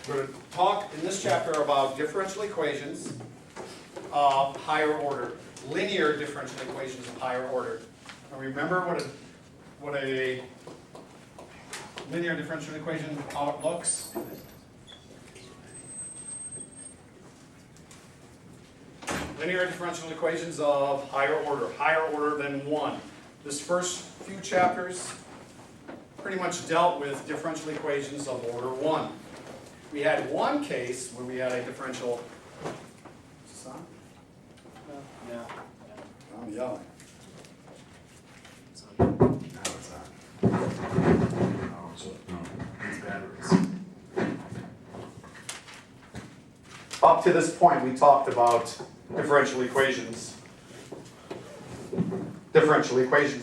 We're going to talk in this chapter about differential equations of higher order, linear differential equations of higher order. And remember what a linear differential equation, how it looks? Linear differential equations of higher order than 1. This first few chapters pretty much dealt with differential equations of order 1. We had one case where we had a differential. Is this on? Yeah. I'm yelling. Now it's on. Oh, it's batteries. Up to this point, we talked about differential equations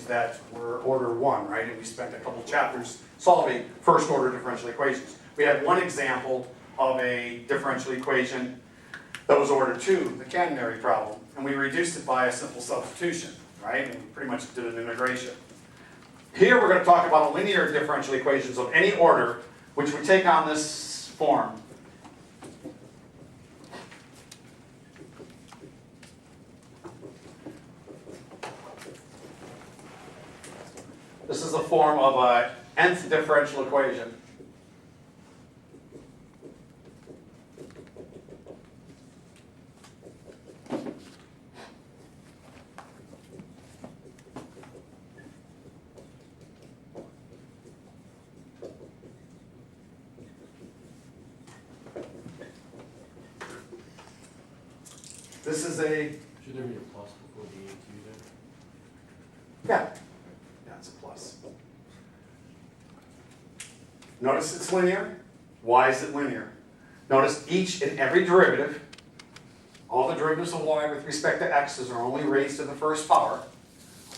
that were order 1, right? And we spent a couple chapters solving first order differential equations. We had one example of a differential equation that was order 2, the catenary problem, and we reduced it by a simple substitution, right? And we pretty much did an integration. Here we're going to talk about a linear differential equations of any order, which would take on this form. This is the form of a nth differential equation. This is a, Should there be a plus before the AQ then? yeah, it's a plus. Notice it's linear. Why is it linear? Notice each and every derivative, all the derivatives of y with respect to x's are only raised to the first power.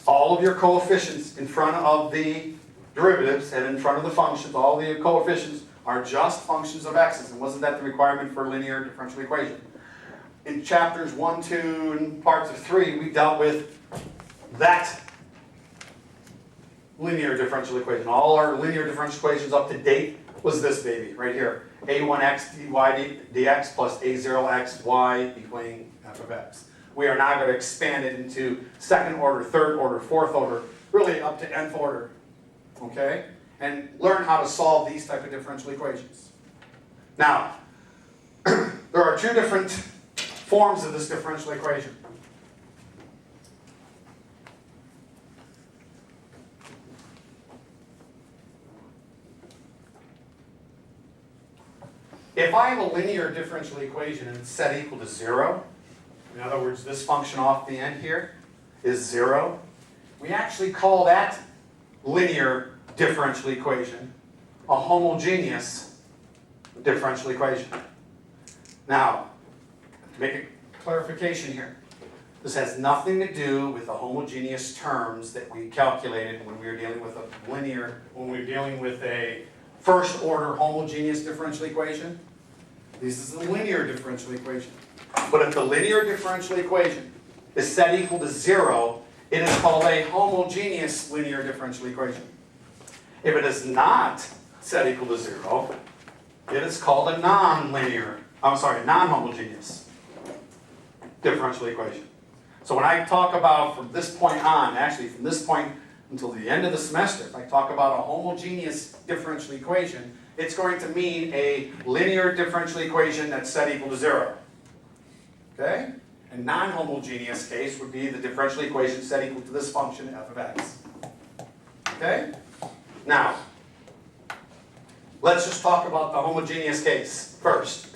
All of your coefficients in front of the derivatives and in front of the functions, all the coefficients are just functions of x's. And wasn't that the requirement for a linear differential equation? In chapters 1, 2, and parts of 3, we dealt with that linear differential equation. All our linear differential equations up to date was this baby right here. a1x dy dx plus a0x y equaling f of x. We are now going to expand it into second order, third order, fourth order, really up to nth order. Okay? And learn how to solve these type of differential equations. Now, there are two different forms of this differential equation. If I have a linear differential equation and it's set equal to 0, in other words, this function off the end here is 0, we actually call that linear differential equation a homogeneous differential equation. Now, make a clarification here. This has nothing to do with the homogeneous terms that we calculated when we were dealing with a linear, when we were dealing with a first order homogeneous differential equation. This is a linear differential equation. But if the linear differential equation is set equal to 0, it is called a homogeneous linear differential equation. If it is not set equal to 0, it is called a non-homogeneous differential equation. So when I talk about from this point on, actually from this point until the end of the semester, if I talk about a homogeneous differential equation, it's going to mean a linear differential equation that's set equal to 0. Okay? A non-homogeneous case would be the differential equation set equal to this function f of x. Okay? Now, let's just talk about the homogeneous case first.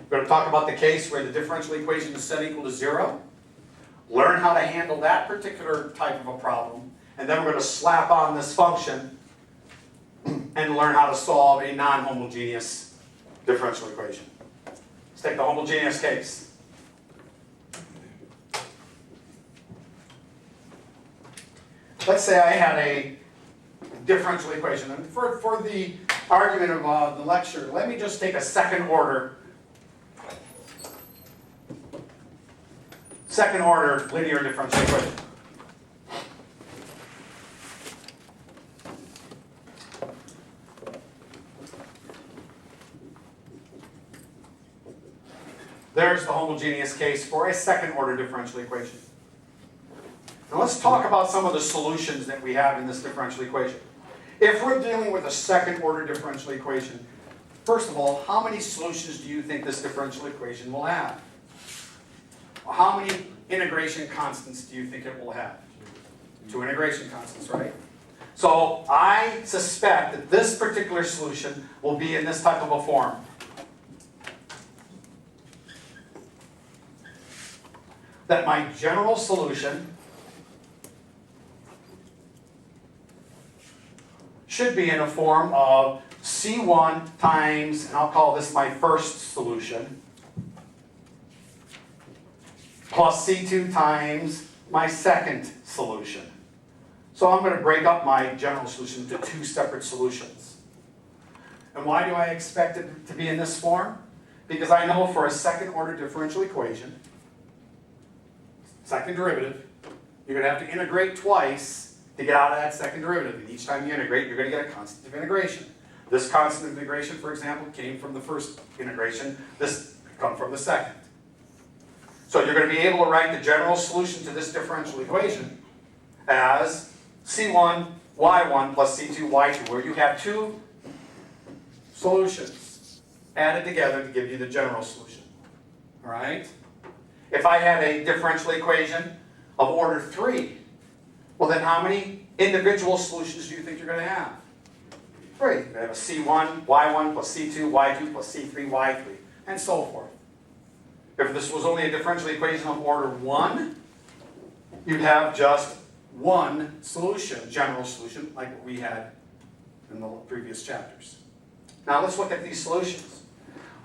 We're going to talk about the case where the differential equation is set equal to 0. Learn how to handle that particular type of a problem. And then we're going to slap on this function and learn how to solve a non-homogeneous differential equation. Let's take the homogeneous case. Let's say I had a differential equation. And for the argument of the lecture, let me just take a second order linear differential equation. There's the homogeneous case for a second order differential equation. Now let's talk about some of the solutions that we have in this differential equation. If we're dealing with a second order differential equation, first of all, how many solutions do you think this differential equation will have? How many integration constants do you think it will have? 2 integration constants, right? So I suspect that this particular solution will be in this type of a form. That my general solution should be in a form of C1 times, and I'll call this my first solution, plus C2 times my second solution. So I'm going to break up my general solution into 2 separate solutions. And why do I expect it to be in this form? Because I know for a second order differential equation, second derivative, you're going to have to integrate twice to get out of that second derivative. And each time you integrate, you're going to get a constant of integration. This constant of integration, for example, came from the first integration. This comes from the second. So you're going to be able to write the general solution to this differential equation as C1 y1 plus C2 y2, where you have 2 solutions added together to give you the general solution. All right? If I had a differential equation of order 3, well then how many individual solutions do you think you're going to have? 3. You're going to have a C1 y1 plus C2 y2 plus C3 y3, and so forth. If this was only a differential equation of order 1, you'd have just 1 solution, general solution, like what we had in the previous chapters. Now let's look at these solutions.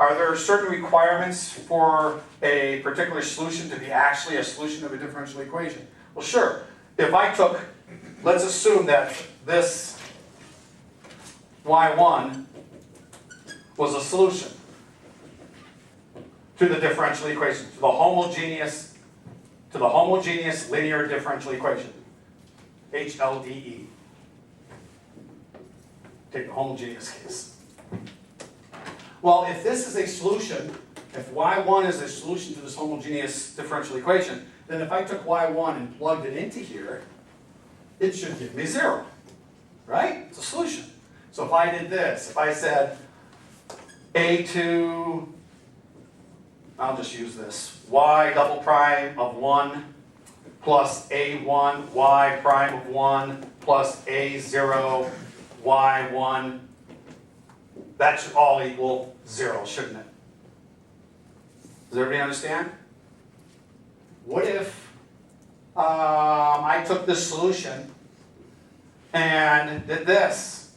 Are there certain requirements for a particular solution to be actually a solution of a differential equation? Well, sure. If I took, let's assume that this y1 was a solution to the differential equation, to the homogeneous linear differential equation, HLDE. Take the homogeneous case. Well, if this is a solution, if y1 is a solution to this homogeneous differential equation, then if I took y1 and plugged it into here, it should give me 0, right? It's a solution. So if I did this, if I said a2, I'll just use this, y double prime of 1 plus a1 y prime of 1 plus a0 y1, that should all equal 0, shouldn't it? Does everybody understand? What if I took this solution and did this?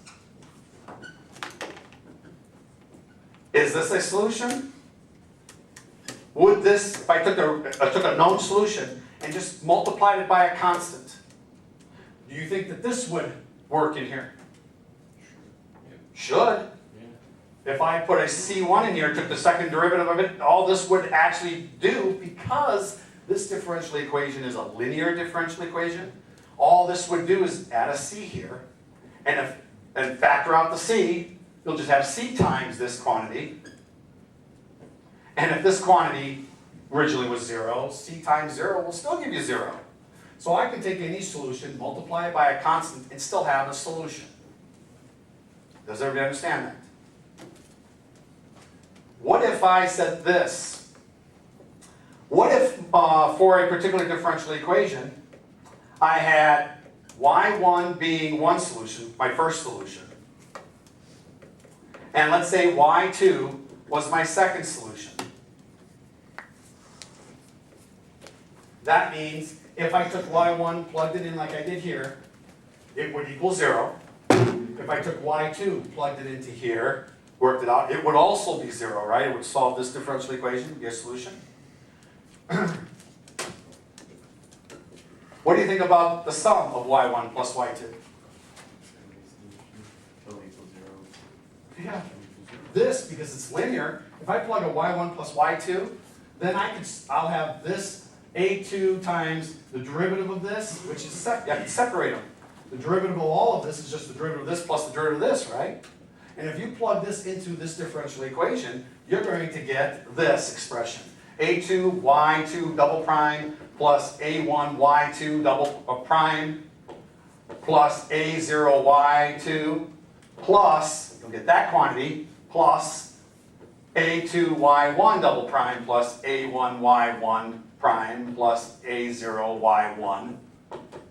Is this a solution? Would this, if I took a known solution and just multiplied it by a constant, do you think that this would work in here? Should. If I put a C1 in here, took the second derivative of it, all this would actually do, because this differential equation is a linear differential equation, all this would do is add a C here, and factor out the C, you'll just have C times this quantity. And if this quantity originally was 0, C times 0 will still give you 0. So I can take any solution, multiply it by a constant, and still have a solution. Does everybody understand that? What if I said this? What if, for a particular differential equation, I had y1 being one solution, my first solution, and let's say y2 was my second solution. That means if I took y1, plugged it in like I did here, it would equal 0. If I took y2, plugged it into here, worked it out, it would also be 0, right? It would solve this differential equation, be a solution. What do you think about the sum of y1 plus y2? Yeah. This, because it's linear, if I plug a y1 plus y2, then I'll have this a2 times the derivative of this, which is, I can separate them. The derivative of all of this is just the derivative of this plus the derivative of this, right? And if you plug this into this differential equation, you're going to get this expression. A2 y2 double prime plus A1 y2 double prime plus A0 y2 plus, you'll get that quantity, plus A2 y1 double prime plus A1 y1 prime plus A0 y1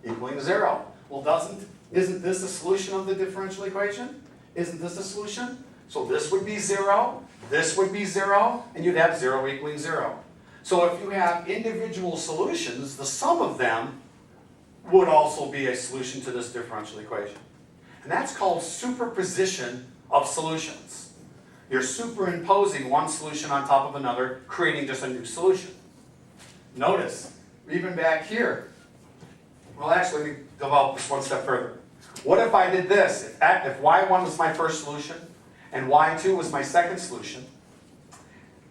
equaling 0. Well, isn't this a solution of the differential equation? Isn't this a solution? So this would be 0, this would be 0, and you'd have 0 equaling 0. So if you have individual solutions, the sum of them would also be a solution to this differential equation. And that's called superposition of solutions. You're superimposing one solution on top of another, creating just a new solution. Notice, even back here, well actually let me develop this one step further. What if I did this? If y1 was my first solution, and y2 was my second solution,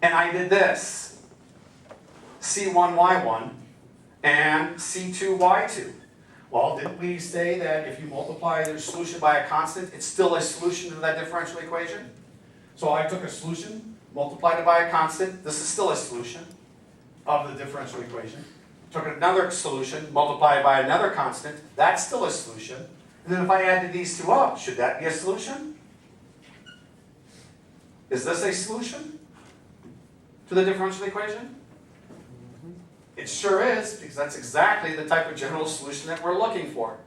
and I did this, c1y1 and c2y2. Well, didn't we say that if you multiply the solution by a constant, it's still a solution to that differential equation? So I took a solution, multiplied it by a constant, this is still a solution of the differential equation. Took another solution, multiplied by another constant, that's still a solution. And then if I added these two up, should that be a solution? Is this a solution to the differential equation? It sure is, because that's exactly the type of general solution that we're looking for.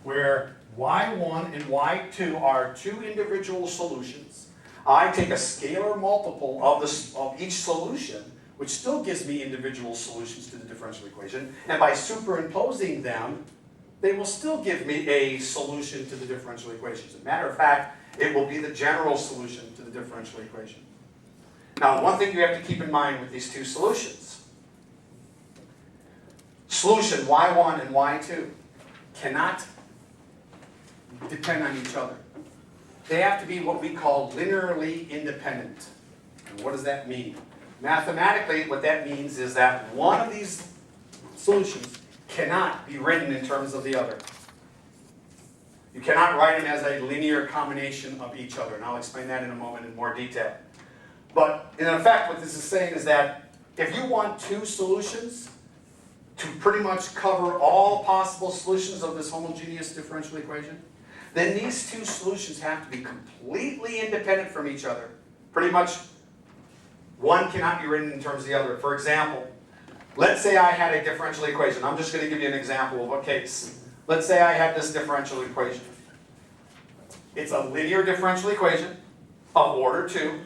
Where y1 and y2 are two individual solutions. I take a scalar multiple of each solution, which still gives me individual solutions to the differential equation, and by superimposing them, they will still give me a solution to the differential equation. As a matter of fact, it will be the general solution to the differential equation. Now, one thing you have to keep in mind with these two solutions. Solution y1 and y2 cannot depend on each other. They have to be what we call linearly independent. And what does that mean? Mathematically, what that means is that one of these solutions cannot be written in terms of the other. You cannot write them as a linear combination of each other, and I'll explain that in a moment in more detail. But in effect, what this is saying is that if you want two solutions to pretty much cover all possible solutions of this homogeneous differential equation, then these two solutions have to be completely independent from each other. Pretty much, one cannot be written in terms of the other. For example, let's say I had a differential equation. I'm just going to give you an example of a case. Let's say I had this differential equation. It's a linear differential equation of order 2.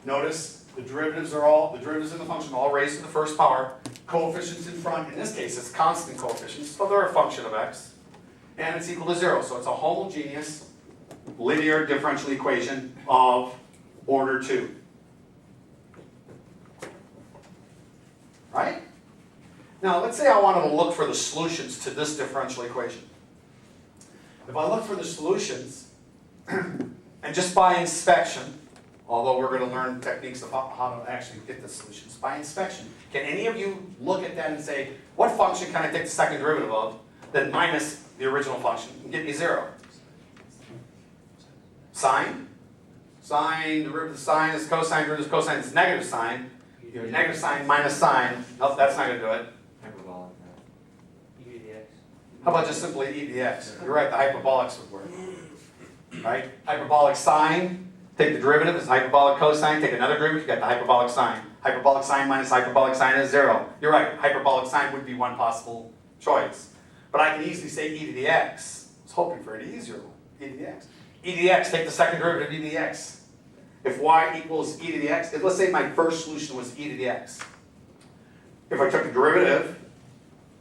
Notice the derivatives in the function are all raised to the first power. Coefficients in front, in this case, it's constant coefficients, so they're a function of x. And it's equal to 0, so it's a homogeneous linear differential equation of order 2. Right? Now, let's say I wanted to look for the solutions to this differential equation. If I look for the solutions, and just by inspection, although we're going to learn techniques of how to actually get the solutions, by inspection, can any of you look at that and say, what function can I take the second derivative of, then minus the original function, and get me 0? Sine? Sine, derivative of sine is cosine, derivative of cosine is negative sine. You have negative sine minus sine. Nope, that's not going to do it. Hyperbolic, e to the x. How about just simply e to the x? You're right, the hyperbolics would work. Right? Hyperbolic sine, take the derivative, it's hyperbolic cosine, take another derivative, you got the hyperbolic sine. Hyperbolic sine minus hyperbolic sine is 0. You're right, hyperbolic sine would be one possible choice. But I can easily say e to the x. I was hoping for an easier one, e to the x. E to the x, take the second derivative, e to the x. If y equals e to the x, let's say my first solution was e to the x. If I took the derivative,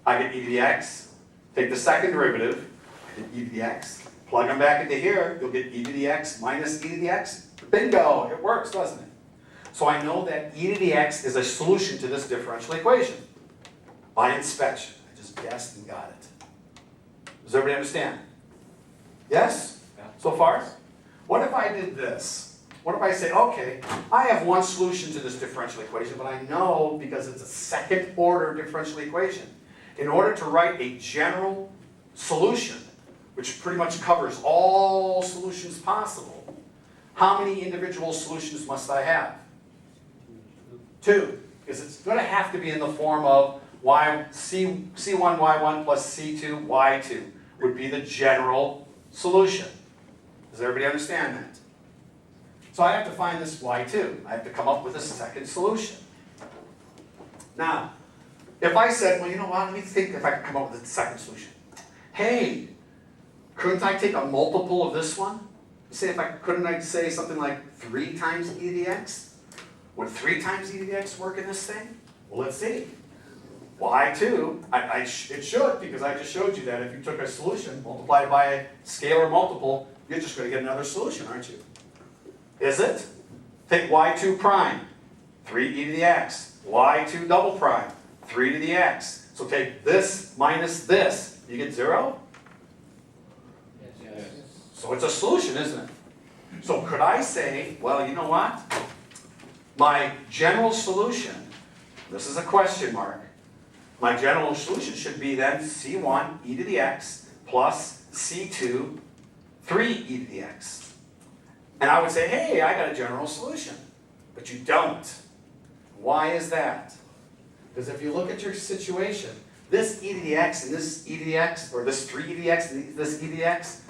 I get e to the x. Take the second derivative, I get e to the x. Plug them back into here, you'll get e to the x minus e to the x. Bingo, it works, doesn't it? So I know that e to the x is a solution to this differential equation by inspection. I just guessed and got it. Does everybody understand? Yes? Yeah. So far? What if I did this? What if I say, okay, I have one solution to this differential equation, but I know because it's a second order differential equation, in order to write a general solution, which pretty much covers all solutions possible, how many individual solutions must I have? 2. is it's going to have to be in the form of C1y1 plus C2y2 would be the general solution. Does everybody understand that? So I have to find this y2. I have to come up with a second solution. Now, if I said, well, you know what, let me think if I can come up with a second solution. Hey, couldn't I take a multiple of this one? Couldn't I say something like 3 times e to the x? Would 3 times e to the x work in this thing? Well, let's see. y2, it should, because I just showed you that if you took a solution, multiplied by a scalar multiple, you're just going to get another solution, aren't you? Is it? Take y2 prime, 3 e to the x. y2 double prime, 3 to the x. So take this minus this. You get 0? Yes. So it's a solution, isn't it? So could I say, well, you know what? My general solution, this is a question mark, my general solution should be then C1 e to the x plus C2 3 e to the x. And I would say, hey, I got a general solution. But you don't. Why is that? Because if you look at your situation, this e to the x and this e to the x, or this 3 e to the x and this e to the x,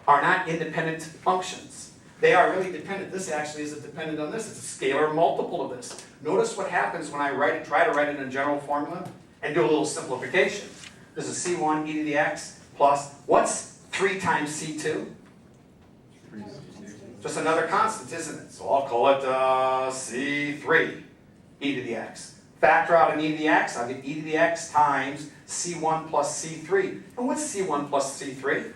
are not independent functions. They are really dependent. This actually isn't dependent on this. It's a scalar multiple of this. Notice what happens when I try to write it in a general formula and do a little simplification. This is C1 e to the x plus, what's 3 times C2? Just another constant, isn't it? So I'll call it C3 e to the x. Factor out an e to the x, I'll get e to the x times C1 plus C3. And what's C1 plus C3?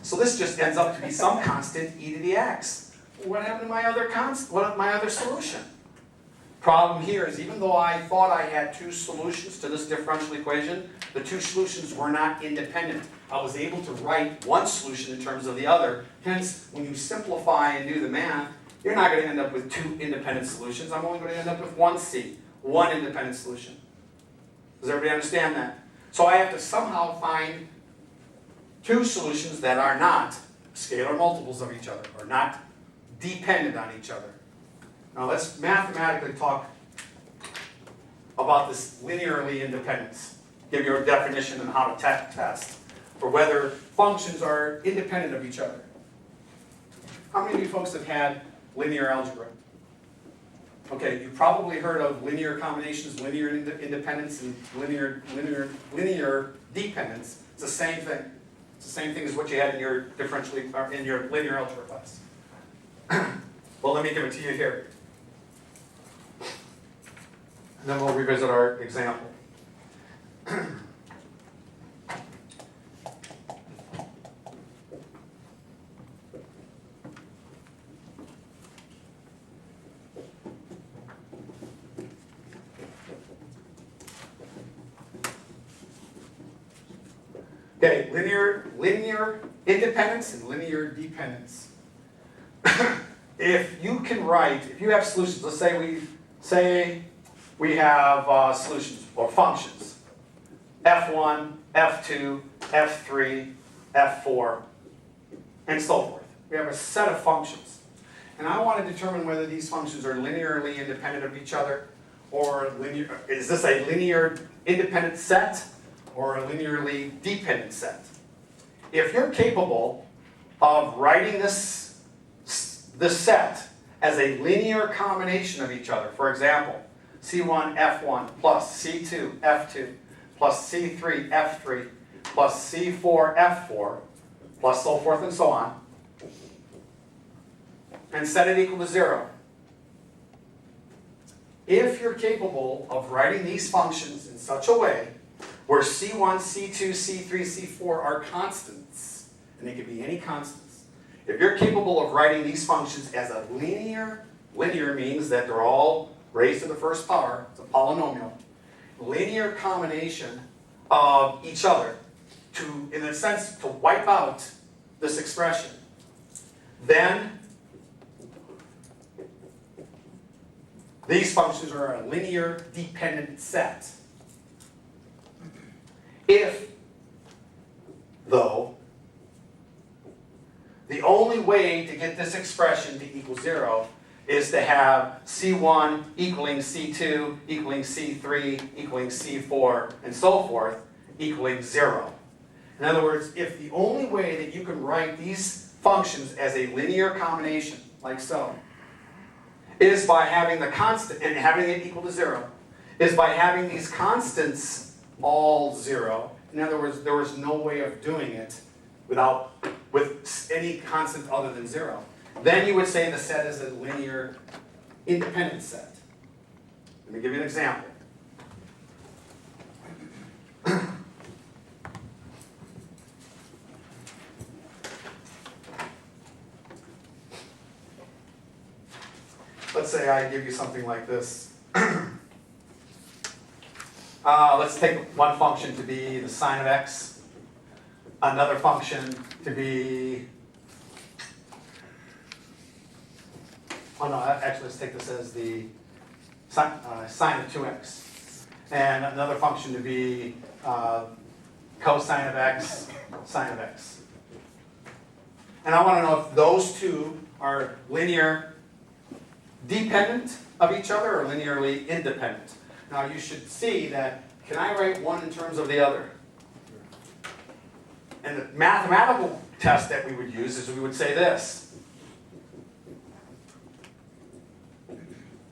So this just ends up to be some constant e to the x. What happened to my other constant? What my other solution? Problem here is even though I thought I had 2 solutions to this differential equation, the 2 solutions were not independent. I was able to write one solution in terms of the other. Hence, when you simplify and do the math, you're not going to end up with 2 independent solutions. I'm only going to end up with one C, one independent solution. Does everybody understand that? So I have to somehow find 2 solutions that are not scalar multiples of each other, or not dependent on each other. Now let's mathematically talk about this linearly independence. Give you a definition on how to test for whether functions are independent of each other. How many of you folks have had linear algebra? Okay, you've probably heard of linear combinations, linear independence, and linear dependence. It's the same thing. It's the same thing as what you had in your in your linear algebra class. Well, let me give it to you here. And then we'll revisit our example. Okay, linear independence and linear dependence. If you have solutions, let's say we have solutions or functions, f1, f2, f3, f4, and so forth. We have a set of functions. And I want to determine whether these functions are linearly independent of each other, or is this a linear independent set, or a linearly dependent set? If you're capable of writing this set as a linear combination of each other, for example, C1 F1 plus C2 F2 plus C3 F3 plus C4 F4 plus so forth and so on, and set it equal to 0. If you're capable of writing these functions in such a way where C1, C2, C3, C4 are constants, and they could be any constants. If you're capable of writing these functions as a linear means that they're all raised to the first power, it's a polynomial, linear combination of each other to, in a sense, to wipe out this expression, then these functions are a linear dependent set. If, though, the only way to get this expression to equal 0 is to have C1 equaling C2 equaling C3 equaling C4 and so forth equaling 0. In other words, if the only way that you can write these functions as a linear combination, like so, is by having the constant, and having it equal to 0, is by having these constants all 0. In other words, there was no way of doing it with any constant other than 0. Then you would say the set is a linear independent set. Let me give you an example. Let's say I give you something like this. Let's take one function to be the sine of x, another function to be, oh no, actually let's take this as the sine of 2x, and another function to be cosine of x, sine of x. And I want to know if those two are linear dependent of each other or linearly independent. Now you should see that, can I write one in terms of the other? And the mathematical test that we would use is we would say this.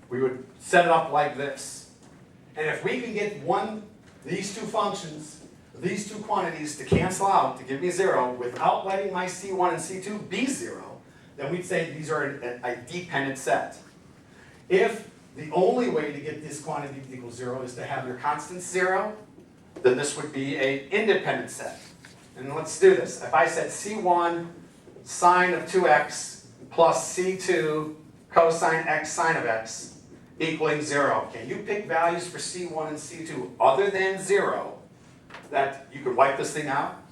We would set it up like this. And if we can get these two functions, these two quantities to cancel out, to give me 0, without letting my C1 and C2 be 0, then we'd say these are a dependent set. If the only way to get this quantity to equal 0 is to have your constants 0, then this would be an independent set. And let's do this. If I said C1 sine of 2x plus C2 cosine x sine of x equaling 0, can you pick values for C1 and C2 other than 0 that you could wipe this thing out?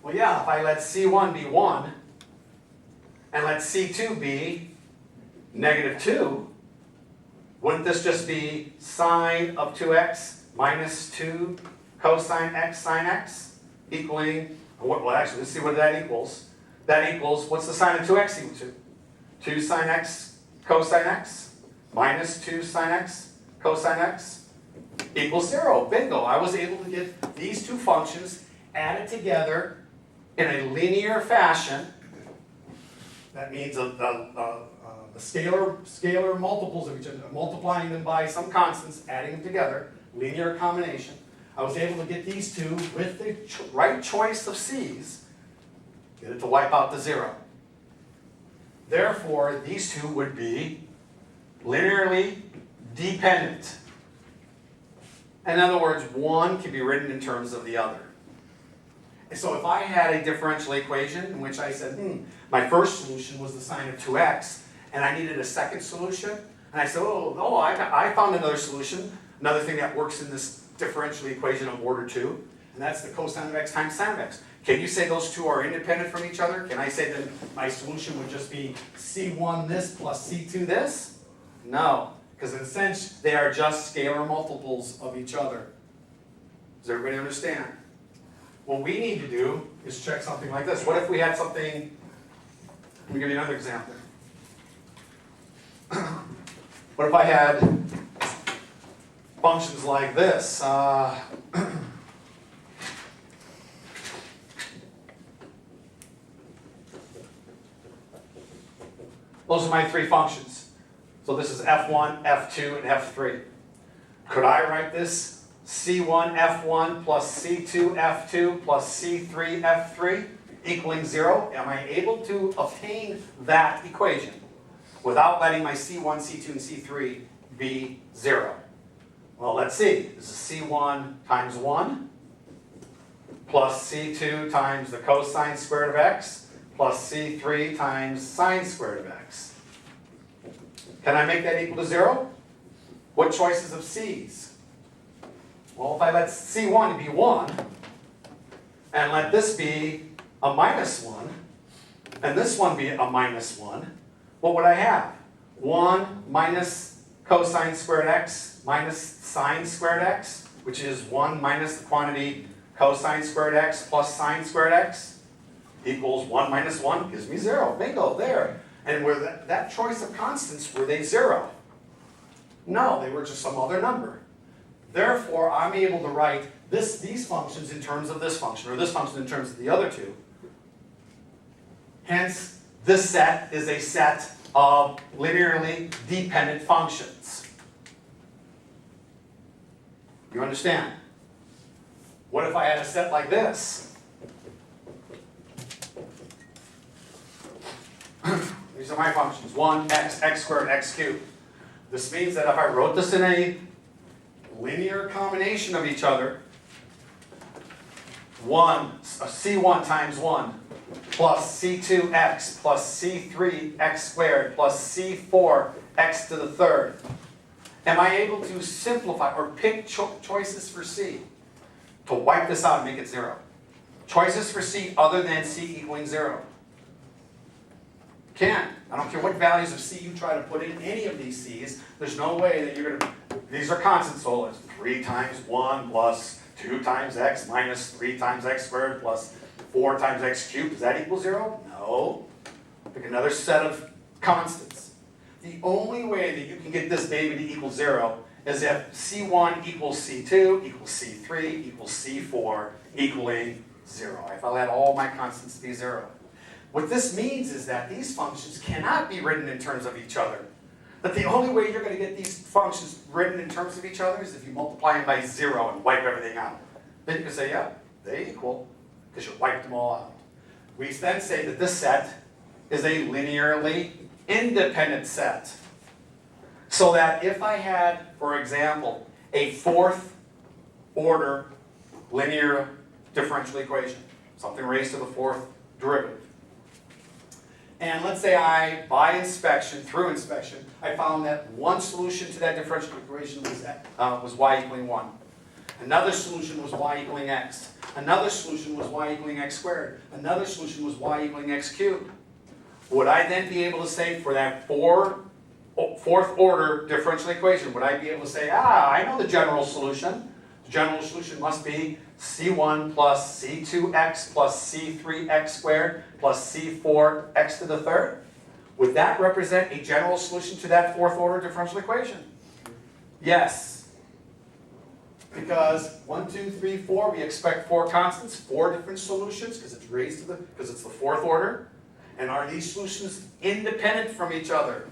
Well, yeah, if I let C1 be 1 and let C2 be negative 2, wouldn't this just be sine of 2x minus 2 cosine x sine x equaling, well actually let's see what that equals. That equals, what's the sine of 2x equal to? 2 sine x cosine x minus 2 sine x cosine x equals 0. Bingo, I was able to get these two functions added together in a linear fashion. That means the scalar multiples of each other, multiplying them by some constants, adding them together, linear combination. I was able to get these two with the right choice of C's, get it to wipe out the 0. Therefore, these two would be linearly dependent. In other words, one can be written in terms of the other. And so if I had a differential equation in which I said, my first solution was the sine of 2x, and I needed a second solution, and I said, I found another solution, another thing that works in this differential equation of order 2, and that's the cosine of x times sine of x. Can you say those two are independent from each other? Can I say that my solution would just be C1 this plus C2 this? No, because in a sense, they are just scalar multiples of each other. Does everybody understand? What we need to do is check something like this. What if we had something, let me give you another example. What if I had functions like this? Those are my three functions. So this is f1, f2, and f3. Could I write this c1 f1 plus c2 f2 plus c3 f3 equaling 0? Am I able to obtain that equation without letting my c1, c2, and c3 be 0? Well, let's see. This is c1 times 1 plus c2 times the cosine squared of x plus c3 times sine squared of x. Can I make that equal to 0? What choices of c's? Well, if I let c1 be 1, and let this be a minus 1, and this one be a minus 1, what would I have? 1 minus cosine squared x minus sine squared x, which is 1 minus the quantity cosine squared x plus sine squared x, equals 1 minus 1 gives me 0. Bingo, there. And were that choice of constants, were they 0? No, they were just some other number. Therefore, I'm able to write these functions in terms of this function, or this function in terms of the other two. Hence, this set is a set of linearly dependent functions. You understand? What if I had a set like this? These are my functions, 1, x, x squared, x cubed. This means that if I wrote this in a linear combination of each other, c1 times 1 plus c2x plus c3x squared plus c4x to the third. Am I able to simplify or pick choices for c to wipe this out and make it 0? Choices for c other than c equaling 0. Can. I don't care what values of c you try to put in any of these c's, there's no way that you're going to, these are constants, so it's 3 times 1 plus 2 times x minus 3 times x squared plus 4 times x cubed. Does that equal 0? No. Pick another set of constants. The only way that you can get this baby to equal 0 is if c1 equals c2 equals c3 equals c4 equaling 0. If I let all my constants be 0. What this means is that these functions cannot be written in terms of each other. That the only way you're going to get these functions written in terms of each other is if you multiply them by 0 and wipe everything out. Then you can say, yeah, they equal, because you wiped them all out. We then say that this set is a linearly independent set. So that if I had, for example, a fourth order linear differential equation, something raised to the fourth derivative, and let's say by inspection, through inspection, I found that one solution to that differential equation was y equaling 1. Another solution was y equaling x. Another solution was y equaling x squared. Another solution was y equaling x cubed. Would I then be able to say for that fourth order differential equation, would I be able to say, I know the general solution. The general solution must be c1 plus c2x plus c3x squared plus c4x to the third? Would that represent a general solution to that fourth order differential equation? Yes. Because 1, 2, 3, 4, we expect 4 constants, 4 different solutions, because it's raised to because it's the fourth order. And are these solutions independent from each other?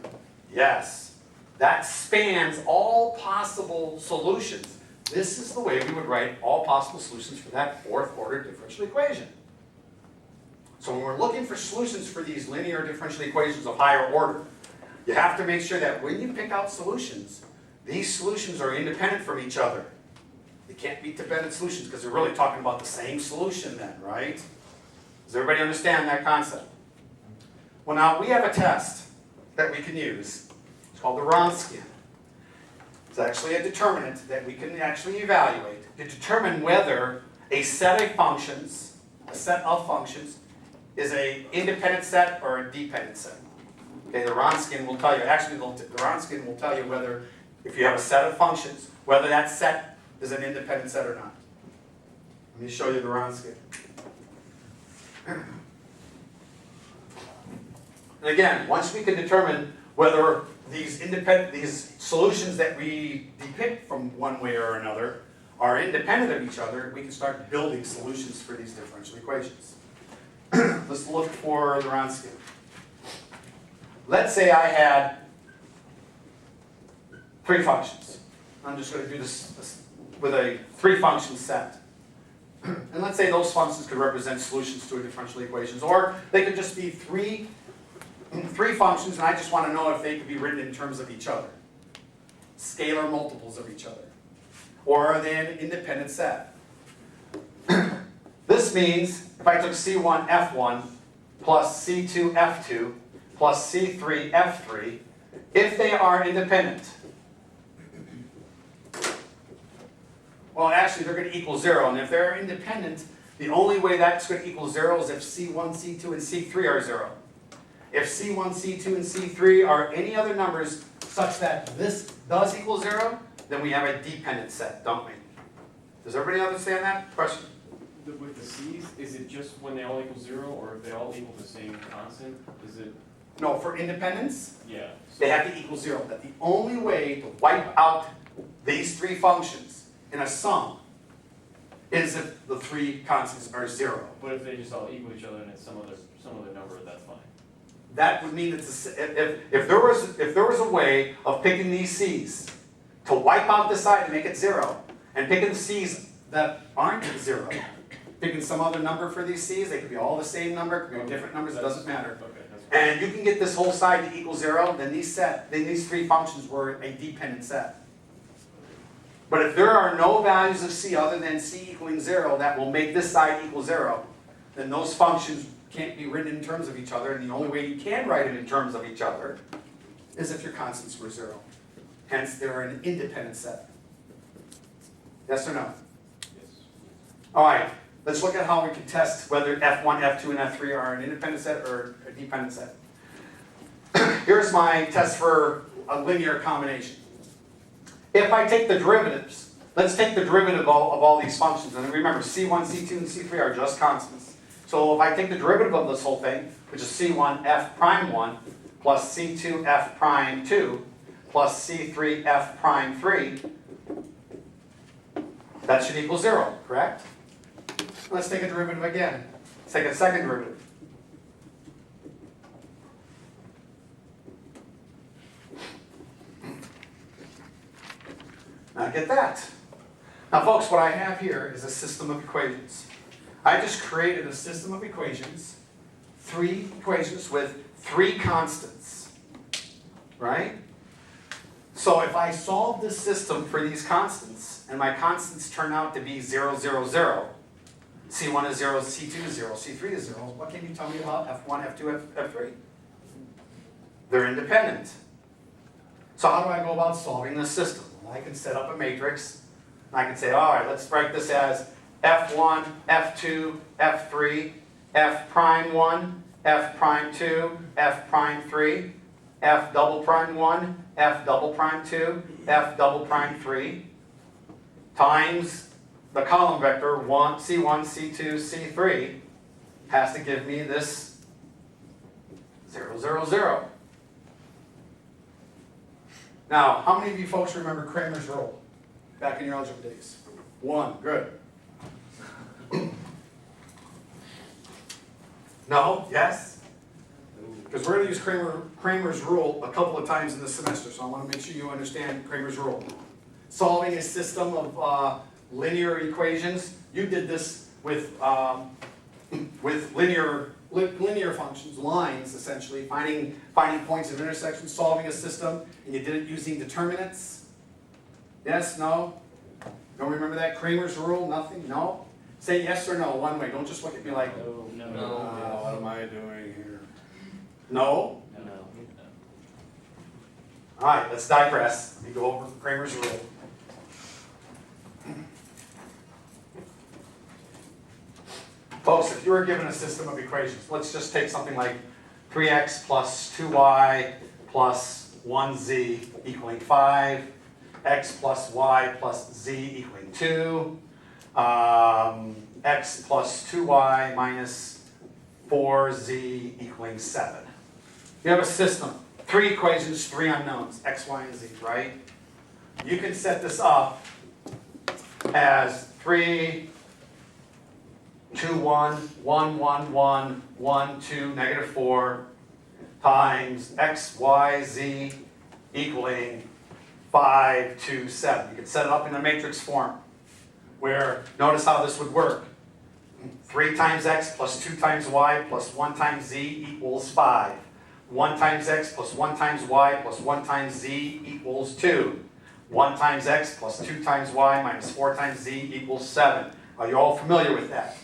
Yes. That spans all possible solutions. This is the way we would write all possible solutions for that fourth order differential equation. So when we're looking for solutions for these linear differential equations of higher order, you have to make sure that when you pick out solutions, these solutions are independent from each other. They can't be dependent solutions because they're really talking about the same solution then, right? Does everybody understand that concept? Well, now we have a test that we can use. It's called the Wronskian. It's actually a determinant that we can actually evaluate to determine whether a set of functions is an independent set or a dependent set. Okay, the Wronskian will tell you, actually the Wronskian will tell you whether, if you have a set of functions, whether that set is an independent set or not. Let me show you the Wronskian. And again, once we can determine whether these solutions that we depict from one way or another are independent of each other, we can start building solutions for these differential equations. Let's look for the Wronskian. Let's say I had 3 functions. I'm just going to do this with a 3-function set. And let's say those functions could represent solutions to a differential equations, or they could just be three functions, and I just want to know if they could be written in terms of each other. Scalar multiples of each other. Or are they an independent set? This means if I took C1 F1 plus C2 F2 plus C3 F3, if they are independent, well, actually they're going to equal 0, and if they're independent, the only way that's going to equal 0 is if C1, C2, and C3 are 0. If C1, C2, and C3 are any other numbers such that this does equal 0, then we have a dependent set, don't we? Does everybody understand that? Question? With the C's, is it just when they all equal 0, or if they all equal the same constant? Is it No, for independence, Yeah. they have to equal 0. That the only way to wipe out these three functions in a sum is if the three constants are 0. But if they just all equal each other and it's some other number, that's fine. That would mean it's if there was a way of picking these c's to wipe out this side to make it 0, and picking the c's that aren't 0, picking some other number for these c's, they could be all the same number, could be different numbers, it doesn't matter. Okay, that's fine. And you can get this whole side to equal 0, then these three functions were a dependent set. But if there are no values of c other than c equaling 0 that will make this side equal 0, then those functions can't be written in terms of each other, and the only way you can write them in terms of each other is if your constants were 0. Hence, they're an independent set. Yes or no? Yes. All right, let's look at how we can test whether F1, F2, and F3 are an independent set or a dependent set. Here's my test for a linear combination. If I take the derivatives, let's take the derivative of all these functions, and remember C1, C2, and C3 are just constants. So if I take the derivative of this whole thing, which is C1 F prime 1 plus C2 F prime 2 plus C3 F prime 3, that should equal 0, correct? Let's take a derivative again. Let's take a second derivative. Now get that. Now folks, what I have here is a system of equations. I just created a system of equations, 3 equations with 3 constants, right? So if I solve this system for these constants, and my constants turn out to be 0, 0, 0, C1 is 0, C2 is 0, C3 is 0, what can you tell me about F1, F2, F3? They're independent. So how do I go about solving this system? Well, I can set up a matrix. I can say, all right, let's write this as F1, F2, F3, F prime 1, F prime 2, F prime 3, F double prime 1, F double prime 2, F double prime 3, times the column vector C1, C2, C3 has to give me this 0, 0, 0. Now, how many of you folks remember Kramer's rule back in your algebra days? 1, good. No? Yes? Because we're going to use Kramer's rule a couple of times in this semester, so I want to make sure you understand Kramer's rule. Solving a system of linear equations. You did this with linear functions, lines essentially, finding points of intersection, solving a system, and you did it using determinants. Yes, no? Don't remember that? Kramer's rule, nothing, no? Say yes or no, one way, don't just look at me like, No. What am I doing here? no? No. All right, let's digress. Let me go over Kramer's rule. Folks, if you were given a system of equations, let's just take something like 3x plus 2y plus 1z equaling 5, x plus y plus z equaling 2, x plus 2y minus 4z equaling 7. You have a system, 3 equations, 3 unknowns, x, y, and z, right? You can set this up as 3, 2, 1, 1, 1, 1, 1, 2, negative 4, times x, y, z equaling 5, 2, 7. You can set it up in a matrix form where, notice how this would work. 3 times x plus 2 times y plus 1 times z equals 5. 1 times x plus 1 times y plus 1 times z equals 2. 1 times x plus 2 times y minus 4 times z equals 7. Are you all familiar with that?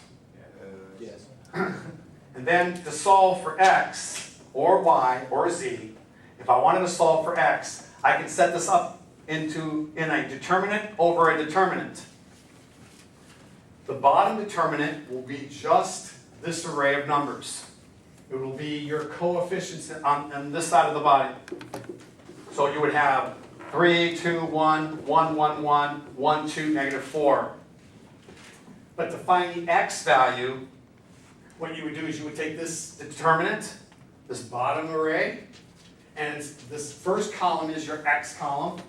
Yes. And then to solve for x, or y, or z, if I wanted to solve for x, I can set this up in a determinant over a determinant. The bottom determinant will be just this array of numbers. It will be your coefficients on this side of the body. So you would have 3, 2, 1, 1, 1, 1, 1, 2, negative 4. But to find the x value, what you would do is you would take this determinant, this bottom array, and this first column is your x column.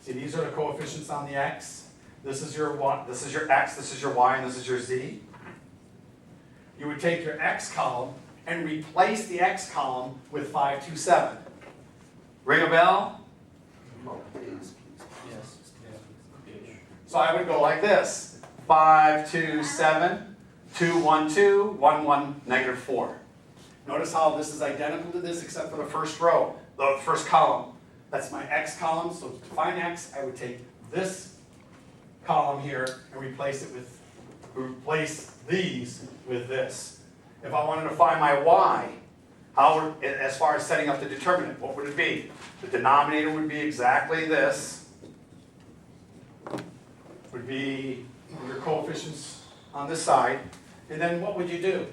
See, these are the coefficients on the x. This is your y, this is your x, this is your y, and this is your z. You would take your x column and replace the x column with 5, 2, 7. Ring a bell? Yes. So I would go like this. 5, 2, 7, 2, 1, 2, 1, 1, negative 4. Notice how this is identical to this except for the first row, the first column. That's my x column, so to find x, I would take this column here and replace these with this. If I wanted to find my y, as far as setting up the determinant, what would it be? The denominator would be exactly this. Would be your coefficients on this side. And then what would you do?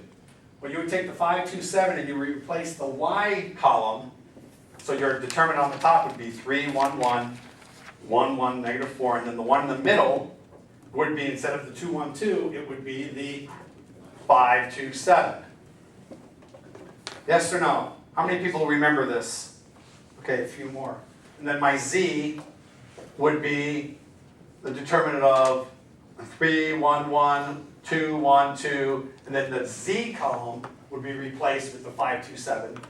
Well, you would take the 5, 2, 7 and you replace the y column. So your determinant on the top would be 3, 1, 1, 1, 1, negative 4. And then the one in the middle would be, instead of the 2, 1, 2, it would be the 5, 2, 7. Yes or no? How many people remember this? Okay, a few more. And then my z would be the determinant of 3, 1, 1, 2, 1, 2, and then the z column would be replaced with the 5, 2, 7.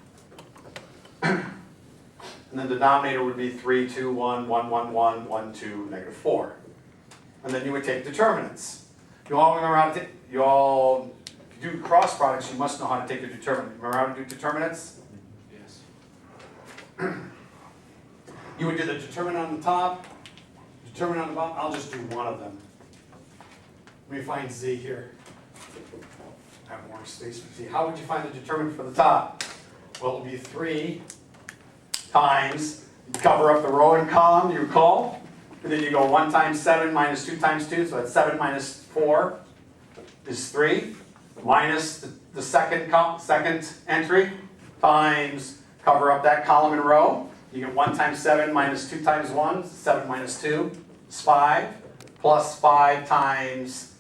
And then the denominator would be 3, 2, 1, 1, 1, 1, 1, 2, negative 4. And then you would take determinants. You all remember how to if you do cross products, you must know how to take your determinant. Remember how to do determinants? Yes. You would do the determinant on the top, determinant on the bottom. I'll just do one of them. Let me find z here. I have more space for z. How would you find the determinant for the top? Well, it would be 3 times, you cover up the row and column, you recall? And then you go 1 times 7 minus 2 times 2, so that's 7 minus 4 is 3, minus the second entry, times cover up that column and row. You get 1 times 7 minus 2 times 1, 7 minus 2 is 5, plus 5 times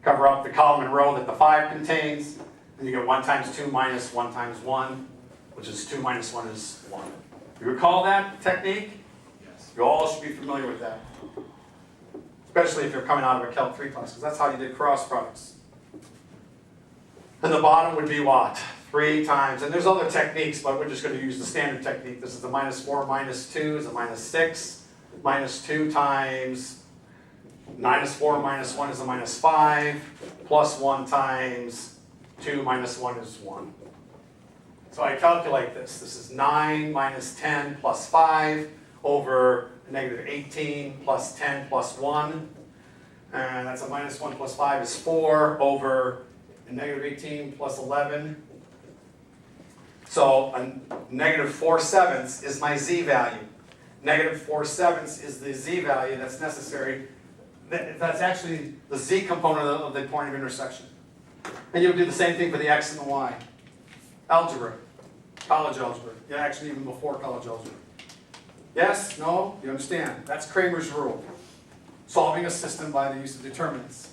cover up the column and row that the 5 contains, and you get 1 times 2 minus 1 times 1, which is 2 minus 1 is 1. You recall that technique? Yes. You all should be familiar with that. Especially if you're coming out of a Calc 3 class, because that's how you did cross products. And the bottom would be what? 3 times, and there's other techniques, but we're just going to use the standard technique. This is the minus 4 minus 2 is a minus 6. Minus 2 times minus 4 minus 1 is a minus 5. Plus 1 times 2 minus 1 is 1. So I calculate this. This is 9 minus 10 plus 5 over negative 18 plus 10 plus 1. And that's a minus 1 plus 5 is 4 over negative 18 plus 11. So a negative 4/7 is my z value. Negative 4/7 is the z value that's necessary. That's actually the z component of the point of intersection. And you would do the same thing for the x and the y. Algebra, college algebra. Yeah, actually even before college algebra. Yes? No? You understand? That's Kramer's rule. Solving a system by the use of determinants.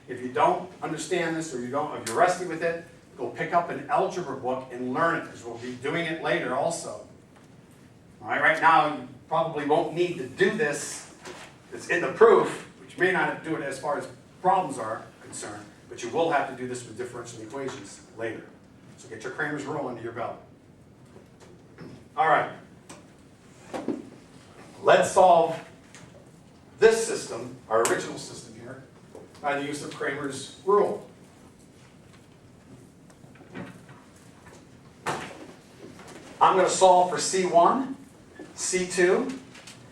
If you don't understand this, or if you're rusty with it, go pick up an algebra book and learn it, because we'll be doing it later also. All right, right now you probably won't need to do this. It's in the proof, but you may not do it as far as problems are concerned, but you will have to do this with differential equations later. So get your Kramer's rule under your belt. All right. Let's solve this system, our original system here, by the use of Kramer's rule. I'm going to solve for C1, C2,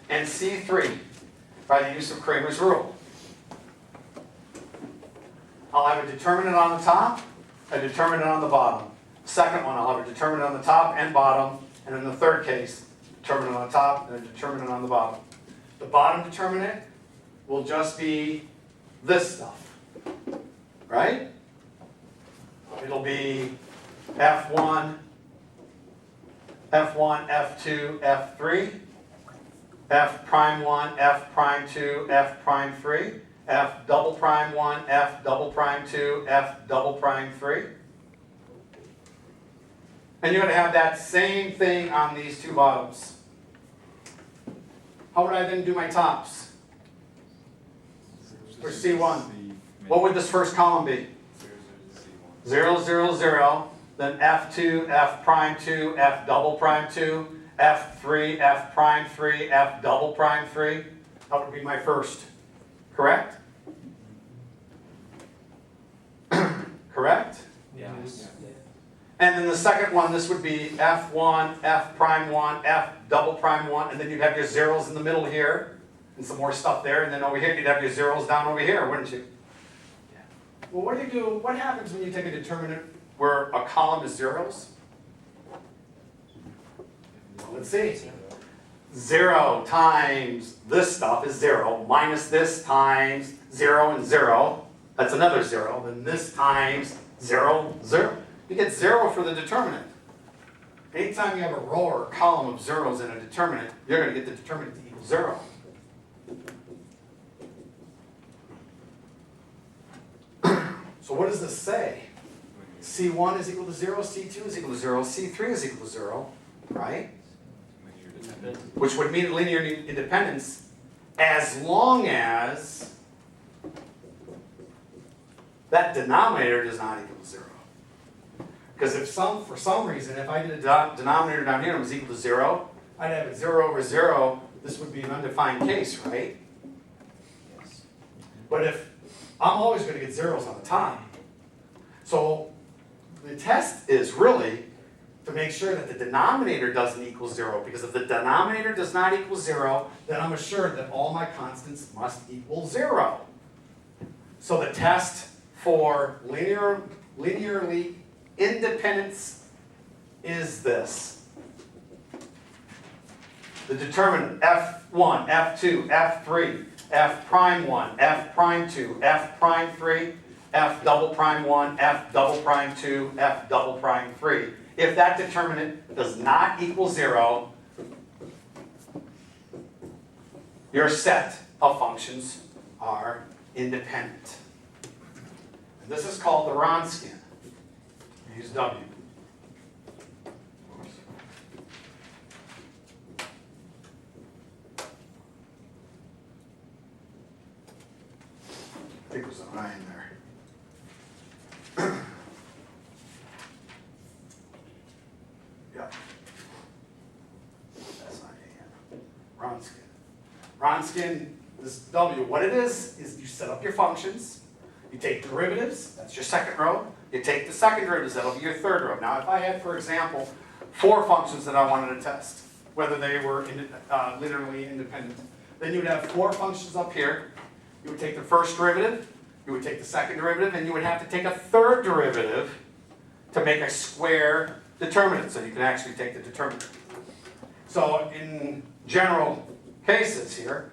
and C3 by the use of Kramer's rule. I'll have a determinant on the top, a determinant on the bottom. Second one, I'll have a determinant on the top and bottom, and in the third case, determinant on the top and a determinant on the bottom. The bottom determinant will just be this stuff, right? It'll be F1, F1, F2, F3, F prime 1, F prime 2, F prime 3, F double prime 1, F double prime 2, F double prime 3. And you're gonna have that same thing on these two bottoms. How would I then do my tops? For C1. What would this first column be? 0, 0, 0, then F2, F prime 2, F double prime 2, F3, F prime 3, F double prime 3. That would be my first. Correct? Correct? Yes. And then the second one, this would be F1, F prime 1, F double prime 1, and then you'd have your zeros in the middle here, and some more stuff there, and then over here you'd have your zeros down over here, wouldn't you? Yeah. Well, what do you do? What happens when you take a determinant where a column is zeros? Well, let's see. 0 times this stuff is 0, minus this times 0 and 0. That's another 0. Then this times 0, 0. You get 0 for the determinant. Anytime you have a row or a column of zeros in a determinant, you're going to get the determinant to equal 0. So what does this say? C1 is equal to 0, C2 is equal to 0, C3 is equal to 0, right? Which would mean linear independence as long as that denominator does not equal to 0. Because if for some reason, if I did a denominator down here and it was equal to 0, I'd have it 0 over 0. This would be an undefined case, right? Yes. But if I'm always going to get zeros on the top. So the test is really to make sure that the denominator doesn't equal 0. Because if the denominator does not equal 0, then I'm assured that all my constants must equal 0. So the test for linearly independence is this. The determinant F1, F2, F3, F prime 1, F prime 2, F prime 3, F double prime 1, F double prime 2, F double prime 3. If that determinant does not equal 0, your set of functions are independent. And this is called the Wronskian. Use W. I think there's an I in there. Yeah. That's not A. Wronskian. Wronskian, this W, what it is you set up your functions, you take derivatives, that's your second row, you take the second derivatives, that'll be your third row. Now if I had, for example, 4 functions that I wanted to test, whether they were linearly independent, then you would have 4 functions up here. You would take the first derivative, you would take the second derivative, and you would have to take a third derivative to make a square determinant, so you can actually take the determinant. So in general cases here,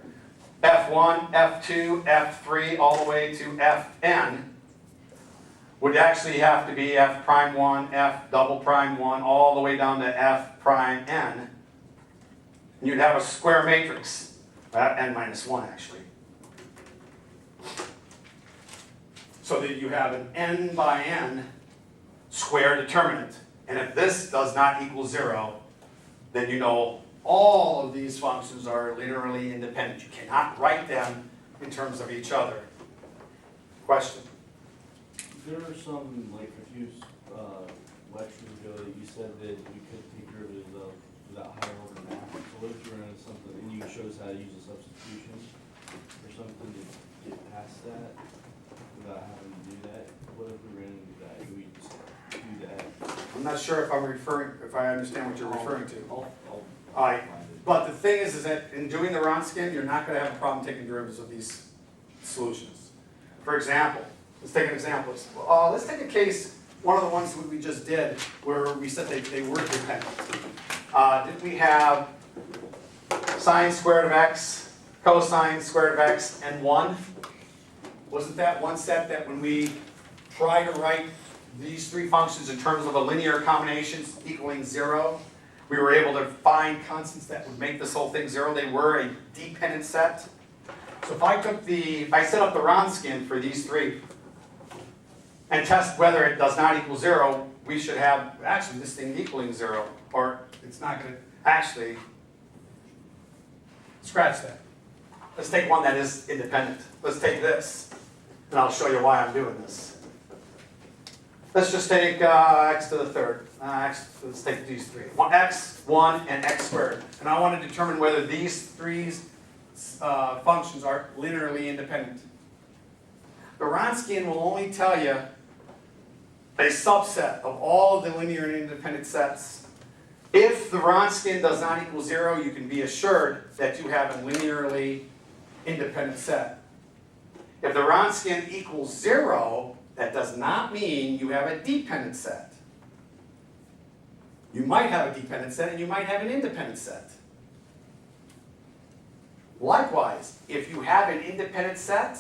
F1, F2, F3, all the way to Fn would actually have to be F prime 1, F double prime 1, all the way down to F prime n. And you'd have a square matrix, n minus 1 actually. So that you have an n by n square determinant. And if this does not equal 0, then you know all of these functions are linearly independent. You cannot write them in terms of each other. Question? There are some, like a few lectures ago that you said that you could take derivatives of without higher order math. So what if you ran into something and you show us how to use a substitution or something to get past that without having to do that? What if we ran into that? Do we just do that? I'm not sure if I understand what you're referring to. I'll Alright, find it. but the thing is that in doing the Wronskian, you're not going to have a problem taking derivatives of these solutions. For example, let's take an example. Let's take a case, one of the ones that we just did, where we said they were dependent. Did we have sine squared of x, cosine squared of x, and 1? Wasn't that one set that when we try to write these 3 functions in terms of a linear combination equaling 0, we were able to find constants that would make this whole thing 0. They were a dependent set. So if I set up the Wronskian for these 3 and test whether it does not equal 0, we should have, actually, this thing equaling 0, or it's not going to, actually, scratch that. Let's take one that is independent. Let's take this, and I'll show you why I'm doing this. Let's just take x to the third. Let's take these three. X, 1, and x squared. And I want to determine whether these three functions are linearly independent. The Wronskian will only tell you a subset of all of the linear and independent sets. If the Wronskian does not equal 0, you can be assured that you have a linearly independent set. If the Wronskian equals 0, that does not mean you have a dependent set. You might have a dependent set and you might have an independent set. Likewise, if you have an independent set,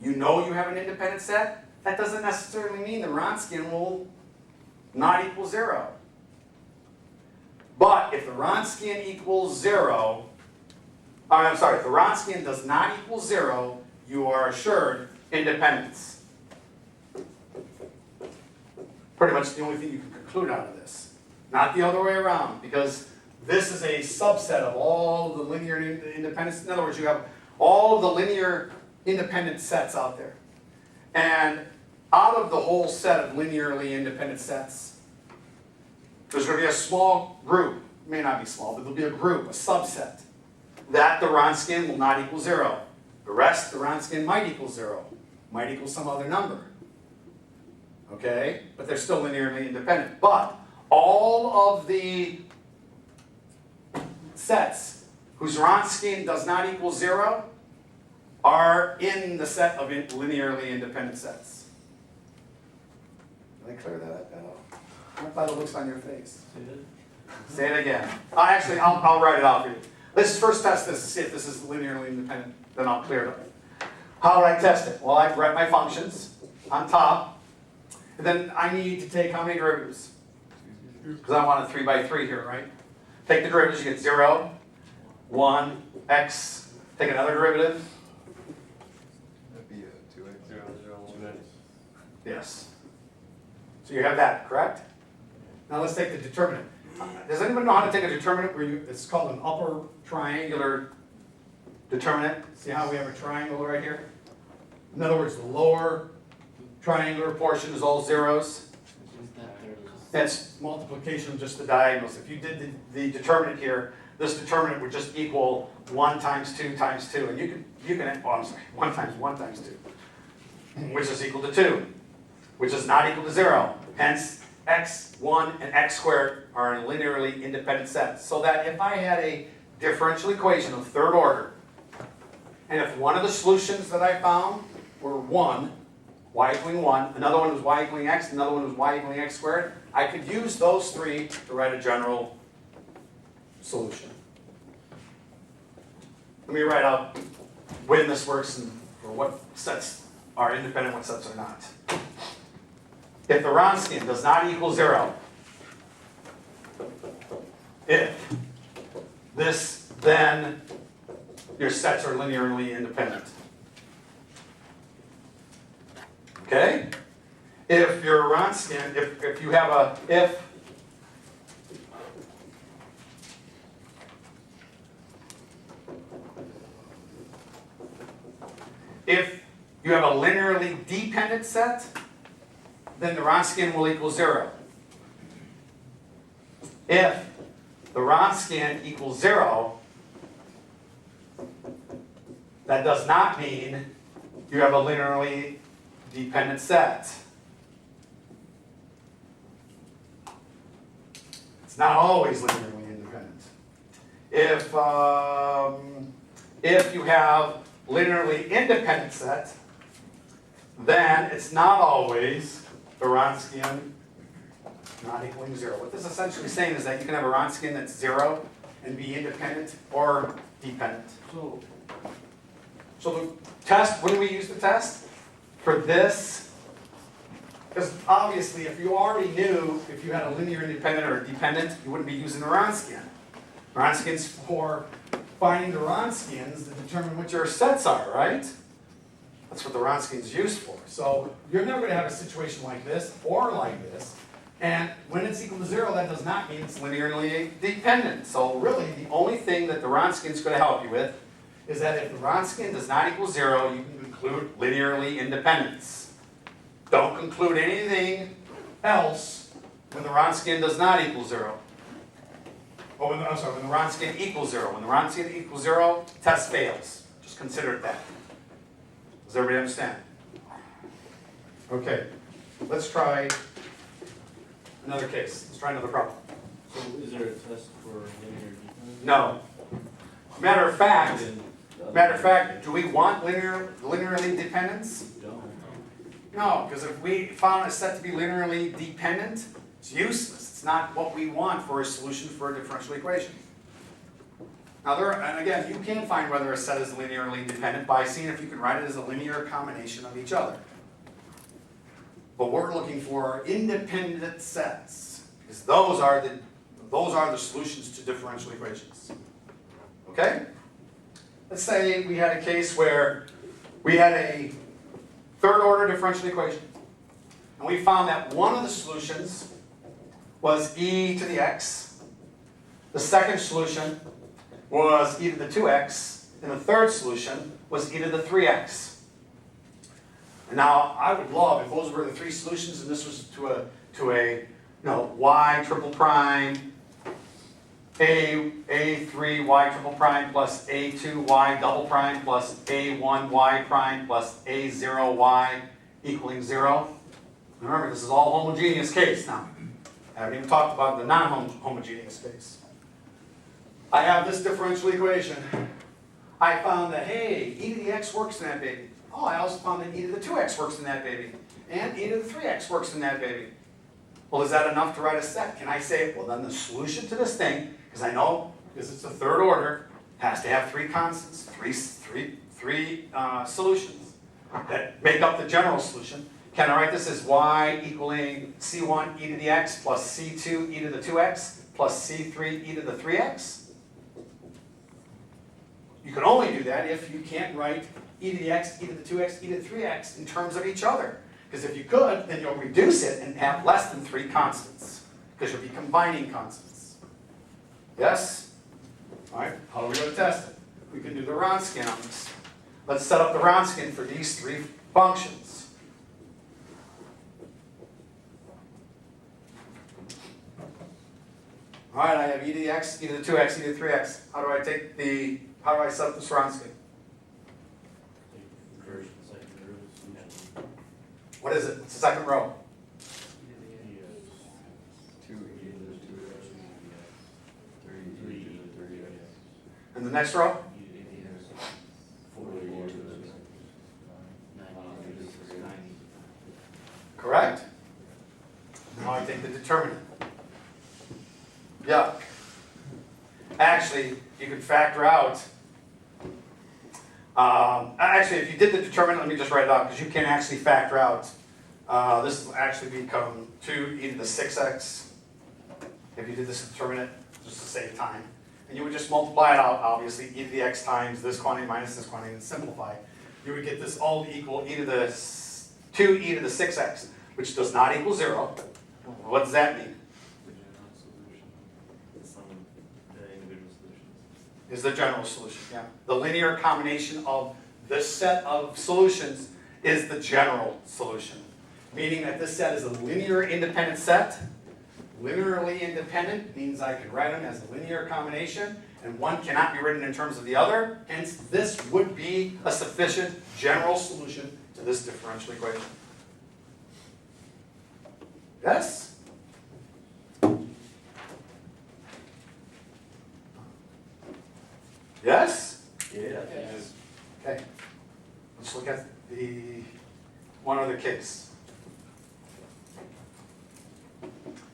you know you have an independent set, that doesn't necessarily mean the Wronskian will not equal 0. But if the Wronskian equals 0, if the Wronskian does not equal 0, you are assured independence. Pretty much the only thing you can conclude out of this. Not the other way around, because this is a subset of all the linear independence. In other words, you have all of the linear independent sets out there. And out of the whole set of linearly independent sets, there's going to be a small group, it may not be small, but there'll be a group, a subset, that the Wronskian will not equal 0. The rest, the Wronskian might equal 0, might equal some other number. Okay? But they're still linearly independent. But all of the sets whose Wronskian does not equal 0 are in the set of linearly independent sets. Did I clear that up at all? Not by the looks on your face. Say it again. Actually, I'll write it out for you. Let's first test this to see if this is linearly independent. Then I'll clear it up. How would I test it? Well, I write my functions on top. And then I need to take how many derivatives? Because I want a 3 by 3 here, right? Take the derivatives, you get 0, 1, x. Take another derivative. That'd be a 2x. 2x. Yes. So you have that, correct? Now let's take the determinant. Does anyone know how to take a determinant where it's called an upper triangular determinant? See how we have a triangle right here? In other words, the lower triangular portion is all zeros. That's multiplication of just the diagonals. If you did the determinant here, this determinant would just equal 1 times 2 times 2. And you can, oh, I'm sorry, 1 times 1 times 2, which is equal to 2, which is not equal to 0. Hence, x, 1, and x squared are in linearly independent sets. So that if I had a differential equation of third order, and if one of the solutions that I found were 1, y equaling 1, another one was y equaling x, another one was y equaling x squared, I could use those three to write a general solution. Let me write out when this works and for what sets are independent, what sets are not. If the Wronskian does not equal 0, if this, then your sets are linearly independent. Okay? If your Wronskian, if you have a, if you have a linearly dependent set, then the Wronskian will equal 0. If the Wronskian equals 0, that does not mean you have a linearly dependent set. It's not always linearly independent. If you have linearly independent set, then it's not always the Wronskian not equaling 0. What this is essentially saying is that you can have a Wronskian that's 0 and be independent or dependent. So the test, when do we use the test? For this, because obviously if you already knew if you had a linear independent or dependent, you wouldn't be using the Wronskian. Wronskian's for finding the Wronskians to determine what your sets are, right? That's what the Wronskian's used for. So you're never going to have a situation like this or like this And when it's equal to 0, that does not mean it's linearly dependent. So really, the only thing that the Wronskian is going to help you with is that if the Wronskian does not equal 0, you can conclude linearly independence. Don't conclude anything else when the Wronskian does not equal 0. Or when the Wronskian equals 0. When the Wronskian equals 0, test fails. Just consider it that. Does everybody understand? Okay, let's try another case. Let's try another problem. So is there a test for linear dependence? No. Matter of fact, do we want linearly dependence? Don't. No, because if we found a set to be linearly dependent, it's useless. It's not what we want for a solution for a differential equation. Now, and again, you can find whether a set is linearly dependent by seeing if you can write it as a linear combination of each other. But we're looking for independent sets, because those are the solutions to differential equations. Okay? Let's say we had a case where we had a third order differential equation, and we found that one of the solutions was e to the x, the second solution was e to the 2x, and the third solution was e to the 3x. And now, I would love if those were the three solutions and this was to a y triple prime, a3 y triple prime plus a2 y double prime plus a1 y prime plus a0 y equaling 0. Remember, this is all homogeneous case now. I haven't even talked about the non-homogeneous case. I have this differential equation. I found that, hey, e to the x works in that baby. Oh, I also found that e to the 2x works in that baby. And e to the 3x works in that baby. Well, is that enough to write a set? Can I say, well, then the solution to this thing, because I know, because it's the third order, has to have three constants, three solutions that make up the general solution. Can I write this as y equaling c1 e to the x plus c2 e to the 2x plus c3 e to the 3x? You can only do that if you can't write e to the x, e to the 2x, e to the 3x in terms of each other. Because if you could, then you'll reduce it and have less than three constants. Because you'll be combining constants. Yes? All right, how are we going to test it? We can do the Wronskian on this. Let's set up the Wronskian for these three functions. All right, I have e to the x, e to the 2x, e to the 3x. How do I set up this Wronskian? First and second derivative solution. What is it? It's the second row. 2 e to the 2x, 3 e to the 3x. And the next row? 4 e to the 9. Correct? Now I take the determinant. Yeah. Actually, you could factor out. Actually, if you did the determinant, let me just write it out, because you can actually factor out. This will actually become 2 e to the 6x. If you did this determinant, just to save time. And you would just multiply it out, obviously, e to the x times this quantity minus this quantity, and simplify. You would get this all to equal e to the 2 e to the 6x, which does not equal 0. What does that mean? Is the general solution, yeah. The linear combination of this set of solutions is the general solution. Meaning that this set is a linear independent set. Linearly independent means I can write them as a linear combination, and one cannot be written in terms of the other. Hence, this would be a sufficient general solution to this differential equation. Yes? Yes? Yes. Okay. Let's look at the one other case.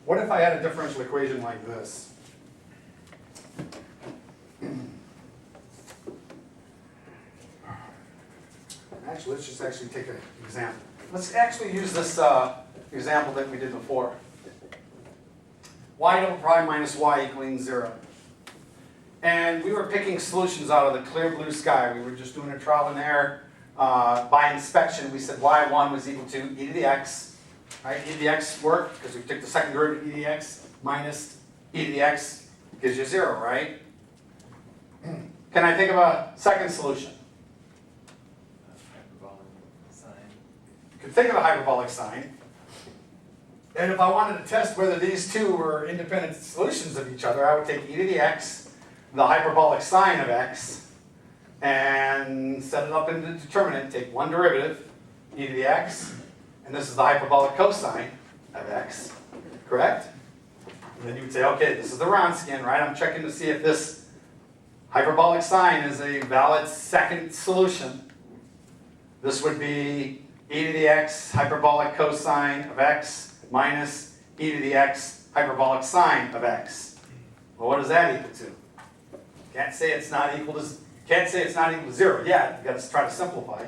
What if I had a differential equation like this? Actually, let's just actually take an example. Let's actually use this example that we did before. Y double prime minus y equaling 0. And we were picking solutions out of the clear blue sky. We were just doing a trial and error. By inspection, we said y1 was equal to e to the x right? E to the x worked because we took the second derivative of e to the x minus e to the x gives you 0, right? Can I think of a second solution? Hyperbolic sine. You could think of a hyperbolic sine. And if I wanted to test whether these two were independent solutions of each other, I would take e to the x, the hyperbolic sine of x, and set it up into the determinant, take one derivative, e to the x, and this is the hyperbolic cosine of x, correct? And then you would say, okay, this is the Wronskian, right? I'm checking to see if this hyperbolic sine is a valid second solution. This would be e to the x hyperbolic cosine of x minus e to the x hyperbolic sine of x. Well, what does that equal to? Can't say it's not equal to 0 yet. You've got to try to simplify.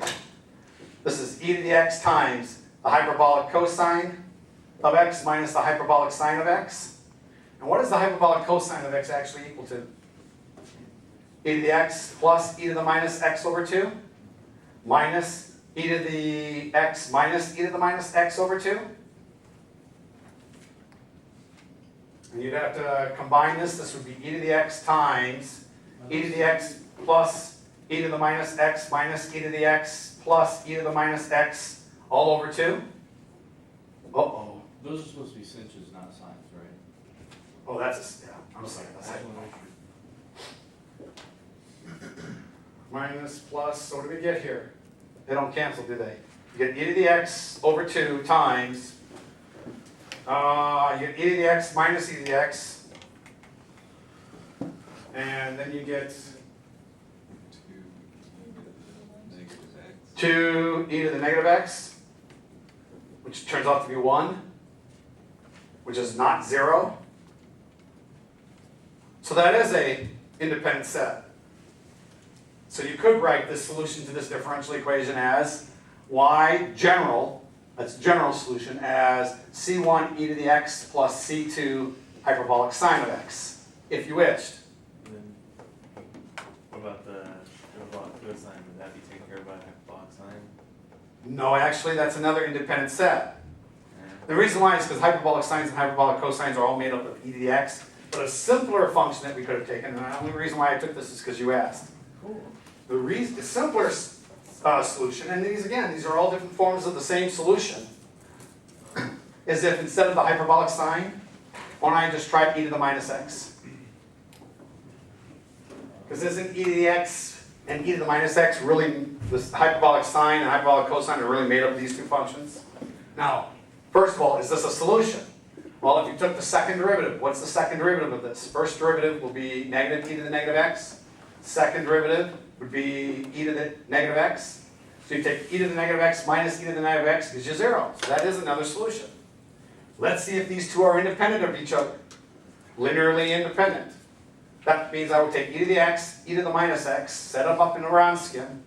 This is e to the x times the hyperbolic cosine of x minus the hyperbolic sine of x. And what is the hyperbolic cosine of x actually equal to? E to the x plus e to the minus x over 2 minus e to the x minus e to the minus x over 2. And you'd have to combine this. This would be e to the x times e to the x plus e to the minus x minus e to the x plus e to the minus x all over 2. Uh-oh. Those are supposed to be cinches, not sines, right? Oh, that's a, yeah, I'm sorry. That's That's it. one issue. Minus plus, so what do we get here? They don't cancel, do they? You get e to the x over 2 times, you get e to the x minus e to the x, and then you get 2 e to the negative x, which turns out to be 1, which is not 0. So that is a independent set. So you could write this solution to this differential equation as y general, that's general solution, as c1 e to the x plus c2 hyperbolic sine of x, if you wished. And then, what about the hyperbolic cosine? Would that be taken care of by hyperbolic sine? No, actually, that's another independent set. Yeah. The reason why is because hyperbolic sines and hyperbolic cosines are all made up of e to the x, but a simpler function that we could have taken, and the only reason why I took this is because you asked. Cool. The simpler solution, and these are all different forms of the same solution, is if instead of the hyperbolic sine, why don't I just try e to the minus x? Because isn't e to the x and e to the minus x really, this hyperbolic sine and hyperbolic cosine are really made up of these two functions? Now, first of all, is this a solution? Well, if you took the second derivative, what's the second derivative of this? First derivative will be negative e to the negative x. Second derivative would be e to the negative x. So you take e to the negative x minus e to the negative x gives you 0. So that is another solution. Let's see if these two are independent of each other. Linearly independent. That means I will take e to the x, e to the minus x, set them up in a Wronskian.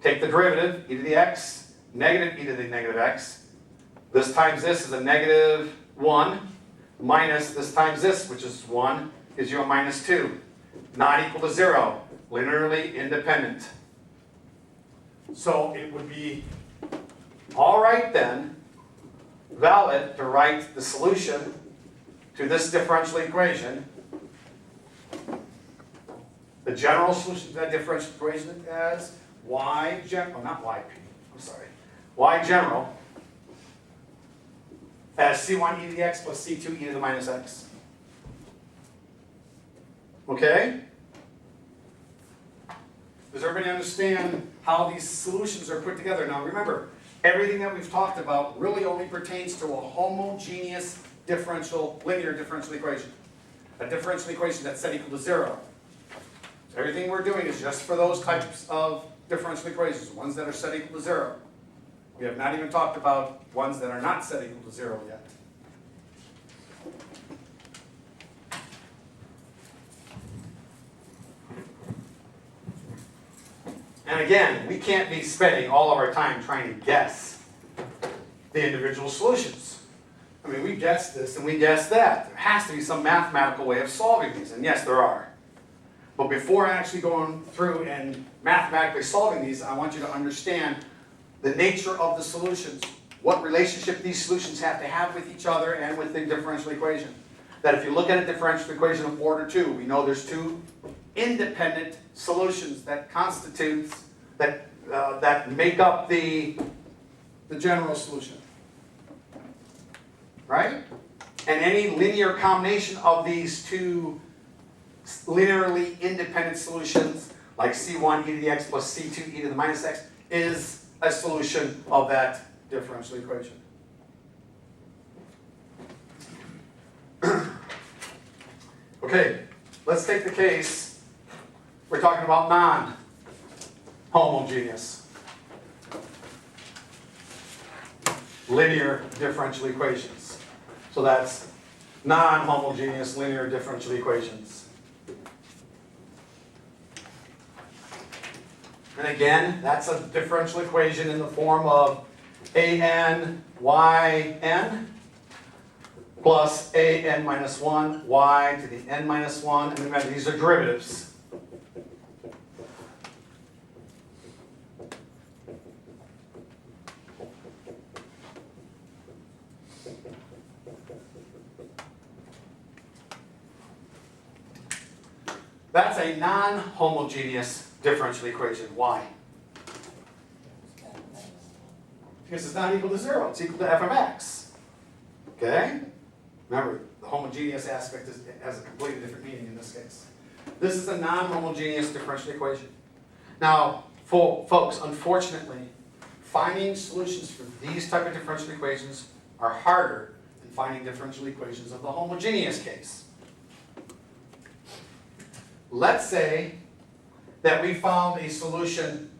Take the derivative, e to the x, negative e to the negative x. This times this is a negative 1, minus this times this, which is 1, gives you a minus 2. Not equal to 0. Linearly independent. So it would be all right then, valid to write the solution to this differential equation, the general solution to that differential equation as y general, not yp, I'm sorry, y general as c1 e to the x plus c2 e to the minus x. Okay? Does everybody understand how these solutions are put together? Now remember, everything that we've talked about really only pertains to a homogeneous linear differential equation. A differential equation that's set equal to 0. So everything we're doing is just for those types of differential equations, ones that are set equal to 0. We have not even talked about ones that are not set equal to 0 yet. And again, we can't be spending all of our time trying to guess the individual solutions. I mean, we guessed this and we guessed that. There has to be some mathematical way of solving these, and yes, there are. But before actually going through and mathematically solving these, I want you to understand the nature of the solutions. what relationship these solutions have to have with each other and with the differential equation. That if you look at a differential equation of order 2, we know there's two independent solutions that constitutes, that make up the general solution. Right? And any linear combination of these two linearly independent solutions, like C1 e to the x plus C2 e to the minus x, is a solution of that differential equation. Okay, let's take the case, we're talking about non-homogeneous linear differential equations. So that's non-homogeneous linear differential equations. And again, that's a differential equation in the form of an yn plus an minus 1 y to the n minus 1. And remember, these are derivatives. That's a non-homogeneous differential equation. Why? Because it's not equal to 0. It's equal to f of x. Okay? Remember, the homogeneous aspect has a completely different meaning in this case. This is a non-homogeneous differential equation. Now, folks, unfortunately, finding solutions for these type of differential equations are harder than finding differential equations of the homogeneous case. Let's say that we found a solution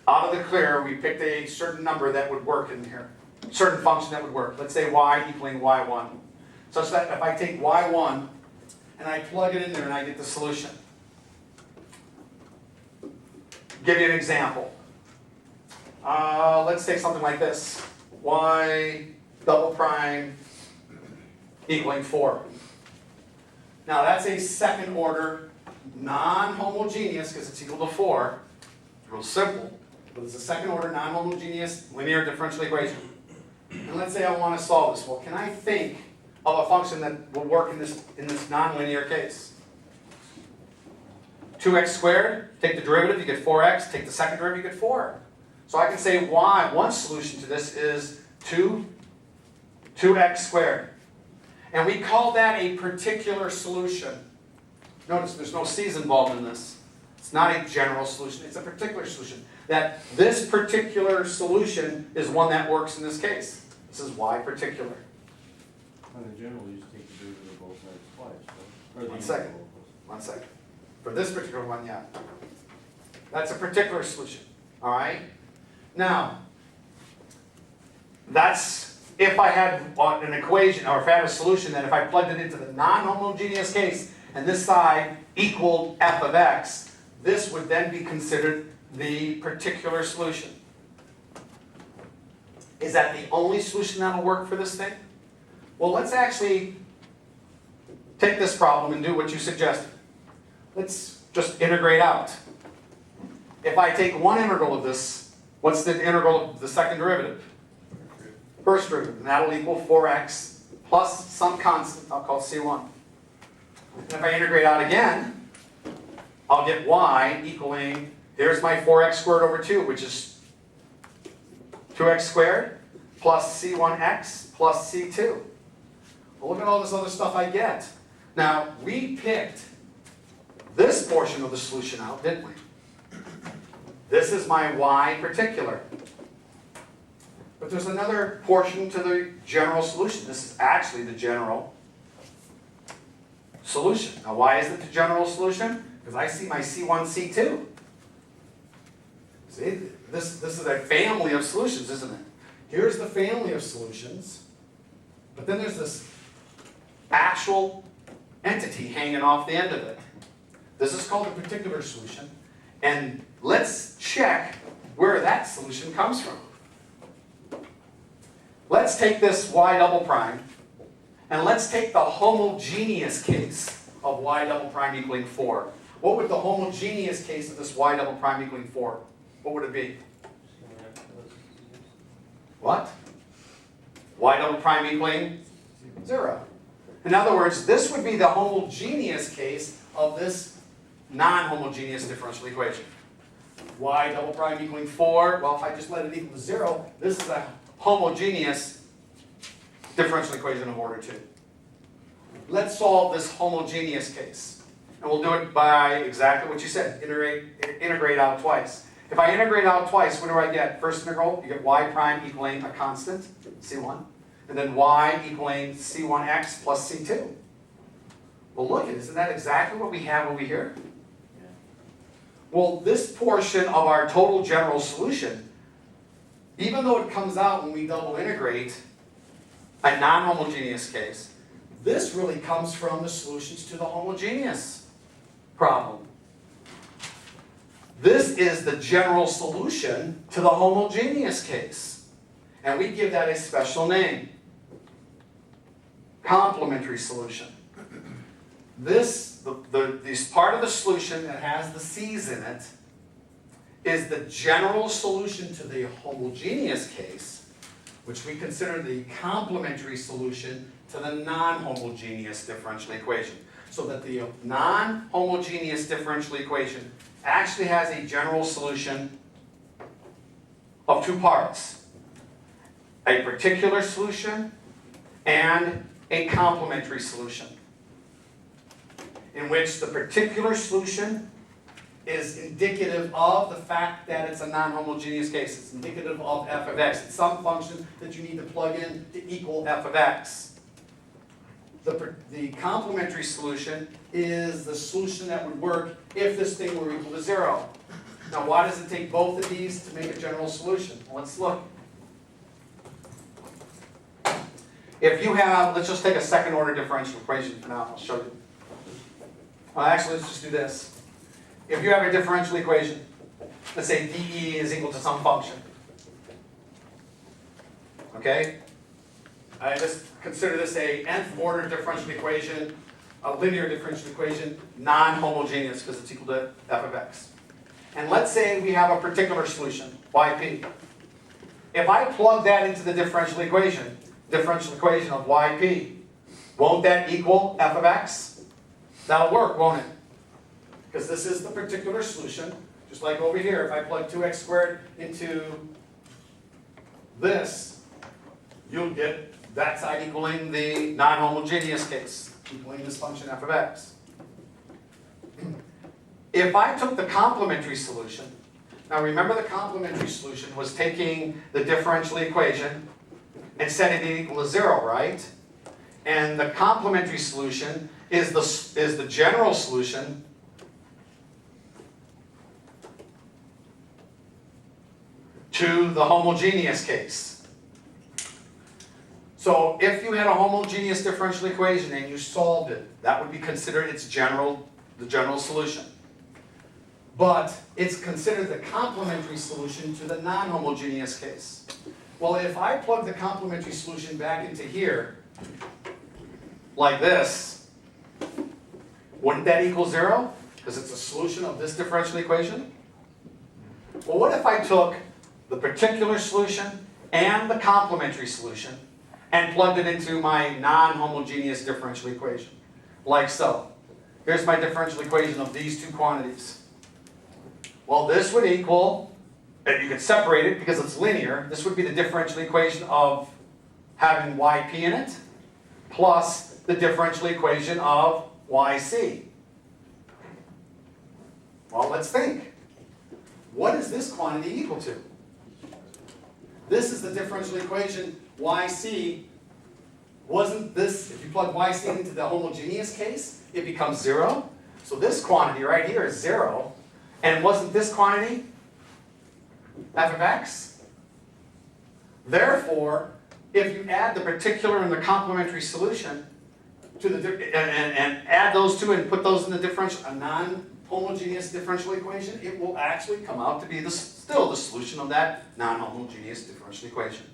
out of the clear. We picked a certain number that would work in here, certain function that would work. Let's say y equaling y1, such that if I take y1 and I plug it in there and I get the solution. Give you an example. Let's take something like this: y double prime equaling 4. Now that's a second order, non-homogeneous, because it's equal to 4. It's real simple, but it's a second order, non-homogeneous linear differential equation. And let's say I want to solve this. Well, can I think of a function that will work in this non-linear case? 2x squared, take the derivative, you get 4x, take the second derivative, you get 4. So I can say one solution to this is 2x squared. And we call that a particular solution. Notice there's no c's involved in this. It's not a general solution, it's a particular solution. That this particular solution is one that works in this case. This is y particular. And in general, you just take the derivative of both sides twice, right? Or the 1 second. integral of both sides. 1 second. For this particular one, yeah. That's a particular solution. All right? Now, that's if I had an equation, or if I had a solution that if I plugged it into the non-homogeneous case, and this side equaled f of x, this would then be considered the particular solution. Is that the only solution that will work for this thing? Well, let's actually take this problem and do what you suggested. Let's just integrate out. If I take one integral of this, what's the integral of the second derivative? First derivative, and that'll equal 4x plus some constant, I'll call C1. And if I integrate out again, I'll get y equaling, here's my 4x squared over 2, which is 2x squared plus C1x plus C2. Well, look at all this other stuff I get. Now, we picked this portion of the solution out, didn't we? This is my y particular. But there's another portion to the general solution. This is actually the general solution. Now, why is it the general solution? Because I see my C1, C2. See, this is a family of solutions, isn't it? Here's the family of solutions, but then there's this actual entity hanging off the end of it. This is called the particular solution, and let's check where that solution comes from. Let's take this y double prime, and let's take the homogeneous case of y double prime equaling 4. What would the homogeneous case of this y double prime equaling 4? What would it be? what? Y double prime equaling 0. In other words, this would be the homogeneous case of this non-homogeneous differential equation. Y double prime equaling 4, well, if I just let it equal to 0, this is a homogeneous differential equation of order 2. Let's solve this homogeneous case. And we'll do it by exactly what you said, integrate out twice. If I integrate out twice, what do I get? First integral, you get y prime equaling a constant, c1, and then y equaling c1x plus c2. Well, look, isn't that exactly what we have over here? Yeah. Well, this portion of our total general solution, even though it comes out when we double integrate a non-homogeneous case, this really comes from the solutions to the homogeneous problem. This is the general solution to the homogeneous case. And we give that a special name. Complementary solution. This part of the solution that has the C's in it is the general solution to the homogeneous case, which we consider the complementary solution to the non-homogeneous differential equation. So that the non-homogeneous differential equation actually has a general solution of two parts. A particular solution and a complementary solution, in which the particular solution is indicative of the fact that it's a non-homogeneous case. It's indicative of f of x. It's some function that you need to plug in to equal f of x. The complementary solution is the solution that would work if this thing were equal to 0. Now, why does it take both of these to make a general solution? Well, let's look. If you have, let's just take a second order differential equation for now. I'll show you. Actually, let's just do this. If you have a differential equation, let's say dE is equal to some function. Okay? I just consider this a nth order differential equation, a linear differential equation, non-homogeneous because it's equal to f of x. And let's say we have a particular solution, yp. If I plug that into the differential equation of yp, won't that equal f of x? That'll work, won't it? Because this is the particular solution. Just like over here, if I plug 2x squared into this, you'll get that side equaling the non-homogeneous case, equaling this function f of x. If I took the complementary solution, now remember the complementary solution was taking the differential equation and setting it equal to 0, right? And the complementary solution is the general solution to the homogeneous case. So if you had a homogeneous differential equation and you solved it, that would be considered the general solution. But it's considered the complementary solution to the non-homogeneous case. Well, if I plug the complementary solution back into here, like this, wouldn't that equal 0? Because it's a solution of this differential equation? Well, what if I took the particular solution and the complementary solution and plugged it into my non-homogeneous differential equation, like so? Here's my differential equation of these two quantities. Well, this would equal, and you could separate it because it's linear, this would be the differential equation of having yp in it, plus the differential equation of yc. Well, let's think. What is this quantity equal to? This is the differential equation yc. Wasn't this, if you plug yc into the homogeneous case, it becomes 0. So this quantity right here is 0. And wasn't this quantity f of x? Therefore, if you add the particular and the complementary solution to the and add those two and put those in the differential, a non-homogeneous differential equation, it will actually come out to be still the solution of that non-homogeneous differential equation.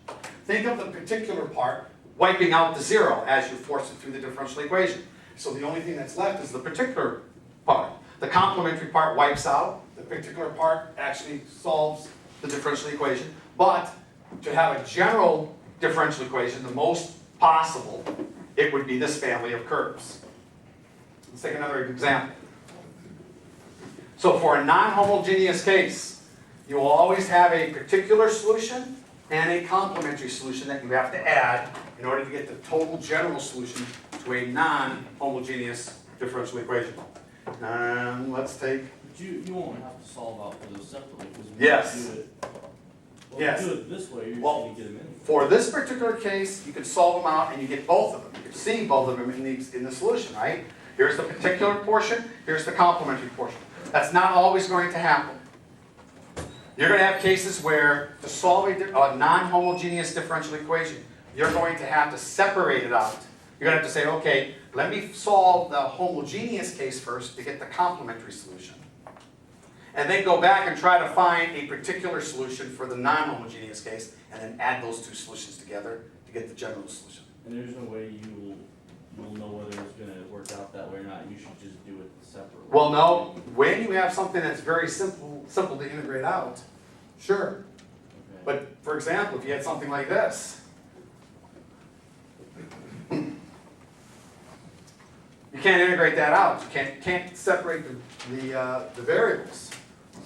Think of the particular part wiping out the 0 as you force it through the differential equation. So the only thing that's left is the particular part. The complementary part wipes out. The particular part actually solves the differential equation. But to have a general differential equation, the most possible, it would be this family of curves. Let's take another example. So for a non-homogeneous case, you will always have a particular solution and a complementary solution that you have to add in order to get the total general solution to a non-homogeneous differential equation. Let's take, But you won't have to solve out for those separately, because when Yes. you do it, well, Yes. if you do it this way, you're just Well, gonna get them anyway. for this particular case, you can solve them out and you get both of them. You can see both of them in the solution, right? Here's the particular portion, here's the complementary portion. That's not always going to happen. You're going to have cases where to solve a non-homogeneous differential equation, you're going to have to separate it out. You're going to have to say, okay, let me solve the homogeneous case first to get the complementary solution. And then go back and try to find a particular solution for the non-homogeneous case, and then add those two solutions together to get the general solution. And there's no way you'll know whether it's gonna work out that way or not, you should just do it separately. Well, no, when you have something that's very simple to integrate out, sure. Okay. But for example, if you had something like this, you can't integrate that out. You can't separate the variables.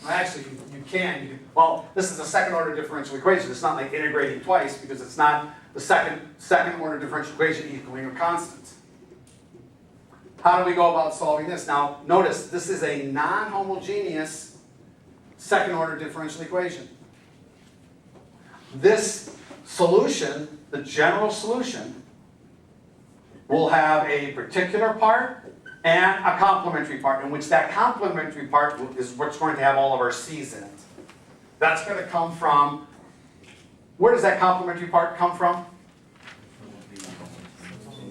Well, actually, you can. Well, this is a second order differential equation. It's not like integrating twice because it's not the second order differential equation equaling a constant. How do we go about solving this? Now, notice this is a non-homogeneous second order differential equation. This solution, the general solution, will have a particular part and a complementary part, in which that complementary part is what's going to have all of our C's in it. That's going to come from, where does that complementary part come from?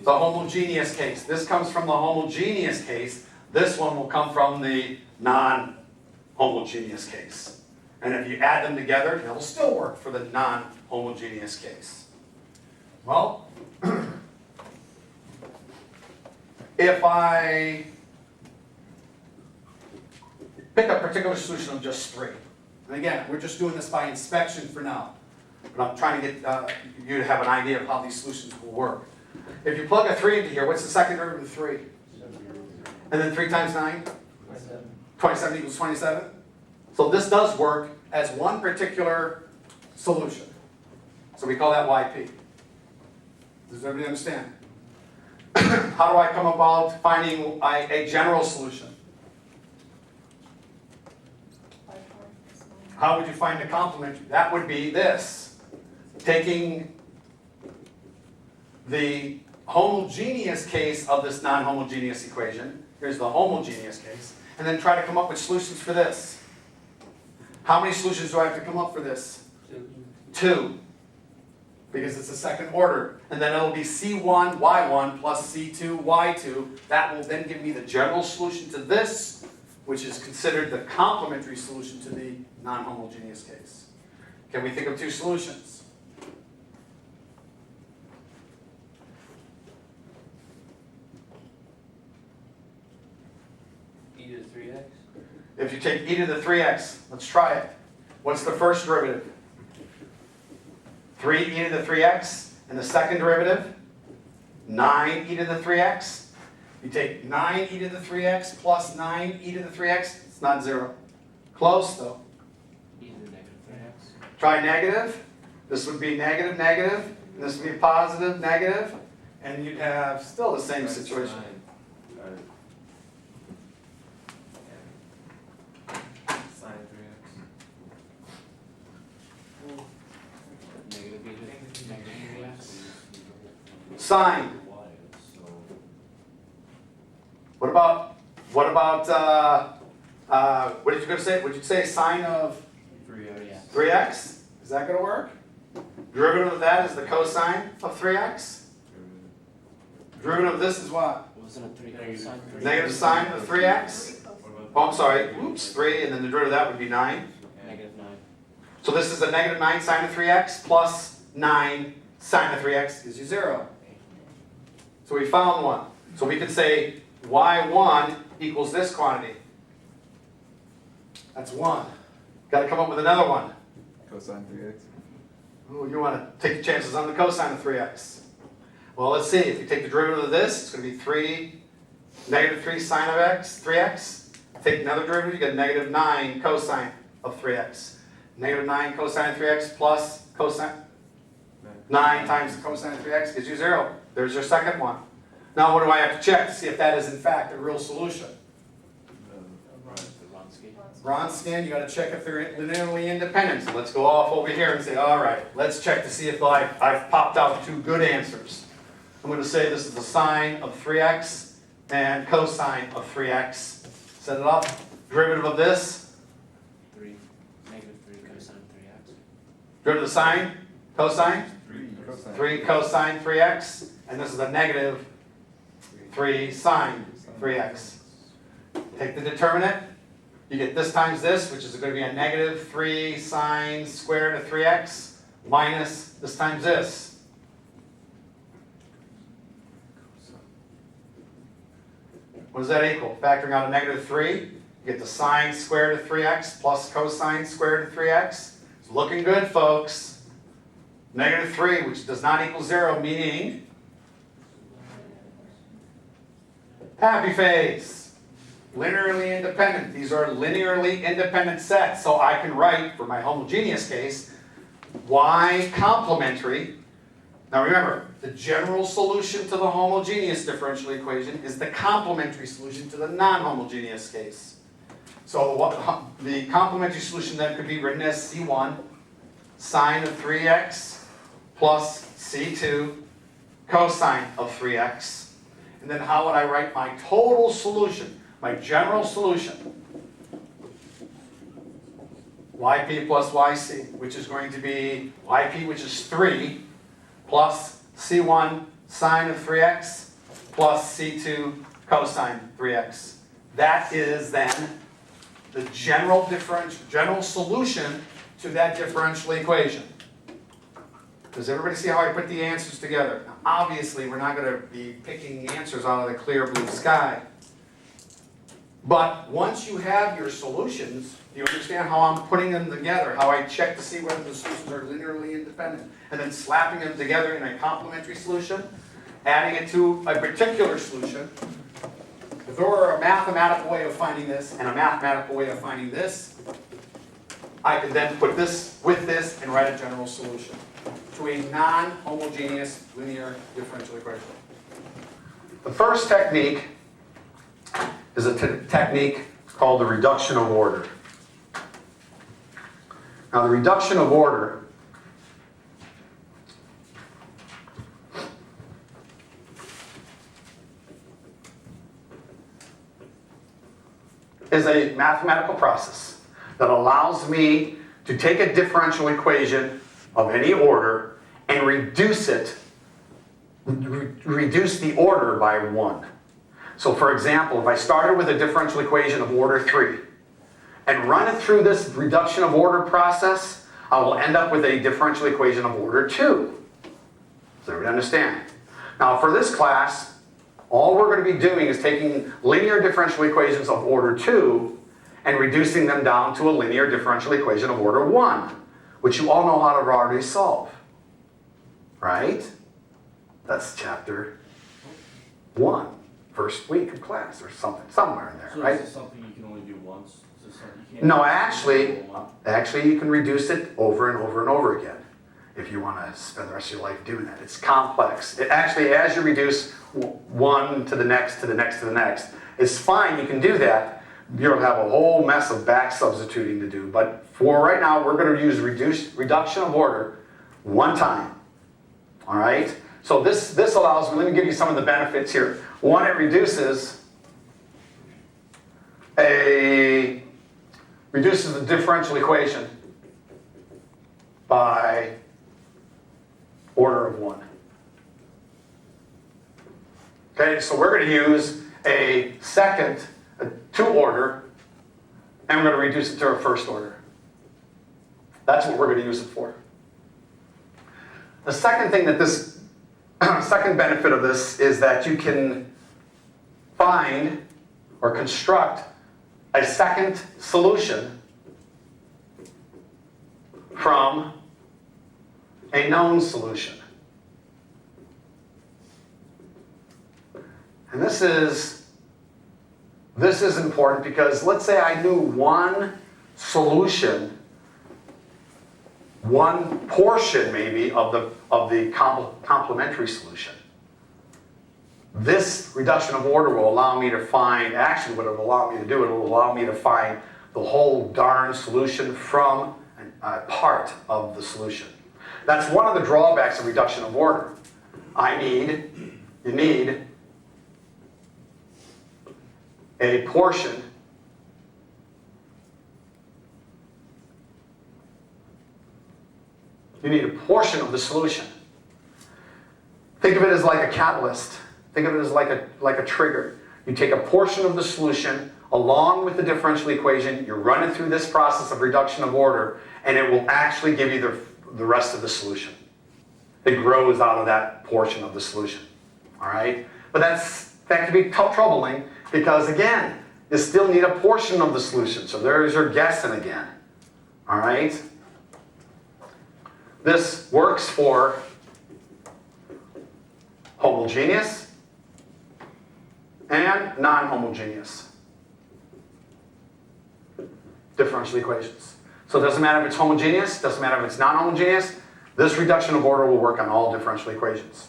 The homogeneous case. This comes from the homogeneous case. This one will come from the non-homogeneous case. And if you add them together, it'll still work for the non-homogeneous case. Well, if I pick a particular solution of just 3, and again, we're just doing this by inspection for now, but I'm trying to get you to have an idea of how these solutions will work. If you plug a 3 into here, what's the second derivative of 3? And then 3 times 9? 27 equals 27. So this does work as one particular solution. So we call that YP. Does everybody understand? How do I come about finding a general solution? How would you find a complementary? That would be this. Taking the homogeneous case of this non-homogeneous equation, here's the homogeneous case, and then try to come up with solutions for this. How many solutions do I have to come up for this? 2. Because it's a second order. And then it'll be C1, Y1 plus C2, Y2. That will then give me the general solution to this, which is considered the complementary solution to the non-homogeneous case. Can we think of 2 solutions? E to the 3x? If you take e to the 3x, let's try it. What's the first derivative? 3e to the 3x. And the second derivative? 9e to the 3x. You take 9e to the 3x plus 9e to the 3x. It's not 0. Close, though. E to the negative 3x? Try negative. This would be negative, negative. And this would be positive, negative. And you'd have still the same situation. Sine 3x. Negative e to the negative 3x? Sine. What about, what did you gonna say? Would you say sine of 3x. 3x? Is that gonna work? Derivative of that is the cosine of 3x. Derivative of this is what? Wasn't it 3 sine 3? Negative sine of 3x. What about Oh, I'm sorry. Oops, 3, and then the derivative of that would be 9. Negative 9. So this is a negative 9 sine of 3x plus 9 sine of 3x gives you 0. So we found one. So we could say y1 equals this quantity. That's 1. Got to come up with another one. Cosine 3x. Ooh, you want to take your chances on the cosine of 3x. Well, let's see. If you take the derivative of this, it's going to be negative 3 sine of x, 3x. Take another derivative, you get negative 9 cosine of 3x. Negative 9 cosine of 3x plus cosine 9 times the cosine of 3x gives you 0. There's your second one. Now what do I have to check to see if that is in fact a real solution? Wronskian, you got to check if they're linearly independent. So let's go off over here and say, all right, let's check to see if I've popped out 2 good answers. I'm going to say this is the sine of 3x and cosine of 3x. Set it up. Derivative of this. Negative 3 cosine 3x. Derivative of the sine, cosine. 3 cosine 3x. And this is a negative 3 sine 3x. Take the determinant. You get this times this, which is going to be a negative 3 sine squared of 3x minus this times this. What does that equal? Factoring out a negative 3, you get the sine squared of 3x plus cosine squared of 3x. It's looking good, folks. Negative 3, which does not equal 0, meaning happy face. Linearly independent. These are linearly independent sets. So I can write, for my homogeneous case, y complementary. Now remember, the general solution to the homogeneous differential equation is the complementary solution to the non-homogeneous case. So the complementary solution then could be written as C1 sine of 3x plus C2 cosine of 3x. And then how would I write my total solution? My general solution, yp plus yc, which is going to be yp, which is 3, plus c1 sine of 3x, plus c2 cosine 3x. That is then the general solution to that differential equation. Does everybody see how I put the answers together? Now, obviously, we're not going to be picking answers out of the clear blue sky. But once you have your solutions, you understand how I'm putting them together, how I check to see whether the solutions are linearly independent, and then slapping them together in a complementary solution, adding it to a particular solution. If there were a mathematical way of finding this and a mathematical way of finding this, I can then put this with this and write a general solution to a non-homogeneous linear differential equation. The first technique is a technique called the reduction of order. Now, the reduction of order is a mathematical process that allows me to take a differential equation of any order and reduce the order by 1. So for example, if I started with a differential equation of order 3 and run it through this reduction of order process, I will end up with a differential equation of order 2. Does everybody understand? Now for this class, all we're going to be doing is taking linear differential equations of order 2 and reducing them down to a linear differential equation of order 1, which you all know how to already solve. Right? That's chapter 1. First week of class or something, somewhere in there, So right? is this something you can only do once? Is this something you can't No, do actually you can reduce it over and over and over again if you want to spend the rest of your life doing that. It's complex. It actually, as you reduce one to the next, to the next, to the next, it's fine, you can do that. You'll have a whole mess of back substituting to do, but for right now, we're going to use reduction of order one time, all right? So this allows, let me give you some of the benefits here. One, it reduces the differential equation by order of 1. Okay, so we're going to use a 2 order, and we're going to reduce it to a 1st order. That's what we're going to use it for. The second thing that second benefit of this is that you can find or construct a second solution from a known solution. And this is important because let's say I knew one solution, one portion maybe of the complementary solution. This reduction of order will allow me to find, actually what it will allow me to do, it will allow me to find the whole darn solution from a part of the solution. That's one of the drawbacks of reduction of order. You need a portion of the solution. Think of it as like a catalyst. Think of it as like a trigger. You take a portion of the solution along with the differential equation, you run it through this process of reduction of order, and it will actually give you the rest of the solution. It grows out of that portion of the solution. All right? But that can be troubling because, again, you still need a portion of the solution. So there's your guessing again. All right? This works for homogeneous and non-homogeneous differential equations. So it doesn't matter if it's homogeneous, doesn't matter if it's non-homogeneous, this reduction of order will work on all differential equations.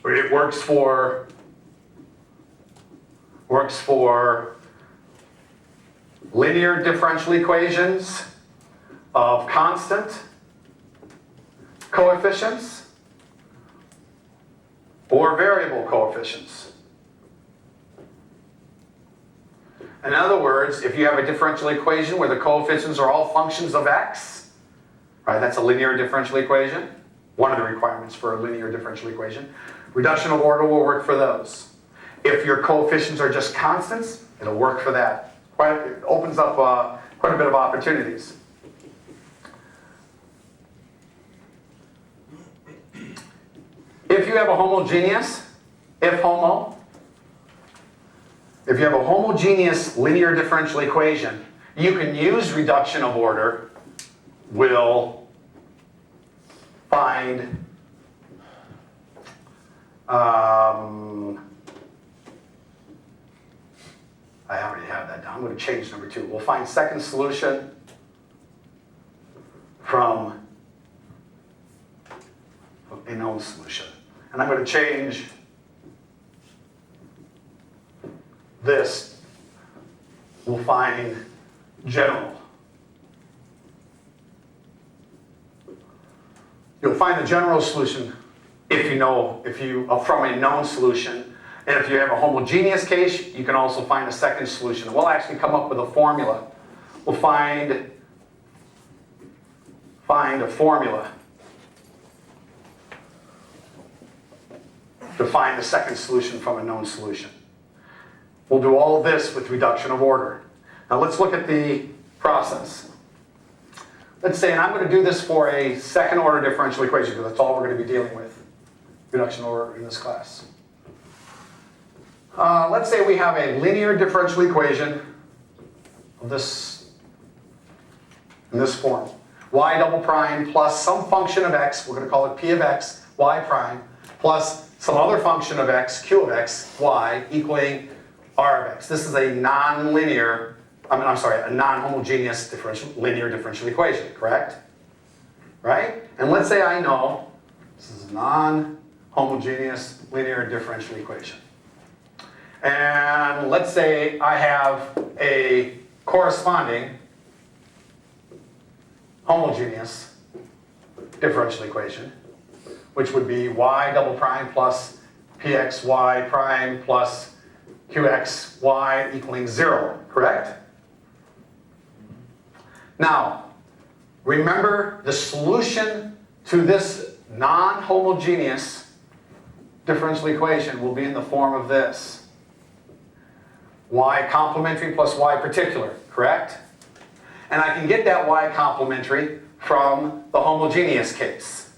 It works for linear differential equations of constant coefficients or variable coefficients. In other words, if you have a differential equation where the coefficients are all functions of x, right, that's a linear differential equation, one of the requirements for a linear differential equation. Reduction of order will work for those. If your coefficients are just constants, it'll work for that. It opens up quite a bit of opportunities. If you have a homogeneous, if you have a homogeneous linear differential equation, you can use reduction of order, will find I already have that down. I'm going to change number 2. We'll find second solution from a known solution. And I'm going to change this. We'll find general. You'll find the general solution from a known solution. And if you have a homogeneous case, you can also find a second solution. We'll actually come up with a formula. We'll find a formula to find the second solution from a known solution. We'll do all this with reduction of order. Now let's look at the process. Let's say, and I'm going to do this for a second order differential equation because that's all we're going to be dealing with, reduction of order in this class. Let's say we have a linear differential equation of this, in this form. Y double prime plus some function of x, we're going to call it p of x, y prime, plus some other function of x, q of x, y, equaling r of x. This is a non-linear, a non-homogeneous linear differential equation, correct? Right? And let's say I know this is a non-homogeneous linear differential equation. And let's say I have a corresponding homogeneous differential equation, which would be y double prime plus pxy prime plus qxy equaling 0, correct? Now, remember the solution to this non-homogeneous differential equation will be in the form of this. Y complementary plus y particular, correct? And I can get that y complementary from the homogeneous case.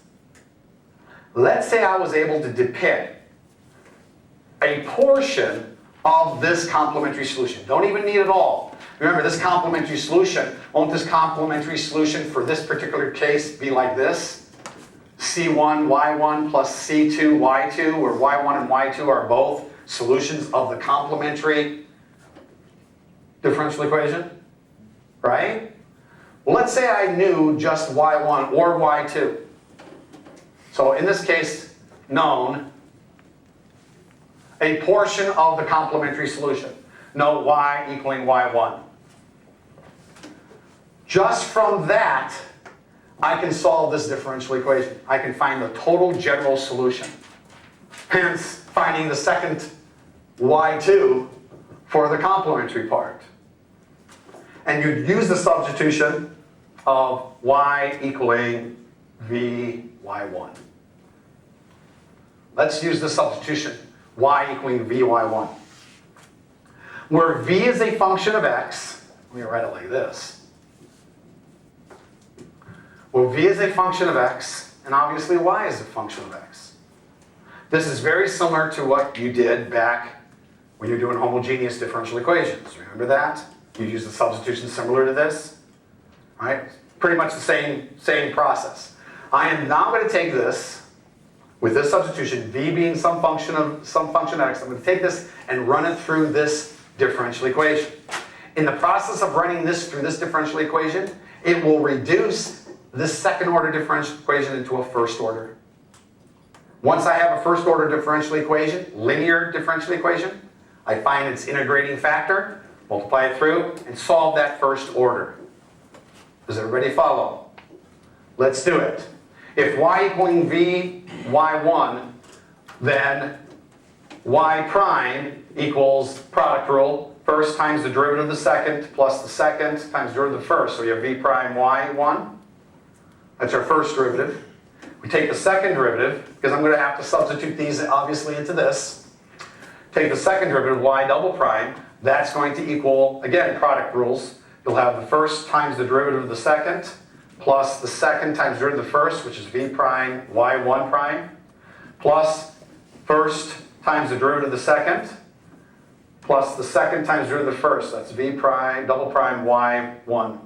Let's say I was able to depict a portion of this complementary solution. Don't even need it all. Remember, this complementary solution, won't this complementary solution for this particular case be like this? C1, Y1 plus C2, Y2, where Y1 and Y2 are both solutions of the complementary differential equation, right? Well, let's say I knew just Y1 or Y2. So in this case, known a portion of the complementary solution. Note Y equaling Y1. Just from that, I can solve this differential equation. I can find the total general solution. Hence, finding the second Y2 for the complementary part. And you'd use the substitution of Y equaling VY1. Let's use the substitution, Y equaling VY1. Where V is a function of X, let me write it like this. Well, V is a function of X, and obviously Y is a function of X. This is very similar to what you did back when you're doing homogeneous differential equations. Remember that? You use the substitution similar to this, right? Pretty much the same process. I am now going to take this, with this substitution, V being some function X, I'm going to take this and run it through this differential equation. In the process of running this through this differential equation, it will reduce this second order differential equation into a first order. Once I have a first order differential equation, linear differential equation, I find its integrating factor, multiply it through, and solve that first order. Does everybody follow? Let's do it. If Y equaling V, Y1, then Y prime equals product rule, first times the derivative of the second, plus the second times the derivative of the first. So you have V prime Y1. That's our first derivative. We take the second derivative, because I'm going to have to substitute these obviously into this. Take the second derivative, Y double prime. That's going to equal, again, product rules. You'll have the first times the derivative of the second, plus the second times the derivative of the first, which is V prime Y1 prime, plus first times the derivative of the second, plus the second times the derivative of the first. That's V prime, double prime Y1.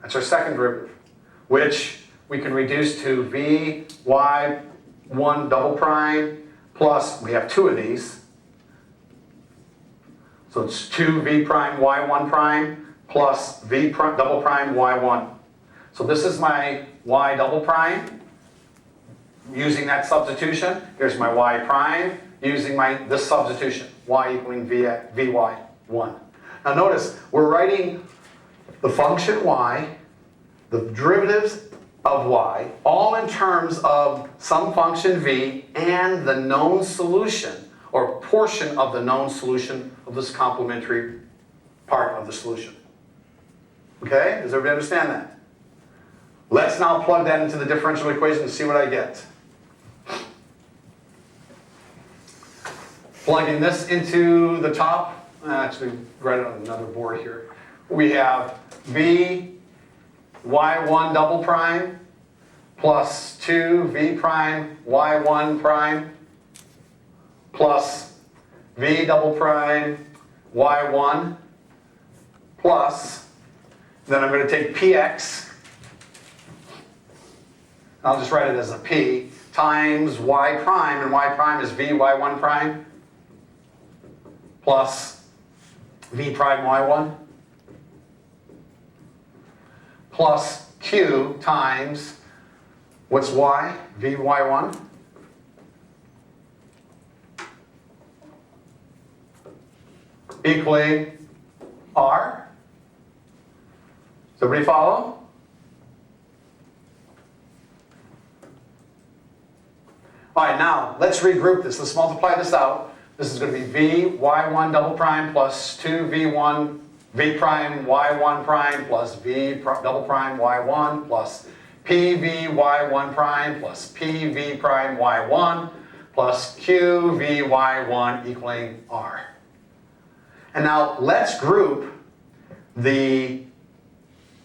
That's our second derivative, which we can reduce to V Y1 double prime, plus, we have two of these, so it's 2V prime Y1 prime plus V prime, double prime Y1. So this is my Y double prime using that substitution. Here's my Y prime using this substitution, Y equaling VY1. Now notice, we're writing the function Y, the derivatives of Y, all in terms of some function V and the known solution or portion of the known solution of this complementary part of the solution. Okay? Does everybody understand that? Let's now plug that into the differential equation and see what I get. Plugging this into the top, actually write it on another board here. We have V Y1 double prime plus 2 V prime Y1 prime plus V double prime Y1 plus, then I'm going to take PX, I'll just write it as a P, times Y prime, and Y prime is V Y1 prime plus V prime Y1 plus Q times, what's Y? V Y1 equaling R. Does everybody follow? All right, now let's regroup this. Let's multiply this out. This is going to be V Y1 double prime plus 2 V1 V prime Y1 prime plus V double prime Y1 plus PV Y1 prime plus PV prime Y1 plus QV Y1 equaling R. And now let's group the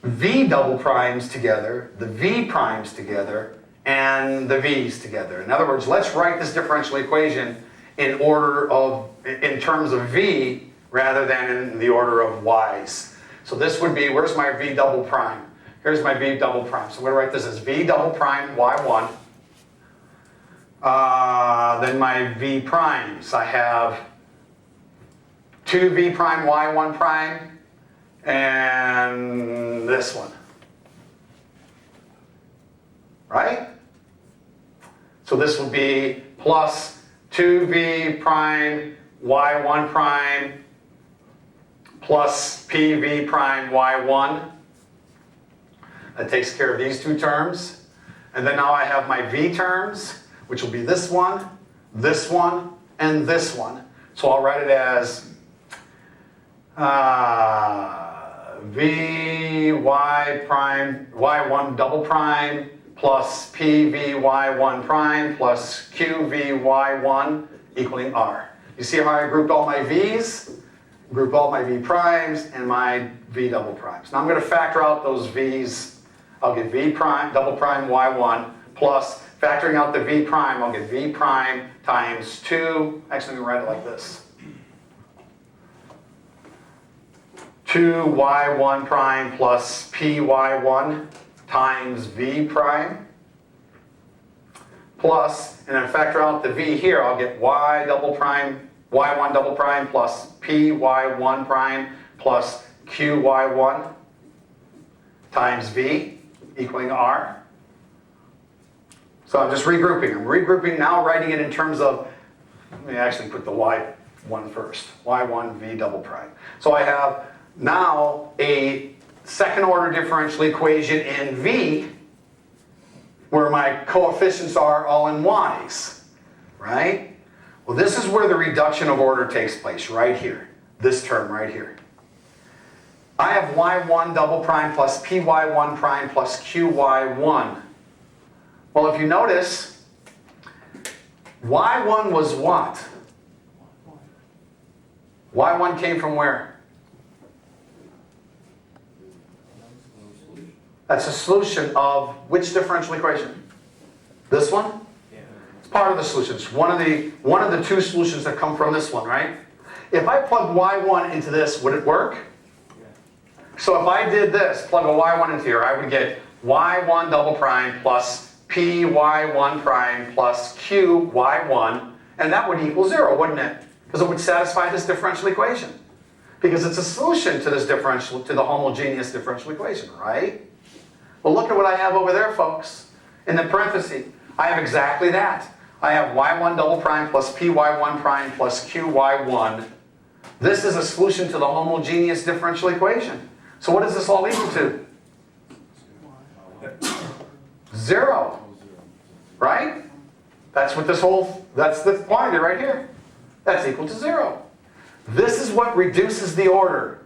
V double primes together, the V primes together, and the V's together. In other words, let's write this differential equation in order of, in terms of v, rather than in the order of y's. So this would be, where's my v double prime? Here's my v double prime. So I'm going to write this as v double prime y1. Then my v primes. I have 2v prime y1 prime and this one. Right? So this would be plus 2v prime y1 prime plus pv prime y1. That takes care of these two terms. And then now I have my v terms, which will be this one, and this one. So I'll write it as vy prime, y1 double prime, plus pvy1 prime, plus qvy1 equaling r. You see how I grouped all my v's? Group all my v primes and my v double primes. Now I'm going to factor out those v's. I'll get v prime, double prime y1, plus, factoring out the v prime, I'll get v prime times 2, actually I'm going to write it like this. 2y1 prime plus py1 times v prime, plus, and then factor out the v here, I'll get y double prime, y1 double prime plus py1 prime plus qy1 times v equaling r. So I'm just regrouping. I'm regrouping now, writing it in terms of, let me actually put the y1 first. y1 v double prime. So I have now a second order differential equation in v where my coefficients are all in y's, right? Well, this is where the reduction of order takes place, right here. This term right here. I have y1 double prime plus py1 prime plus qy1. Well, if you notice, y1 was what? y1 came from where? That's a solution of which differential equation? This one? Yeah. It's part of the solution. It's one of the two solutions that come from this one, right? If I plug y1 into this, would it work? Yeah. So if I did this, plug a y1 into here, I would get y1 double prime plus py1 prime plus qy1, and that would equal 0, wouldn't it? Because it would satisfy this differential equation. Because it's a solution to this differential, to the homogeneous differential equation, right? Well, look at what I have over there, folks. In the parenthesis, I have exactly that. I have y1 double prime plus py1 prime plus qy1. This is a solution to the homogeneous differential equation. So what does this all equal to? 0. Right? That's what this whole, that's the quantity right here. That's equal to 0. This is what reduces the order.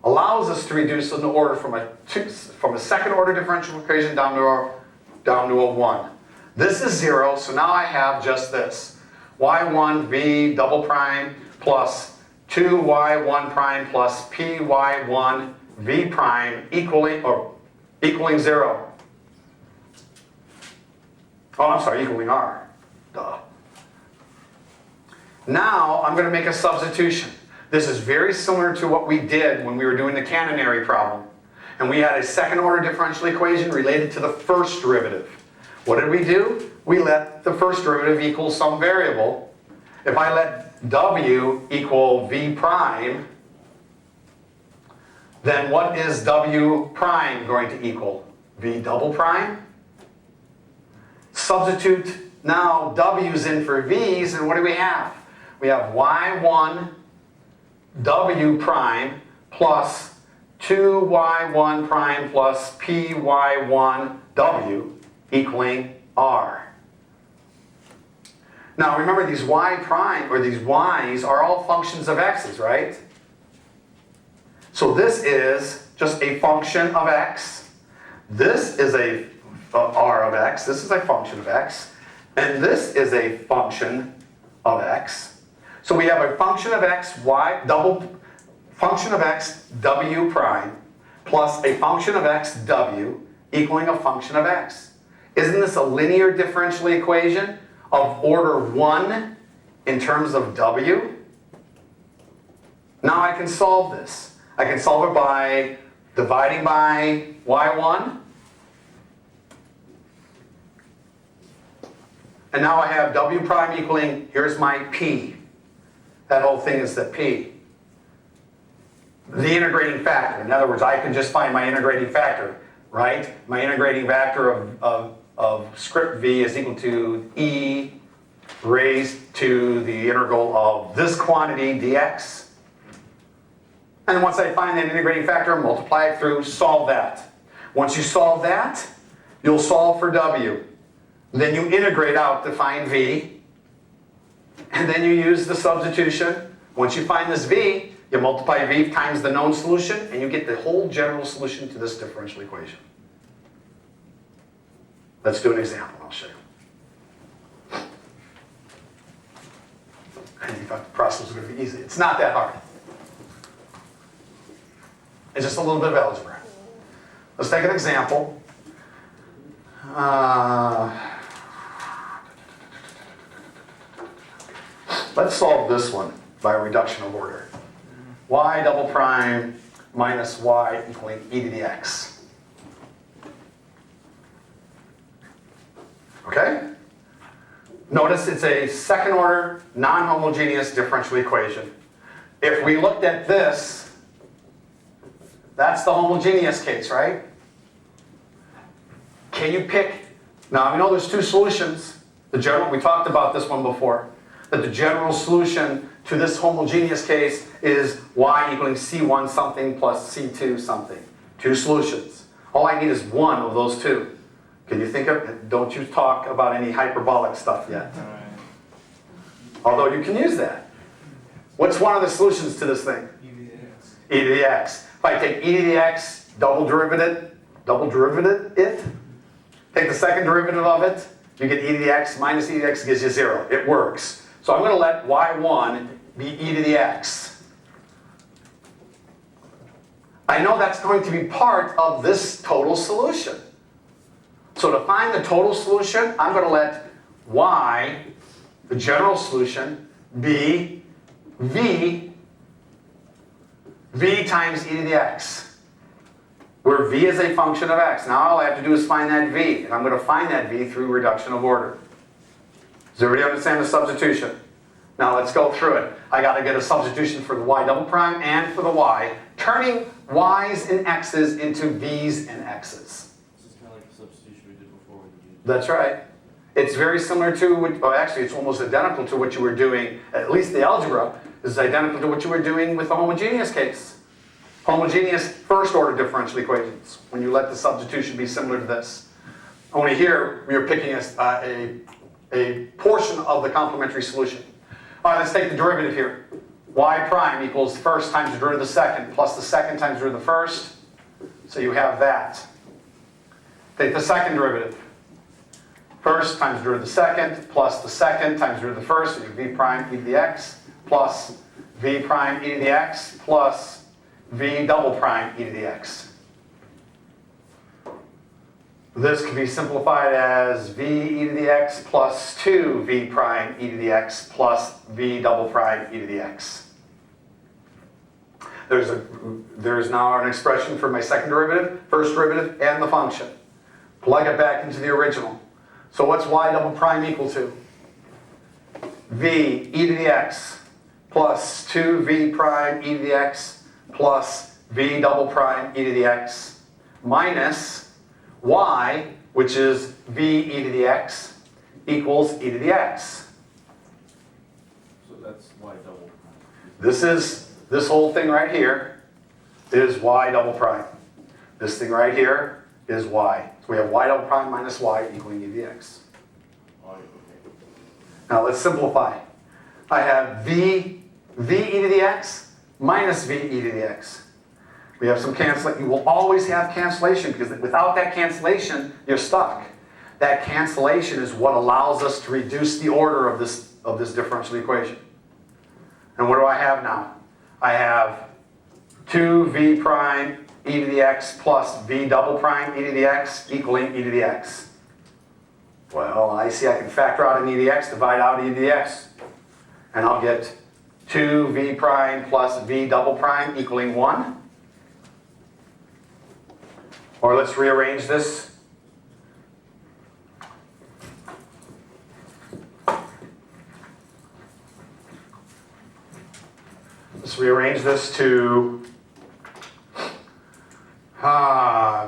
Allows us to reduce the order from a second order differential equation down to a 1. This is 0, so now I have just this. y1 v double prime plus 2y1 prime plus py1 v prime equaling 0. Oh, I'm sorry, equaling r. Duh. Now I'm going to make a substitution. This is very similar to what we did when we were doing the canonary problem. And we had a second order differential equation related to the first derivative. What did we do? We let the first derivative equal some variable. If I let w equal v prime, then what is w prime going to equal? V double prime? Substitute now w's in for v's, and what do we have? We have y1 w prime plus 2y1 prime plus py1 w equaling r. Now remember, these y prime, or these y's, are all functions of x's, right? So this is just a function of x. This is a r of x. This is a function of x. And this is a function of x. So we have a function of x, function of x, w prime, plus a function of x, w, equaling a function of x. Isn't this a linear differential equation of order 1 in terms of w. Now I can solve this. I can solve it by dividing by y1. And now I have w prime equaling, here's my p. That whole thing is the p. The integrating factor. In other words, I can just find my integrating factor, right? My integrating factor of script v is equal to e raised to the integral of this quantity dx. And once I find that integrating factor, multiply it through, solve that. Once you solve that, you'll solve for w. Then you integrate out to find v. And then you use the substitution. Once you find this v, you multiply v times the known solution, and you get the whole general solution to this differential equation. Let's do an example, I'll show you. And you thought the process was going to be easy. It's not that hard. It's just a little bit of algebra. Let's take an example. Let's solve this one by reduction of order. Y double prime minus y equaling e to the x. Okay? Notice it's a second order, non-homogeneous differential equation. If we looked at this, that's the homogeneous case, right? Can you pick, now we know there's two solutions. The general, we talked about this one before, that the general solution to this homogeneous case is y equaling c1 something plus c2 something. Two solutions. All I need is one of those two. Can you think of, don't you talk about any hyperbolic stuff yet. Although you can use that. What's one of the solutions to this thing? E to the x. If I take e to the x, double derivative it, take the second derivative of it, you get e to the x minus e to the x gives you 0. It works. So I'm going to let y1 be e to the x. I know that's going to be part of this total solution. So to find the total solution, I'm going to let y, the general solution, be v times e to the x, where v is a function of x. Now all I have to do is find that v, and I'm going to find that v through reduction of order. Does everybody understand the substitution? Now let's go through it. I got to get a substitution for the y double prime and for the y, turning y's and x's into v's and x's. This is kind of like the substitution we did before with the unit. That's right. It's very similar to, well actually it's almost identical to what you were doing, at least the algebra is identical to what you were doing with the homogeneous case. Homogeneous first order differential equations, when you let the substitution be similar to this. Only here, we are picking a portion of the complementary solution. All right, let's take the derivative here. Y prime equals first times the derivative of the second, plus the second times the derivative of the first. So you have that. Take the second derivative. First times the derivative of the second, plus the second times the derivative of the first, so you have v prime e to the x, plus v prime e to the x, plus v double prime e to the x. This can be simplified as v e to the x plus 2v prime e to the x plus v double prime e to the x. There's now an expression for my second derivative, first derivative, and the function. Plug it back into the original. So what's y double prime equal to? v e to the x plus 2v prime e to the x plus v double prime e to the x minus y, which is v e to the x, equals e to the x. So that's y double prime. This whole thing right here is y double prime. This thing right here is y. So we have y double prime minus y equaling e to the x. Oh, okay. Now let's simplify. I have v e to the x minus v e to the x. We have some cancellation. You will always have cancellation because without that cancellation, you're stuck. That cancellation is what allows us to reduce the order of this differential equation. And what do I have now? I have 2v prime e to the x plus v double prime e to the x equaling e to the x. Well, I see I can factor out an e to the x, divide out e to the x. And I'll get 2v prime plus v double prime equaling 1. Or let's rearrange this. Let's rearrange this to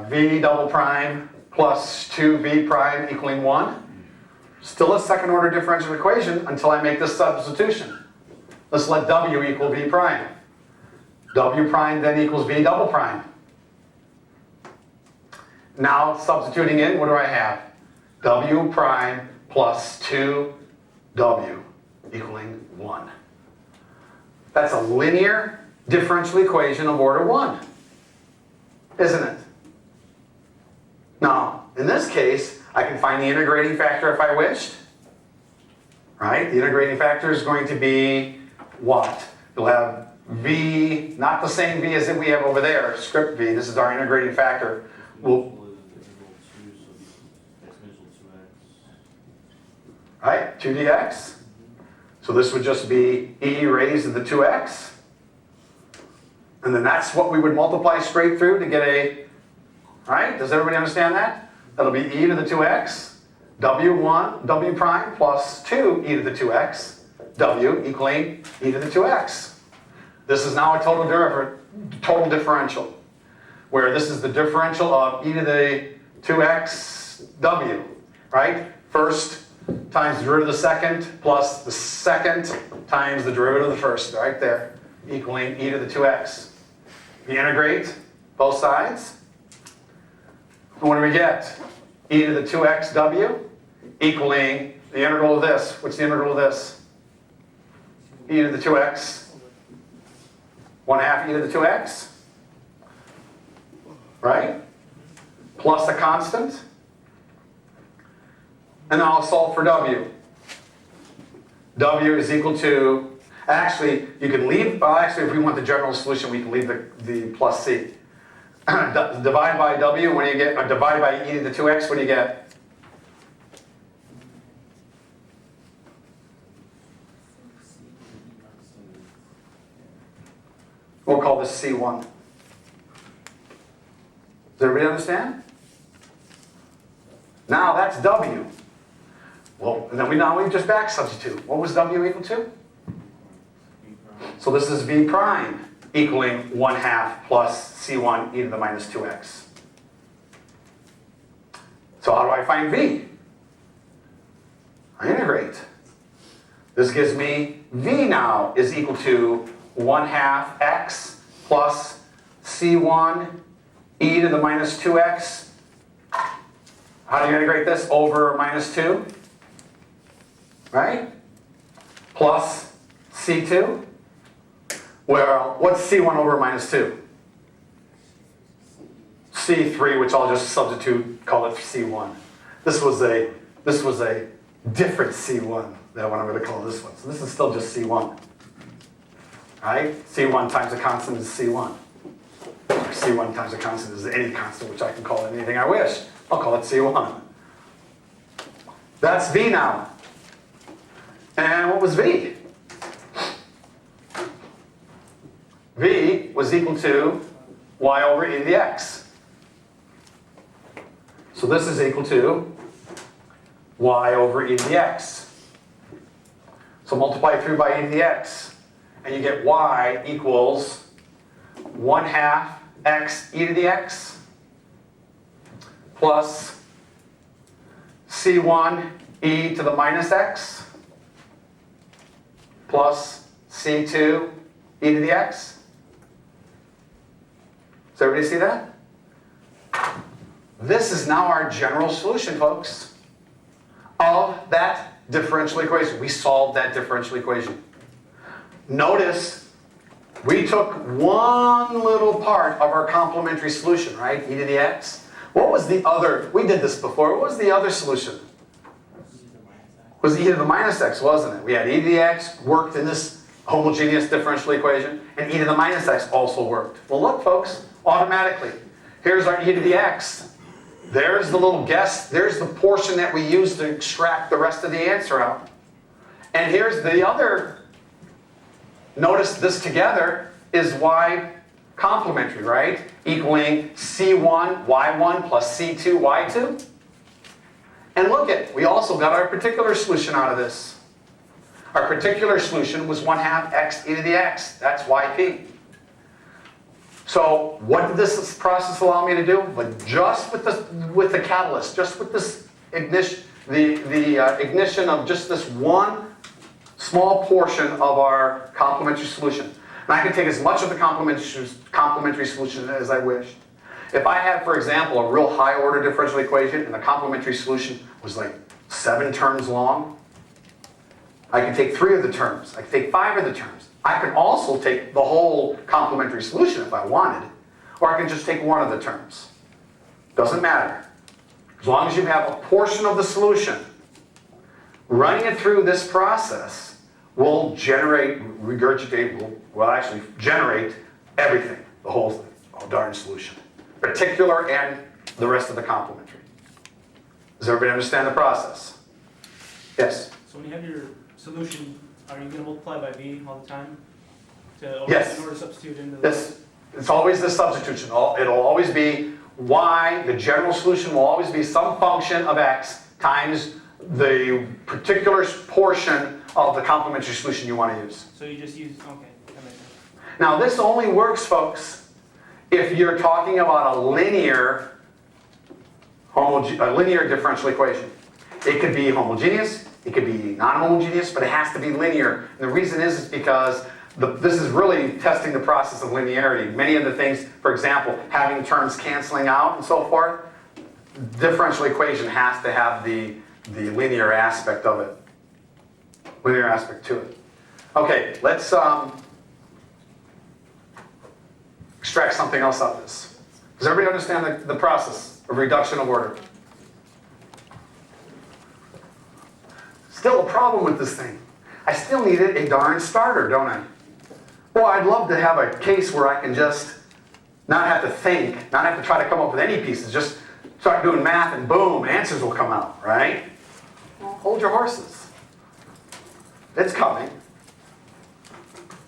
v double prime plus 2v prime equaling 1. Still a second order differential equation until I make this substitution. Let's let w equal v prime. W prime then equals v double prime. Now substituting in, what do I have? W prime plus 2w equaling 1. That's a linear differential equation of order 1, isn't it? Now, in this case, I can find the integrating factor if I wished. Right? The integrating factor is going to be what? You'll have v, not the same v as we have over there, script v. This is our integrating factor. We'll, right? 2dx. So this would just be e raised to the 2x. And then that's what we would multiply straight through to get a, right? Does everybody understand that? That'll be e to the 2x, w prime plus 2 e to the 2x, w equaling e to the 2x. This is now a total differential, where this is the differential of e to the 2x w, right? First times the derivative of the second plus the second times the derivative of the first, right there, equaling e to the 2x. We integrate both sides. And what do we get? E to the 2xw equaling the integral of this. What's the integral of this? E to the 2x. 1/2 e to the 2x. Right? Plus a constant. And then I'll solve for w. W is equal to, actually, you can leave, well, actually, if we want the general solution, we can leave the plus c. Divide by w, what do you get? Or divide by e to the 2x, what do you get? We'll call this c1. Does everybody understand? Now that's w. Well, and then we just back substitute. What was w equal to? So this is v prime equaling 1/2 plus c1 e to the minus 2x. So how do I find v? I integrate. This gives me v now is equal to 1/2 x plus c1 e to the minus 2x. How do you integrate this? Over minus 2. Right? Plus c2. Well, what's c1 over minus 2? c3, which I'll just substitute, call it c1. This was a different c1 than what I'm going to call this one. So this is still just c1. Right? c1 times a constant is c1. Or c1 times a constant is any constant, which I can call it anything I wish. I'll call it c1. That's v now. And what was v? V was equal to y over e to the x. So this is equal to y over e to the x. So multiply through by e to the x. And you get y equals 1/2 x e to the x plus c1 e to the minus x plus c2 e to the x. Does everybody see that? This is now our general solution, folks, of that differential equation. We solved that differential equation. Notice we took one little part of our complementary solution, right? E to the x. What was the other? We did this before. What was the other solution? It was e to the minus x, wasn't it? We had e to the x, worked in this homogeneous differential equation, and e to the minus x also worked. Well, look, folks, automatically. Here's our e to the x. There's the little guess. There's the portion that we use to extract the rest of the answer out. And here's the other notice this together is y complementary, right? Equaling C1, Y1 plus C2, Y2. And look at, we also got our particular solution out of this. Our particular solution was 1/2 x e to the x. That's yp. So what did this process allow me to do? But just with the catalyst, just with this ignition, the ignition of just this one small portion of our complementary solution. And I can take as much of the complementary solution as I wished. If I had, for example, a real high order differential equation and the complementary solution was like 7 terms long, I can take 3 of the terms. I can take 5 of the terms. I can also take the whole complementary solution if I wanted, or I can just take 1 of the terms. Doesn't matter. As long as you have a portion of the solution, running it through this process will generate, will actually generate everything, the whole darn solution. Particular and the rest of the complementary. Does everybody understand the process? Yes? So when you have your solution, are you going to multiply by v all the time? Yes. In order to substitute into This, it's always the substitution. It'll always be y, the general solution will always be some function of x times the particular portion of the complementary solution you want to use. So you just use, okay, that makes sense. Now this only works, folks, if you're talking about a linear differential equation. It could be homogeneous, it could be non-homogeneous, but it has to be linear. And the reason is because this is really testing the process of linearity. Many of the things, for example, having terms canceling out and so forth, differential equation has to have the linear aspect of it. Linear aspect to it. Okay, let's extract something else out of this. Does everybody understand the process of reduction of order? Still a problem with this thing. I still needed a darn starter, don't I? Well, I'd love to have a case where I can just not have to think, not have to try to come up with any pieces, just start doing math and boom, answers will come out, right? Well, hold your horses. It's coming.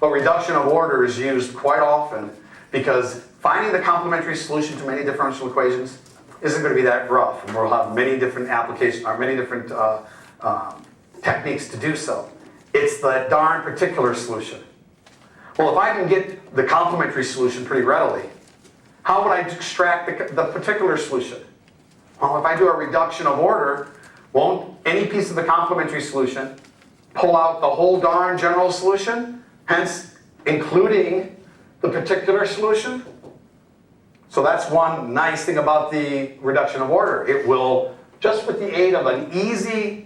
But reduction of order is used quite often because finding the complementary solution to many differential equations isn't going to be that rough. And we'll have many different applications, or many different techniques to do so. It's the darn particular solution. Well, if I can get the complementary solution pretty readily, how would I extract the particular solution? Well, if I do a reduction of order, won't any piece of the complementary solution pull out the whole darn general solution, hence including the particular solution? So that's one nice thing about the reduction of order. It will, just with the aid of an easily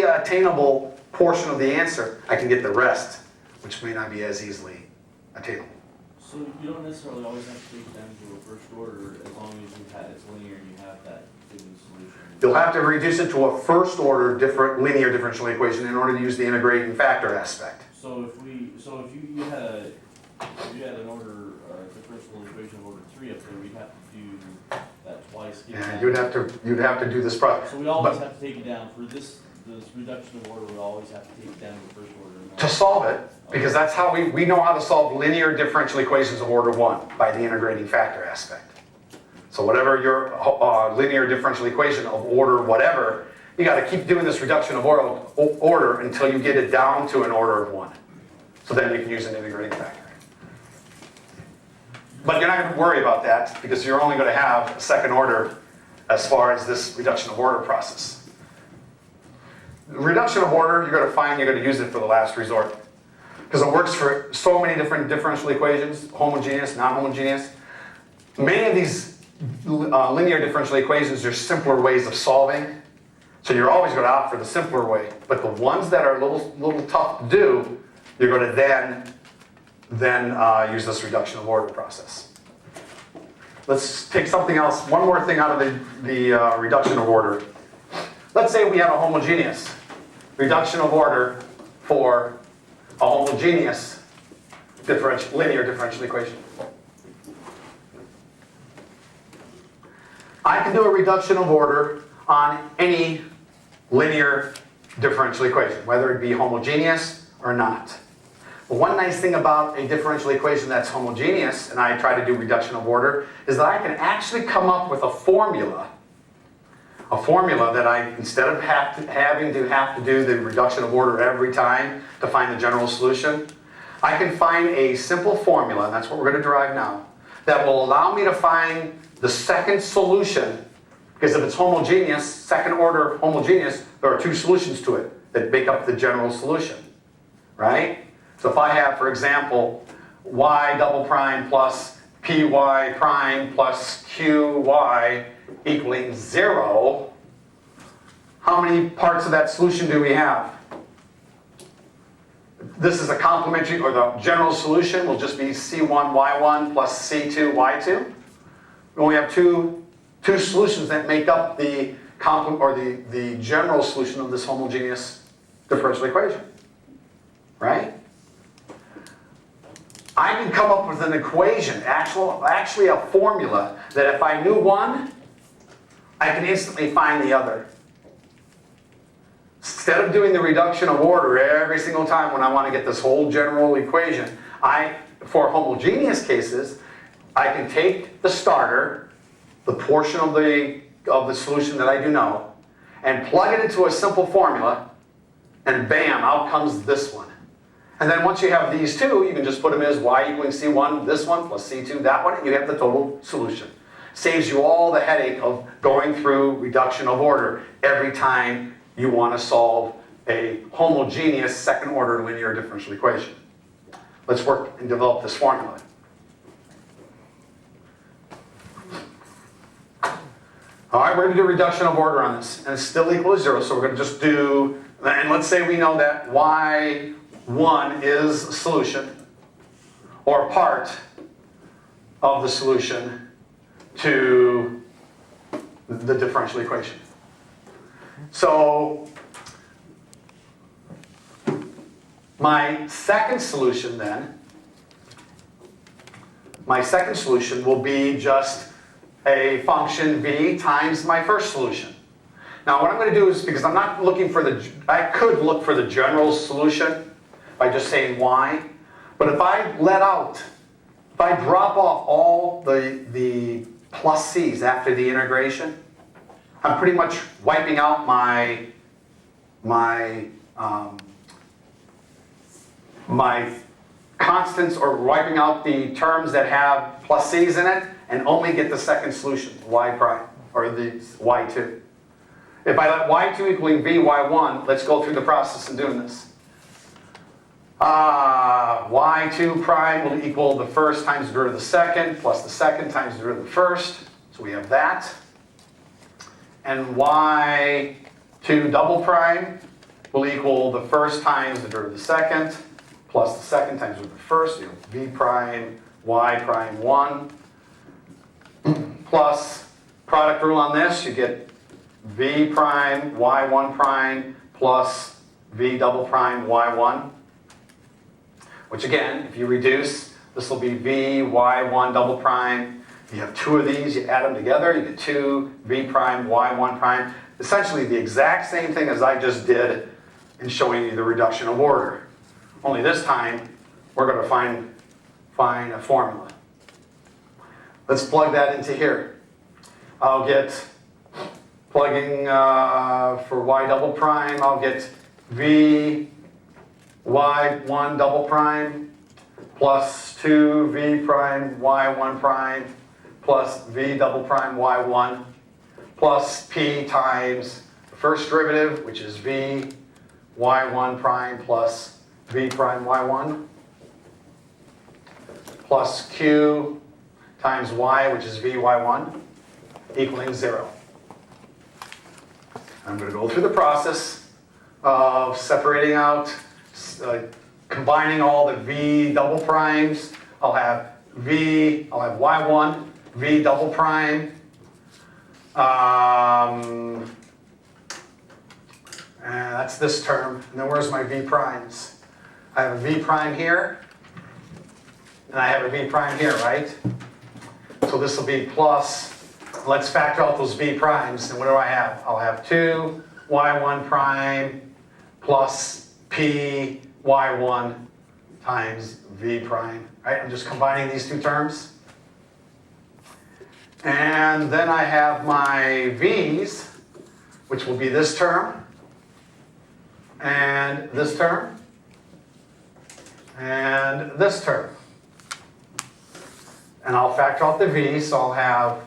attainable portion of the answer, I can get the rest, which may not be as easily attainable. So you don't necessarily always have to take it down to a first order as long as it's linear and you have that given solution. You'll have to reduce it to a first order linear differential equation in order to use the integrating factor aspect. So if you had an order differential equation of order 3 up there, we'd have to do that twice. Yeah, you'd have to do this process. So we always have to take it down for this reduction of order. We always have to take it down to the first order. To solve it, because that's how we know how to solve linear differential equations of order 1, by the integrating factor aspect. So whatever your linear differential equation of order whatever, you got to keep doing this reduction of order until you get it down to an order of 1. So then you can use an integrating factor. But you're not going to worry about that because you're only going to have a second order as far as this reduction of order process. Reduction of order, you're going to find you're going to use it for the last resort. Because it works for so many different differential equations, homogeneous, non-homogeneous. Many of these linear differential equations are simpler ways of solving. So you're always going to opt for the simpler way. But the ones that are a little tough to do, you're going to then use this reduction of order process. Let's take something else, one more thing out of the reduction of order. Let's say we have a homogeneous reduction of order for a homogeneous linear differential equation. I can do a reduction of order on any linear differential equation, whether it be homogeneous or not. But one nice thing about a differential equation that's homogeneous, and I try to do reduction of order, is that I can actually come up with a formula that I, instead of having to do the reduction of order every time to find the general solution, I can find a simple formula, and that's what we're going to derive now, that will allow me to find the second solution, because if it's homogeneous, second order homogeneous, there are two solutions to it that make up the general solution, right? So if I have, for example, y double prime plus py prime plus qy equaling 0, how many parts of that solution do we have? This is a complementary, or the general solution will just be c1y1 plus c2y2. We only have two solutions that make up the the general solution of this homogeneous differential equation, right? I can come up with an equation, actually a formula, that if I knew one, I can instantly find the other. Instead of doing the reduction of order every single time when I want to get this whole general equation, for homogeneous cases, I can take the starter, the portion of the solution that I do know, and plug it into a simple formula, and bam, out comes this one. And then once you have these two, you can just put them as y equaling c1, this one, plus c2, that one, and you have the total solution. Saves you all the headache of going through reduction of order every time you want to solve a homogeneous second order linear differential equation. Let's work and develop this formula. All right, we're going to do reduction of order on this, and it's still equal to 0, so we're going to just do, and let's say we know that y1 is a solution, or part of the solution to the differential equation. So my second solution will be just a function v times my first solution. Now what I'm going to do is, because I'm not looking for I could look for the general solution by just saying y, but if I drop off all the plus c's after the integration, I'm pretty much wiping out my constants, or wiping out the terms that have plus c's in it, and only get the second solution, y prime, or the y2. If I let y2 equaling vy1, let's go through the process of doing this. Y2 prime will equal the first times the derivative of the second, plus the second times the derivative of the first. So we have that. And y2 double prime will equal the first times the derivative of the second, plus the second times the derivative of the first. You have v prime, y prime 1, plus product rule on this, you get v prime, y1 prime, plus v double prime, y1. Which again, if you reduce, this will be v, y1 double prime. You have two of these, you add them together, you get 2 v prime, y1 prime. Essentially the exact same thing as I just did in showing you the reduction of order. Only this time, we're going to find a formula. Let's plug that into here. I'll get, plugging for y double prime, I'll get v y1 double prime plus 2 v prime y1 prime plus v double prime y1 plus p times the first derivative, which is v y1 prime plus v prime y1, plus q times y, which is v y1, equaling 0. I'm going to go through the process of separating out, combining all the v double primes. I'll have y1, v double prime, and that's this term. And then where's my v primes? I have a v prime here, and I have a v prime here, right? So this will be plus, let's factor out those v primes, and what do I have? I'll have 2 y1 prime plus p y1 times v prime, right? I'm just combining these two terms. And then I have my v's, which will be this term, and this term, and this term. And I'll factor out the v, so I'll have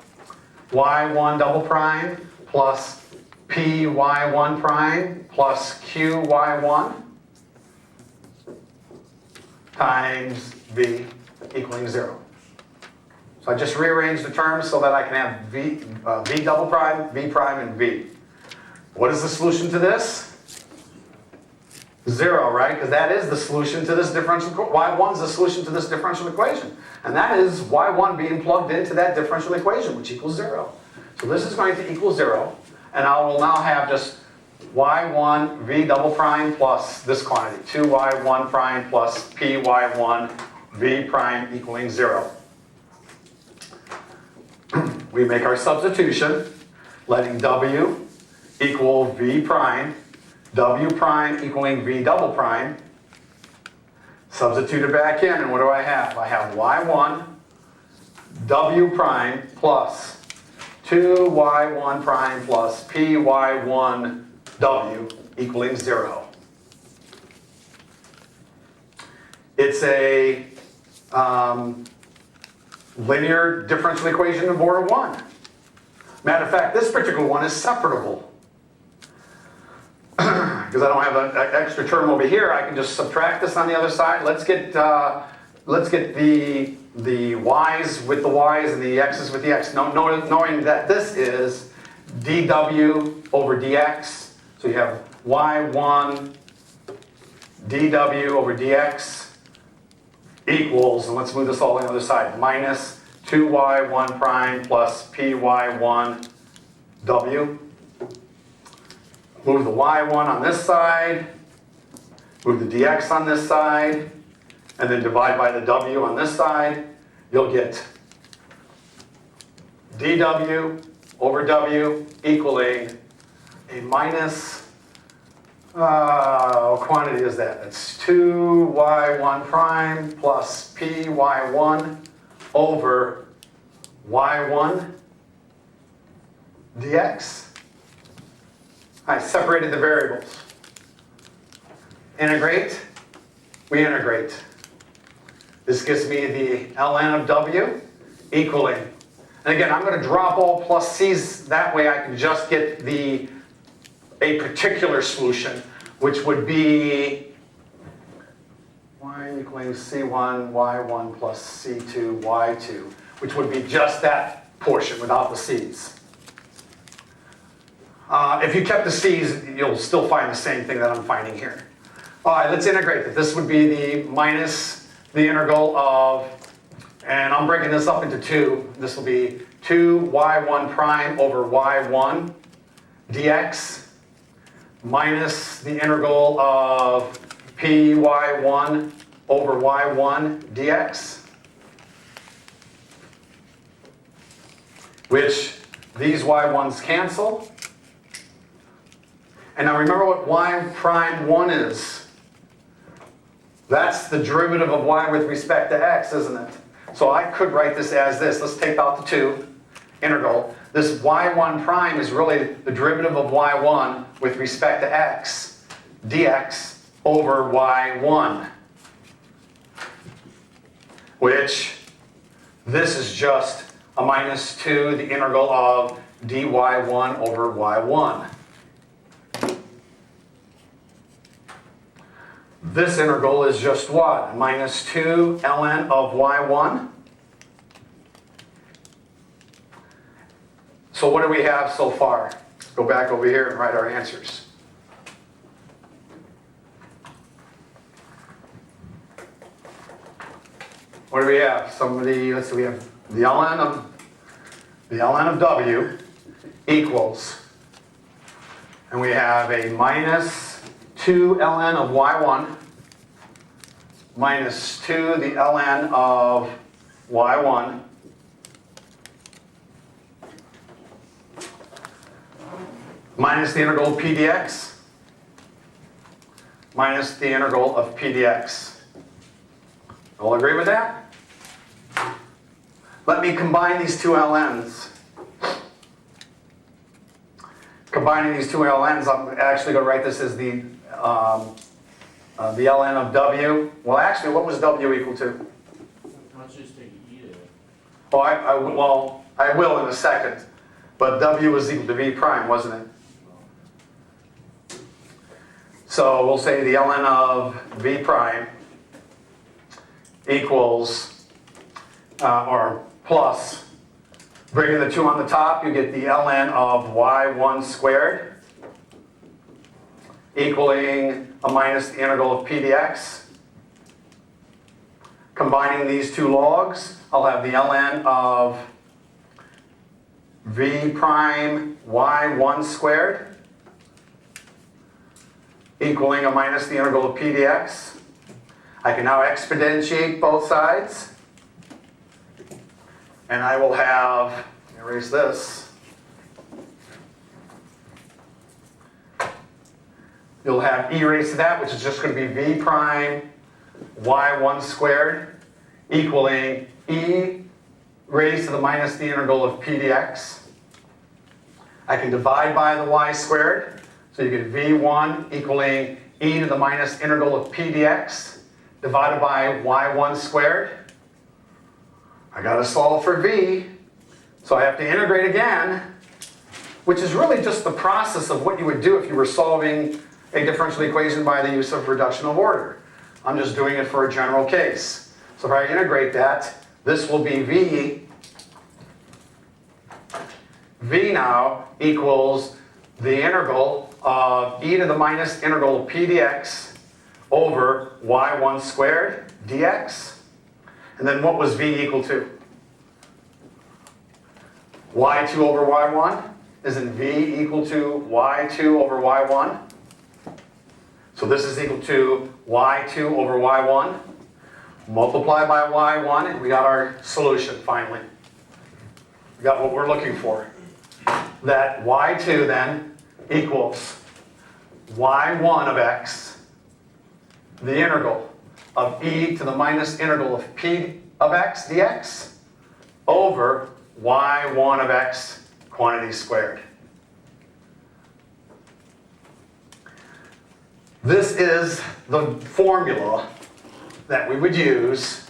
y1 double prime plus py1 prime plus qy1 times v equaling 0. So I just rearrange the terms so that I can have v double prime, v prime, and v. What is the solution to this? 0, right? Because that is the solution to this differential, y1 is the solution to this differential equation. And that is y1 being plugged into that differential equation, which equals 0. So this is going to equal 0, and I will now have just y1 v double prime plus this quantity, 2y1 prime plus py1 v prime equaling 0. We make our substitution, letting w equal v prime, w prime equaling v double prime. Substitute it back in, and what do I have? I have y1 w prime plus 2y1 prime plus py1 w equaling 0. It's a linear differential equation of order 1. Matter of fact, this particular one is separable. Because I don't have an extra term over here, I can just subtract this on the other side. Let's get the y's with the y's and the x's with the x. Knowing that this is dw over dx. So you have y1 dw over dx equals, and let's move this all on the other side, minus 2y1 prime plus py1 w. Move the y1 on this side, move the dx on this side, and then divide by the w on this side. You'll get dw over w equaling a minus, what quantity is that? That's 2y1 prime plus py1 over y1 dx. I separated the variables. Integrate, we integrate. This gives me the ln of w equaling, and again, I'm going to drop all plus c's, that way I can just get a particular solution, which would be y equaling c1, y1 plus c2, y2, which would be just that portion without the c's. If you kept the c's, you'll still find the same thing that I'm finding here. All right, let's integrate it. This would be the minus the integral of, and I'm breaking this up into 2. This will be 2y1 prime over y1 dx minus the integral of py1 over y1 dx, which these y1s cancel. And now remember what y prime 1 is. That's the derivative of y with respect to x, isn't it? So I could write this as this. Let's take out the 2, integral. This y1 prime is really the derivative of y1 with respect to x, dx over y1. Which, this is just a minus 2, the integral of dy1 over y1. This integral is just what? Minus 2 ln of y1. So what do we have so far? Let's go back over here and write our answers. What do we have? Somebody, let's see, we have the ln of w equals, and we have a minus 2 ln of y1 minus 2 the ln of y1 minus the integral of p dx minus the integral of p dx. All agree with that? Let me combine these two ln's. Combining these two ln's, I'm actually going to write this as the ln of w. Well, actually, what was w equal to? Why don't you just take e to it? Oh, well, I will in a second. But w was equal to v prime, wasn't it? So we'll say the ln of v prime equals, or plus, bringing the 2 on the top, you get the ln of y1 squared equaling a minus the integral of p dx. Combining these two logs, I'll have the ln of v prime y1 squared equaling a minus the integral of p dx. I can now exponentiate both sides. And I will have, erase this. You'll have e raised to that, which is just going to be v prime y1 squared equaling e raised to the minus the integral of p dx. I can divide by the y squared, so you get v1 equaling e to the minus integral of p dx divided by y1 squared. I got to solve for v, so I have to integrate again, which is really just the process of what you would do if you were solving a differential equation by the use of reduction of order. I'm just doing it for a general case. So if I integrate that, this will be v. V now equals the integral of e to the minus integral of p dx over y1 squared dx. And then what was v equal to? y2 over y1? Isn't v equal to y2 over y1? So this is equal to y2 over y1. Multiply by y1, and we got our solution finally. We got what we're looking for. That y2 then equals y1 of x, the integral of e to the minus integral of p of x dx over y1 of x quantity squared. This is the formula that we would use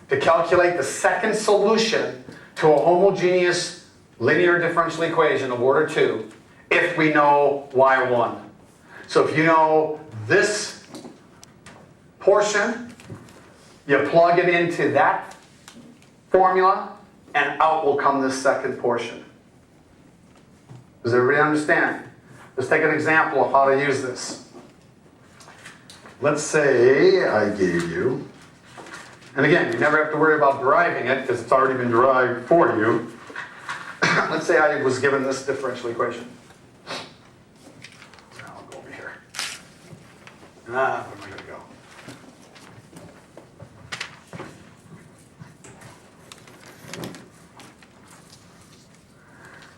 to calculate the second solution to a homogeneous linear differential equation of order 2 if we know y1. So if you know this portion, you plug it into that formula, and out will come this second portion. Does everybody understand? Let's take an example of how to use this. Let's say I gave you, and again, you never have to worry about deriving it because it's already been derived for you. Let's say I was given this differential equation. I'll go over here. Where am I going to go?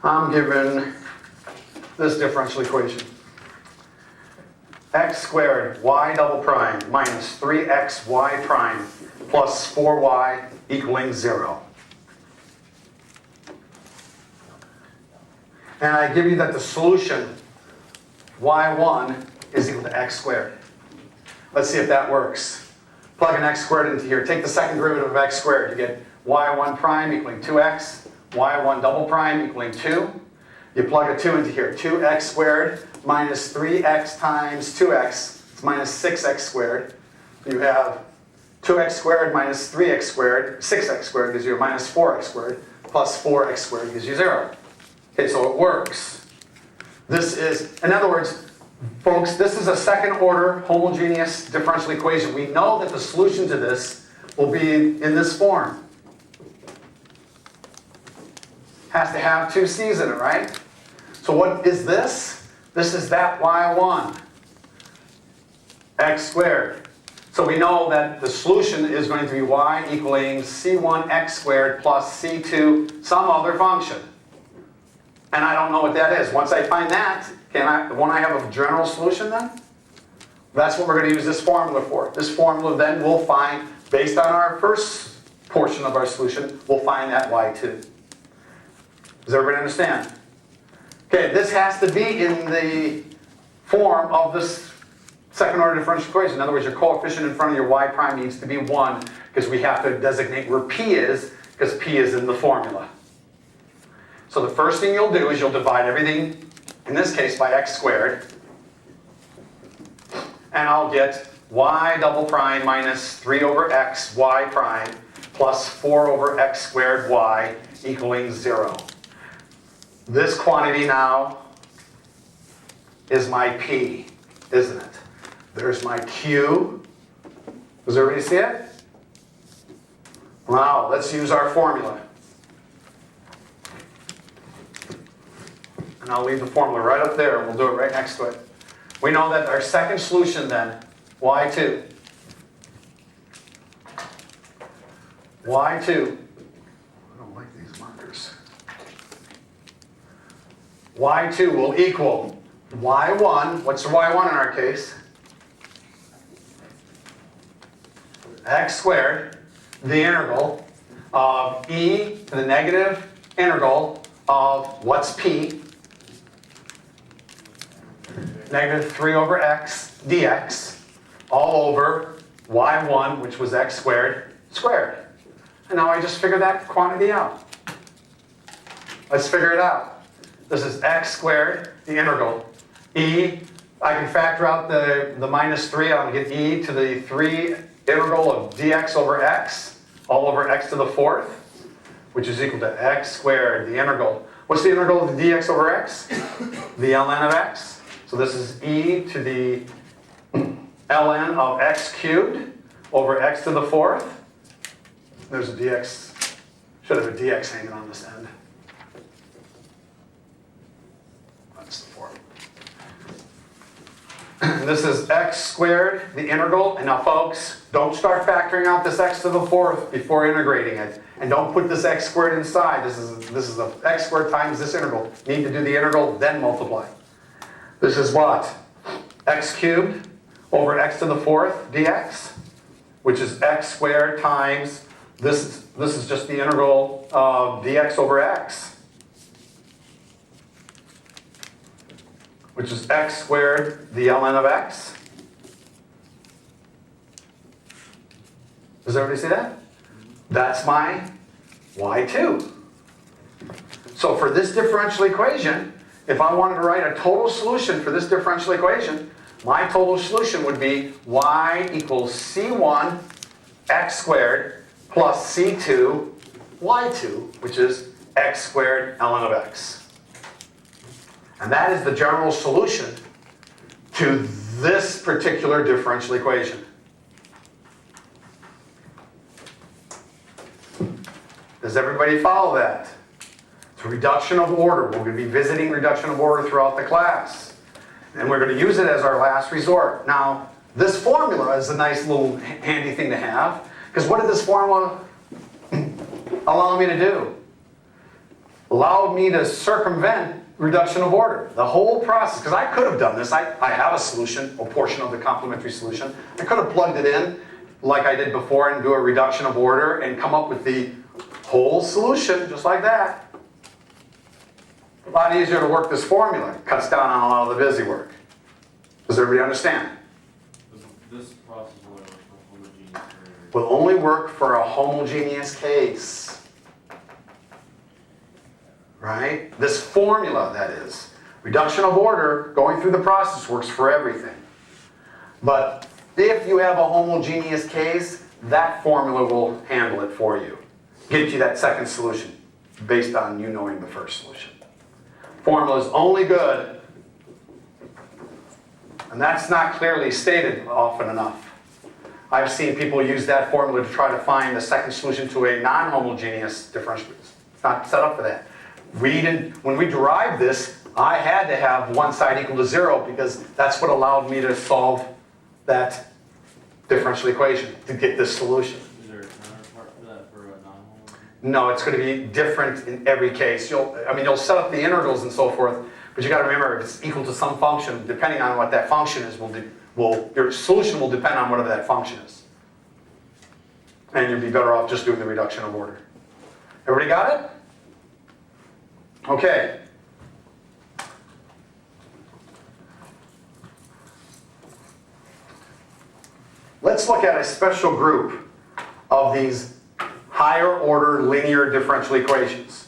I'm given this differential equation. X squared y double prime minus 3xy prime plus 4y equaling 0. And I give you that the solution y1 is equal to x squared. Let's see if that works. Plug an x squared into here. Take the second derivative of x squared. You get y1 prime equaling 2x, y1 double prime equaling 2. You plug a 2 into here. 2x squared minus 3x times 2x, it's minus 6x squared. You have 2x squared minus 3x squared, 6x squared gives you a minus 4x squared, plus 4x squared gives you 0. Okay, so it works. This is, in other words, folks, this is a second order homogeneous differential equation. We know that the solution to this will be in this form. Has to have two c's in it, right? So what is this? This is that y1, x squared. So we know that the solution is going to be y equaling c1 x squared plus c2 some other function. And I don't know what that is. Once I find that, won't I have a general solution then? That's what we're going to use this formula for. This formula then will find based on our first portion of our solution, we'll find that y2. Does everybody understand? Okay, this has to be in the form of this second order differential equation. In other words, your coefficient in front of your y prime needs to be 1 because we have to designate where p is because p is in the formula. So the first thing you'll do is you'll divide everything, in this case, by x squared. And I'll get y double prime minus 3 over x y prime plus 4 over x squared y equaling 0. This quantity now is my p, isn't it? There's my q. Does everybody see it? Wow, let's use our formula. And I'll leave the formula right up there, and we'll do it right next to it. We know that our second solution then, y2. y2, I don't like these markers. y2 will equal y1, what's the y1 in our case? X squared, the integral of e to the negative integral of what's p? Negative 3 over x dx, all over y1, which was x squared, squared. And now I just figure that quantity out. Let's figure it out. This is x squared, the integral. E, I can factor out the minus 3, I'm going to get e to the 3 integral of dx over x, all over x to the 4th, which is equal to x squared, the integral. What's the integral of the dx over x? The ln of x. So this is e to the ln of x cubed over x to the 4th. There's a dx, should have a dx hanging on this end. That's the 4th. And this is x squared, the integral. And now folks, don't start factoring out this x to the 4th before integrating it. And don't put this x squared inside. This is a x squared times this integral. Need to do the integral, then multiply. This is what? X cubed over x to the 4th dx, which is x squared times, this is just the integral of dx over x, which is x squared, the ln of x. Does everybody see that? That's my y2. So for this differential equation, if I wanted to write a total solution for this differential equation, my total solution would be y equals c1 x squared plus c2 y2, which is x squared ln of x. And that is the general solution to this particular differential equation. Does everybody follow that? It's a reduction of order. We're going to be visiting reduction of order throughout the class. And we're going to use it as our last resort. Now, this formula is a nice little handy thing to have. Because what did this formula allow me to do? Allowed me to circumvent reduction of order. The whole process, because I could have done this. I have a solution, a portion of the complementary solution. I could have plugged it in like I did before and do a reduction of order and come up with the whole solution just like that. A lot easier to work this formula. It cuts down on a lot of the busy work. Does everybody understand? This process will work for homogeneous. Will only work for a homogeneous case. Right? This formula, that is. Reduction of order, going through the process, works for everything. But if you have a homogeneous case, that formula will handle it for you. Get you that second solution based on you knowing the first solution. Formula is only good, and that's not clearly stated often enough. I've seen people use that formula to try to find the second solution to a non-homogeneous differential. It's not set up for that. When we derived this, I had to have one side equal to 0 because that's what allowed me to solve that differential equation to get this solution. Is there a counterpart for that for a non-homogeneous? No, it's going to be different in every case. You'll set up the integrals and so forth, but you got to remember if it's equal to some function, depending on what that function is, your solution will depend on whatever that function is. and you'd be better off just doing the reduction of order. Everybody got it? Okay. Let's look at a special group of these higher order linear differential equations.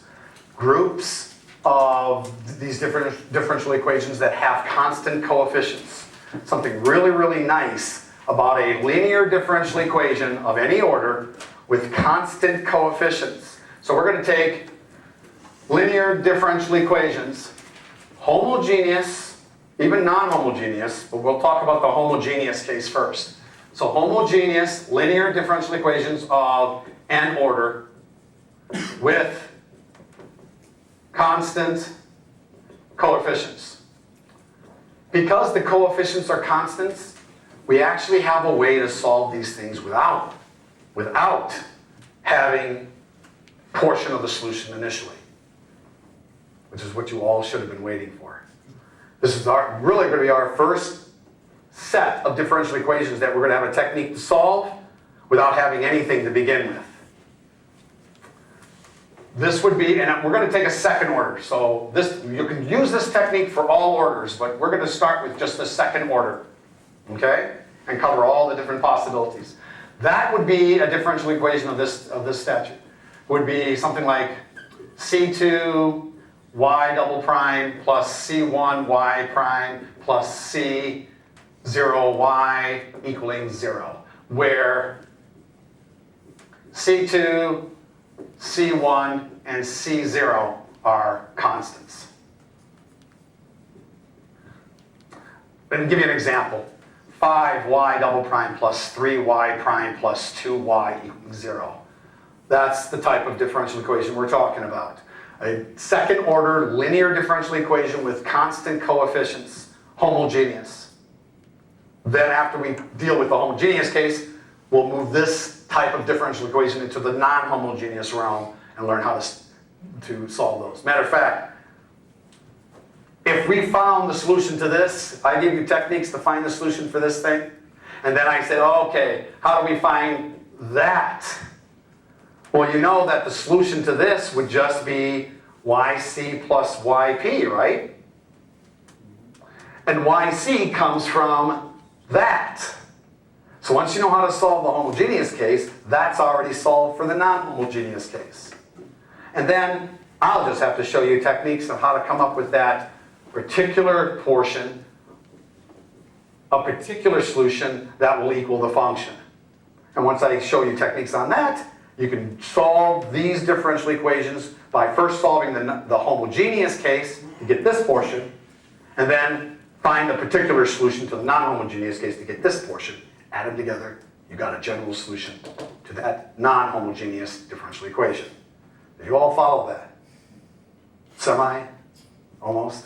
Groups of these different differential equations that have constant coefficients. Something really, really nice about a linear differential equation of any order with constant coefficients. So we're going to take linear differential equations, homogeneous, even non-homogeneous, but we'll talk about the homogeneous case first. So homogeneous linear differential equations of n order with constant coefficients. Because the coefficients are constants, we actually have a way to solve these things without having portion of the solution initially, which is what you all should have been waiting for. This is really going to be our first set of differential equations that we're going to have a technique to solve without having anything to begin with. This would be, and we're going to take a second order. So you can use this technique for all orders, but we're going to start with just the second order, okay? And cover all the different possibilities. That would be a differential equation of this statute. Would be something like C2 y double prime plus C1 y prime plus C0 y equaling 0, where C2, C1, and C0 are constants. Let me give you an example. 5y double prime plus 3y prime plus 2y equaling 0. That's the type of differential equation we're talking about. A second order linear differential equation with constant coefficients, homogeneous. Then after we deal with the homogeneous case, we'll move this type of differential equation into the non-homogeneous realm and learn how to solve those. Matter of fact, if we found the solution to this, I give you techniques to find the solution for this thing, and then I said, okay, how do we find that? Well, you know that the solution to this would just be yc plus yp, right? And yc comes from that. So once you know how to solve the homogeneous case, that's already solved for the non-homogeneous case. And then I'll just have to show you techniques of how to come up with that particular portion, a particular solution that will equal the function. And once I show you techniques on that, you can solve these differential equations by first solving the homogeneous case to get this portion, and then find the particular solution to the non-homogeneous case to get this portion. Add them together, you got a general solution to that non-homogeneous differential equation. Do you all follow that? Semi? Almost?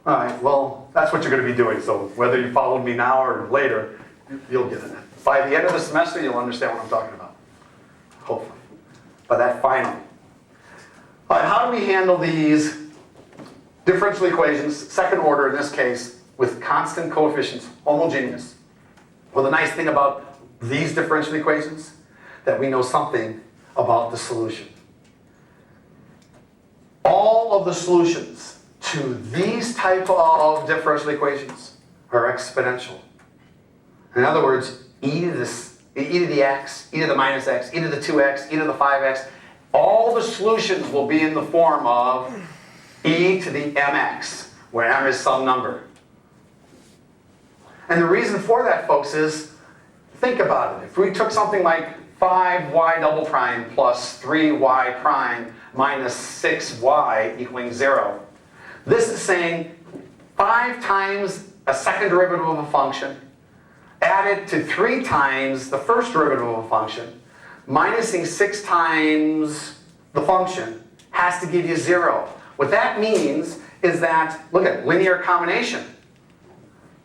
All right, well, that's what you're going to be doing, so whether you followed me now or later, you'll get it. By the end of the semester, you'll understand what I'm talking about. Hopefully. By that final. All right, how do we handle these differential equations, second order in this case, with constant coefficients, homogeneous? Well, the nice thing about these differential equations, that we know something about the solution. All of the solutions to these type of differential equations are exponential. In other words, e to the x, e to the minus x, e to the 2x, e to the 5x, all the solutions will be in the form of e to the mx, where m is some number. And the reason for that, folks, is, think about it. If we took something like 5y double prime plus 3y prime minus 6y equaling 0, this is saying 5 times a second derivative of a function added to 3 times the first derivative of a function, minusing 6 times the function has to give you 0. What that means is that, look at linear combination.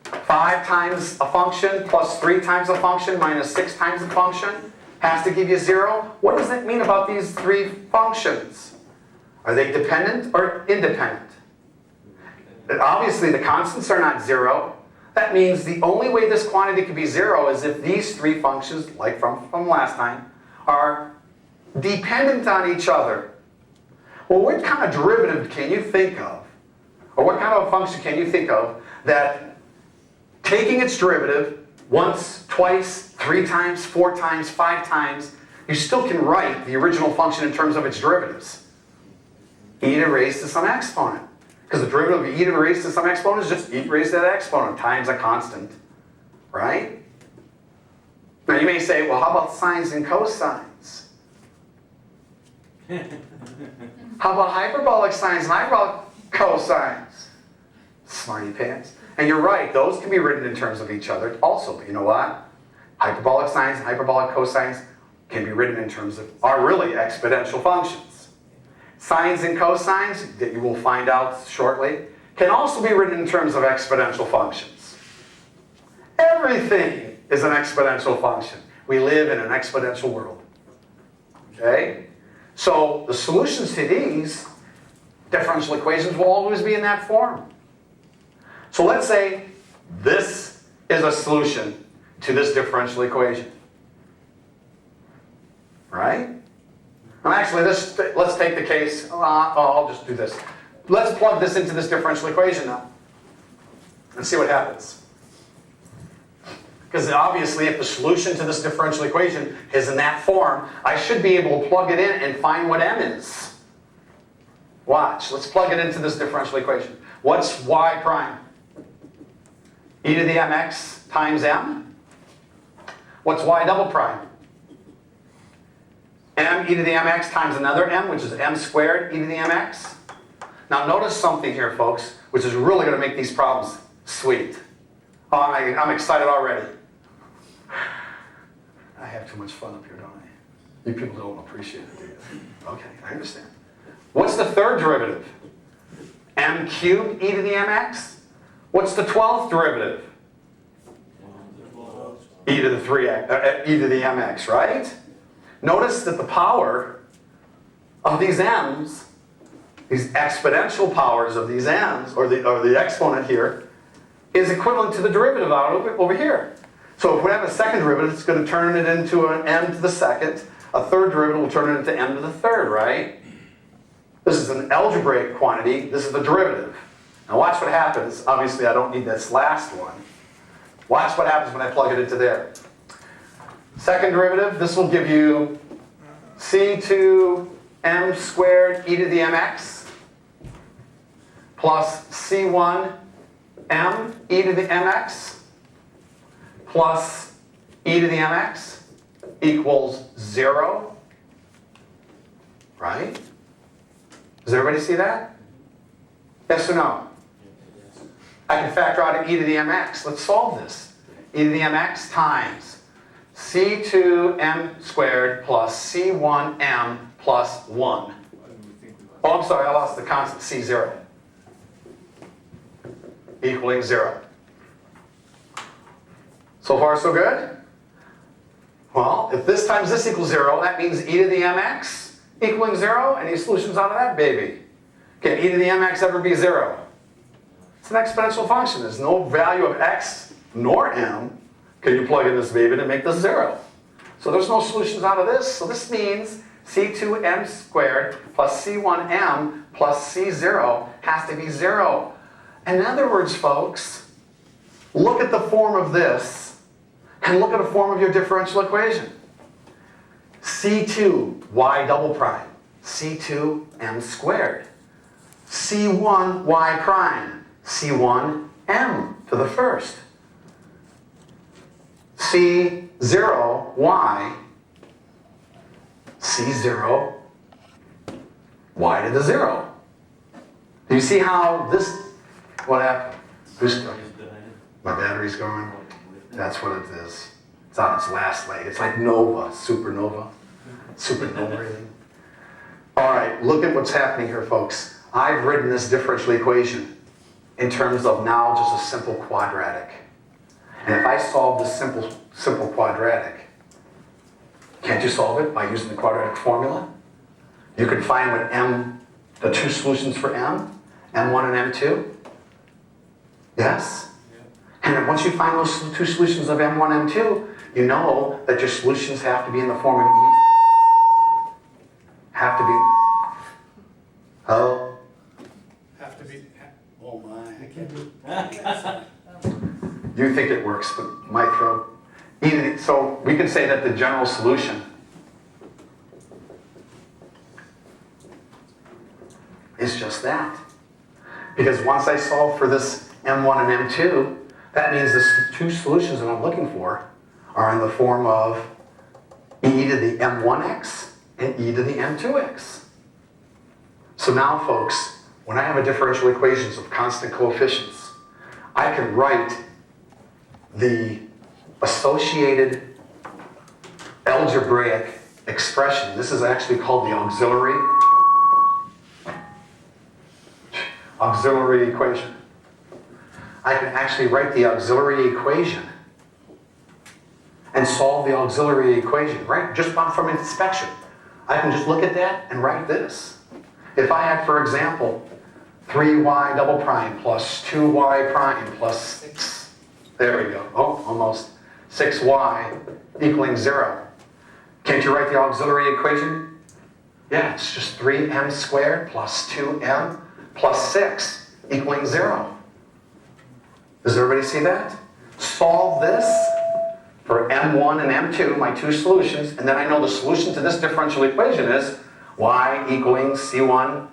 5 times a function plus 3 times a function minus 6 times a function has to give you 0. What does that mean about these 3 functions? Are they dependent or independent? Obviously, the constants are not 0. That means the only way this quantity can be 0 is if these three functions, like from last time, are dependent on each other. Well, what kind of derivative can you think of, or what kind of a function can you think of that taking its derivative once, twice, 3 times, 4 times, 5 times, you still can write the original function in terms of its derivatives? E to the raised to some exponent. Because the derivative of e to the raised to some exponent is just e to the raised to that exponent times a constant. Right? Now you may say, well, how about sines and cosines? How about hyperbolic sines and hyperbolic cosines? Smarty pants. And you're right, those can be written in terms of each other also. But you know what? Hyperbolic sines and hyperbolic cosines can be written in terms of, are really exponential functions. Sines and cosines, that you will find out shortly, can also be written in terms of exponential functions. Everything is an exponential function. We live in an exponential world. Okay? So the solutions to these differential equations will always be in that form. So let's say this is a solution to this differential equation. Right? And actually, let's take the case, I'll just do this. Let's plug this into this differential equation now and see what happens. Because obviously, if the solution to this differential equation is in that form, I should be able to plug it in and find what m is. Watch, let's plug it into this differential equation. What's y prime? E to the mx times m? What's y double prime? M e to the mx times another m, which is m squared e to the mx. Now notice something here, folks, which is really going to make these problems sweet. Oh, I'm excited already. I have too much fun up here, don't I? You people don't appreciate it, do you? Okay, I understand. What's the third derivative? M cubed e to the mx? What's the 12th derivative? E to the 3x, e to the mx, right? Notice that the power of these m's, these exponential powers of these m's, or the exponent here, is equivalent to the derivative out over here. So if we have a second derivative, it's going to turn it into an m to the second. A third derivative will turn it into m to the third, right? This is an algebraic quantity. This is the derivative. Now watch what happens. Obviously, I don't need this last one. Watch what happens when I plug it into there. Second derivative, this will give you c2 m squared e to the mx plus c1 m e to the mx plus e to the mx equals 0. Right? Does everybody see that? Yes or no? I can factor out an e to the mx. Let's solve this. E to the mx times c2m squared plus c1m plus 1. Oh, I'm sorry, I lost the constant c0. Equaling 0. So far, so good? Well, if this times this equals 0, that means e to the mx equaling 0. Any solutions out of that, baby? Can e to the mx ever be 0? It's an exponential function. There's no value of x nor m. Can you plug in this baby to make this 0? So there's no solutions out of this. So this means c2m squared plus c1m plus c0 has to be 0. In other words, folks, look at the form of this and look at the form of your differential equation. c2 y double prime, c2 m squared, c1 y prime, c1 m to the first, c0 y, c0 y to the 0. Do you see how this, what happened? My battery's gone. That's what it is. It's on its last leg. It's like Nova, supernova. Supernova. All right, look at what's happening here, folks. I've written this differential equation in terms of now just a simple quadratic. And if I solve this simple quadratic, can't you solve it by using the quadratic formula? You can find what m, the two solutions for m, m1 and m2. Yes? And then once you find those two solutions of M1, M2, you know that your solutions have to be in the form of E. Have to be. Oh. Have to be, oh my, I can't. You think it works, but my throat. So we can say that the general solution is just that. Because once I solve for this M1 and M2, that means the two solutions that I'm looking for are in the form of e to the M1x and e to the M2x. So now, folks, when I have a differential equations of constant coefficients, I can write the associated algebraic expression. This is actually called the auxiliary equation. I can actually write the auxiliary equation and solve the auxiliary equation, right? Just from inspection. I can just look at that and write this. If I had, for example, 3y double prime plus 2y prime plus 6, there we go, oh, almost, 6y equaling 0. Can't you write the auxiliary equation? Yeah, it's just 3m squared plus 2m plus 6 equaling 0. Does everybody see that? Solve this for M1 and M2, my two solutions, and then I know the solution to this differential equation is y equaling C1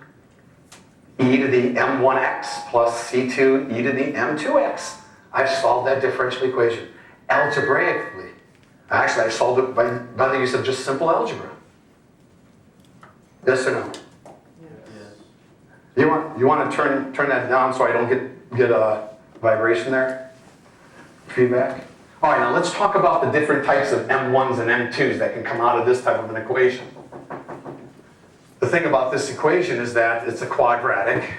e to the M1x plus C2 e to the M2x. I've solved that differential equation algebraically. Actually, I solved it by the use of just simple algebra. Yes or no? Yes. You want to turn that down so I don't get a vibration there? Feedback? All right, now let's talk about the different types of M1s and M2s that can come out of this type of an equation. The thing about this equation is that it's a quadratic.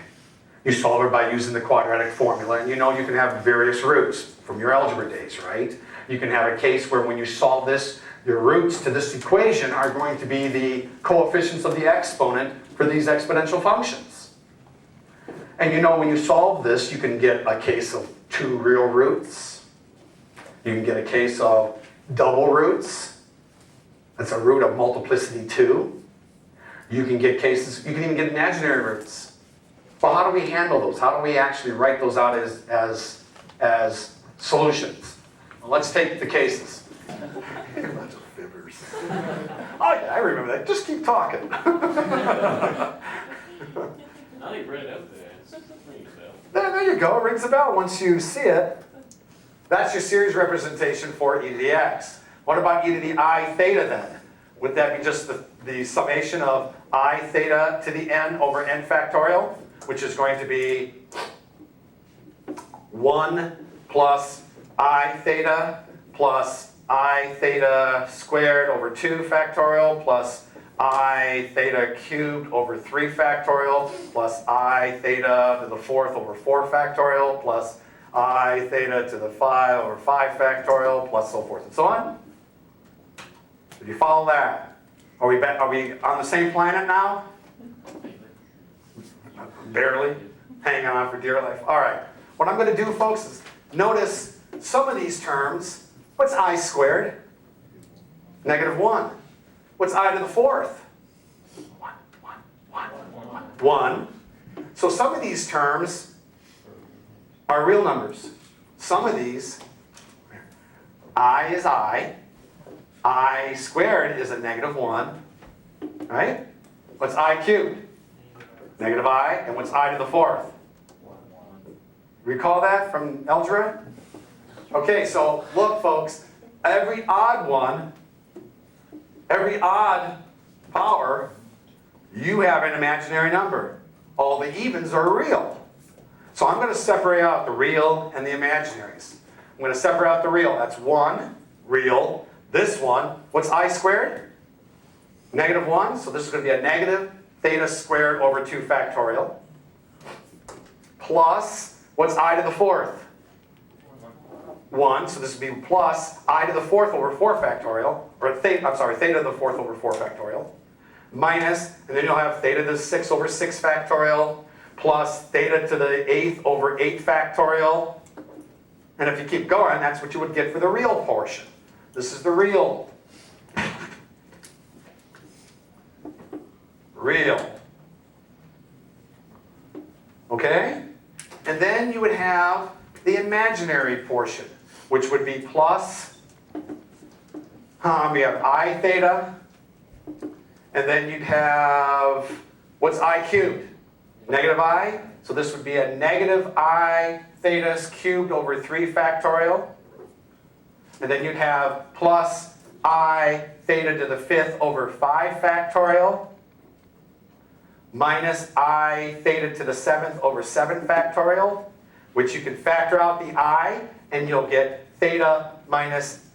You solve it by using the quadratic formula, and you know you can have various roots from your algebra days, right? You can have a case where when you solve this, your roots to this equation are going to be the coefficients of the exponent for these exponential functions. And you know when you solve this, you can get a case of 2 real roots. You can get a case of double roots. That's a root of multiplicity 2. You can get cases, you can even get imaginary roots. Well, how do we handle those? How do we actually write those out as solutions? Well, let's take the cases. Lots of fibbers. Oh yeah, I remember that. Just keep talking. Now you've read it out there. There you go, it rings a bell. Once you see it, that's your series representation for e to the x. What about e to the I theta then? Would that be just the summation of I theta to the n over n factorial, which is going to be 1 plus I theta plus I theta squared over 2 factorial plus I theta cubed over 3 factorial plus I theta to the 4th over 4 factorial plus I theta to the 5 over 5 factorial plus so forth and so on? Did you follow that? Are we on the same planet now? Barely. Hanging on for dear life. All right. What I'm going to do, folks, is notice some of these terms. What's I squared? -1. What's I to the 4th? 1. So some of these terms are real numbers. Some of these, I is I squared is a -1, right? What's I cubed? -I, and what's I to the 4th? Recall that from algebra? Okay, so look folks, every odd power, you have an imaginary number. All the evens are real. So I'm going to separate out the real and the imaginaries. I'm going to separate out the real. That's 1, real. This one, what's I squared? -1, so this is going to be a negative theta squared over 2 factorial. Plus, what's I to the 4th? 1, so this would be plus I to the 4th over 4 factorial, or theta to the 4th over 4 factorial, minus, and then you'll have theta to the 6 over 6 factorial, plus theta to the 8th over 8 factorial, And if you keep going, that's what you would get for the real portion. This is the real. Real. Okay? And then you would have the imaginary portion, which would be plus, we have I theta, and then you'd have, what's I cubed? Negative I, so this would be a negative I theta cubed over 3 factorial. And then you'd have plus I theta to the 5th over 5 factorial. Minus I theta to the 7th over 7 factorial, which you can factor out the I, and you'll get theta minus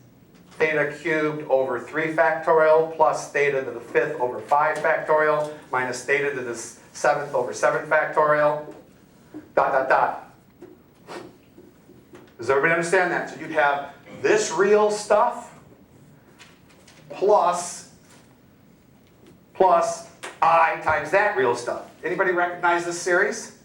theta cubed over 3 factorial plus theta to the 5th over 5 factorial minus theta to the 7th over 7 factorial, dot, dot, dot. Does everybody understand that? So you'd have this real stuff plus I times that real stuff. Anybody recognize this series?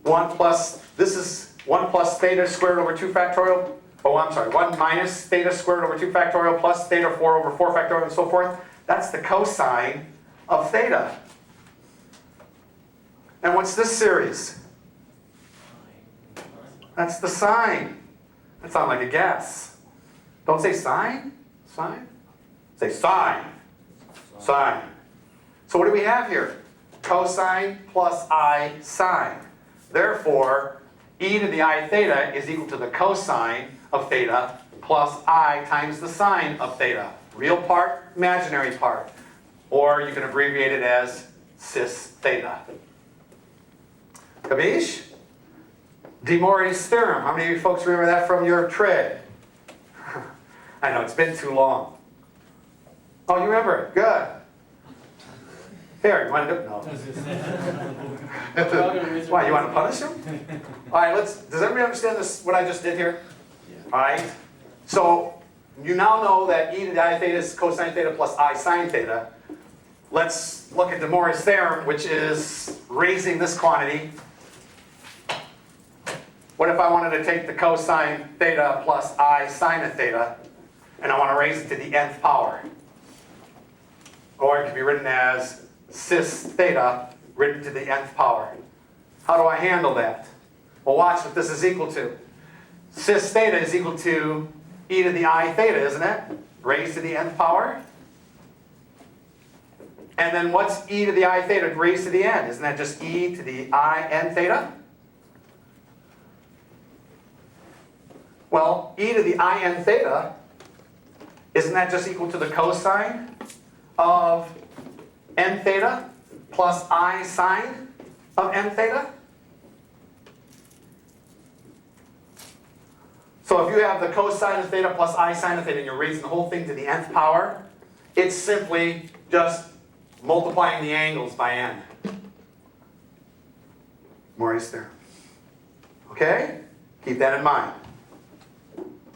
1 plus, this is 1 plus theta squared over 2 factorial. Oh, I'm sorry, 1 minus theta squared over 2 factorial plus theta 4 over 4 factorial and so forth. That's the cosine of theta. And what's this series? That's the sine. That sounds like a guess. Don't say sine. Sine? Say sine. Sine. So what do we have here? Cosine plus I sine. Therefore, e to the I theta is equal to the cosine of theta plus I times the sine of theta. Real part, imaginary part. Or you can abbreviate it as cis theta. Kabish? De Moivre's theorem. How many of you folks remember that from your trig? I know, it's been too long. Oh, you remember it? Good. Here, you want to do it? No. Why, you want to punish him? All right, does everybody understand this, what I just did here? All right. So, you now know that e to the I theta is cosine theta plus I sine theta. Let's look at De Moivre's theorem, which is raising this quantity. What if I wanted to take the cosine theta plus I sine of theta, and I want to raise it to the nth power? Or it can be written as cis theta written to the nth power. How do I handle that? Well, watch what this is equal to. Cis theta is equal to e to the I theta, isn't it? Raised to the nth power. And then what's e to the I theta raised to the n? Isn't that just e to the I n theta? Well, e to the I n theta, isn't that just equal to the cosine of n theta plus I sine of n theta? So if you have the cosine of theta plus I sine of theta and you're raising the whole thing to the nth power, it's simply just multiplying the angles by n. Moivre's theorem. Okay? Keep that in mind.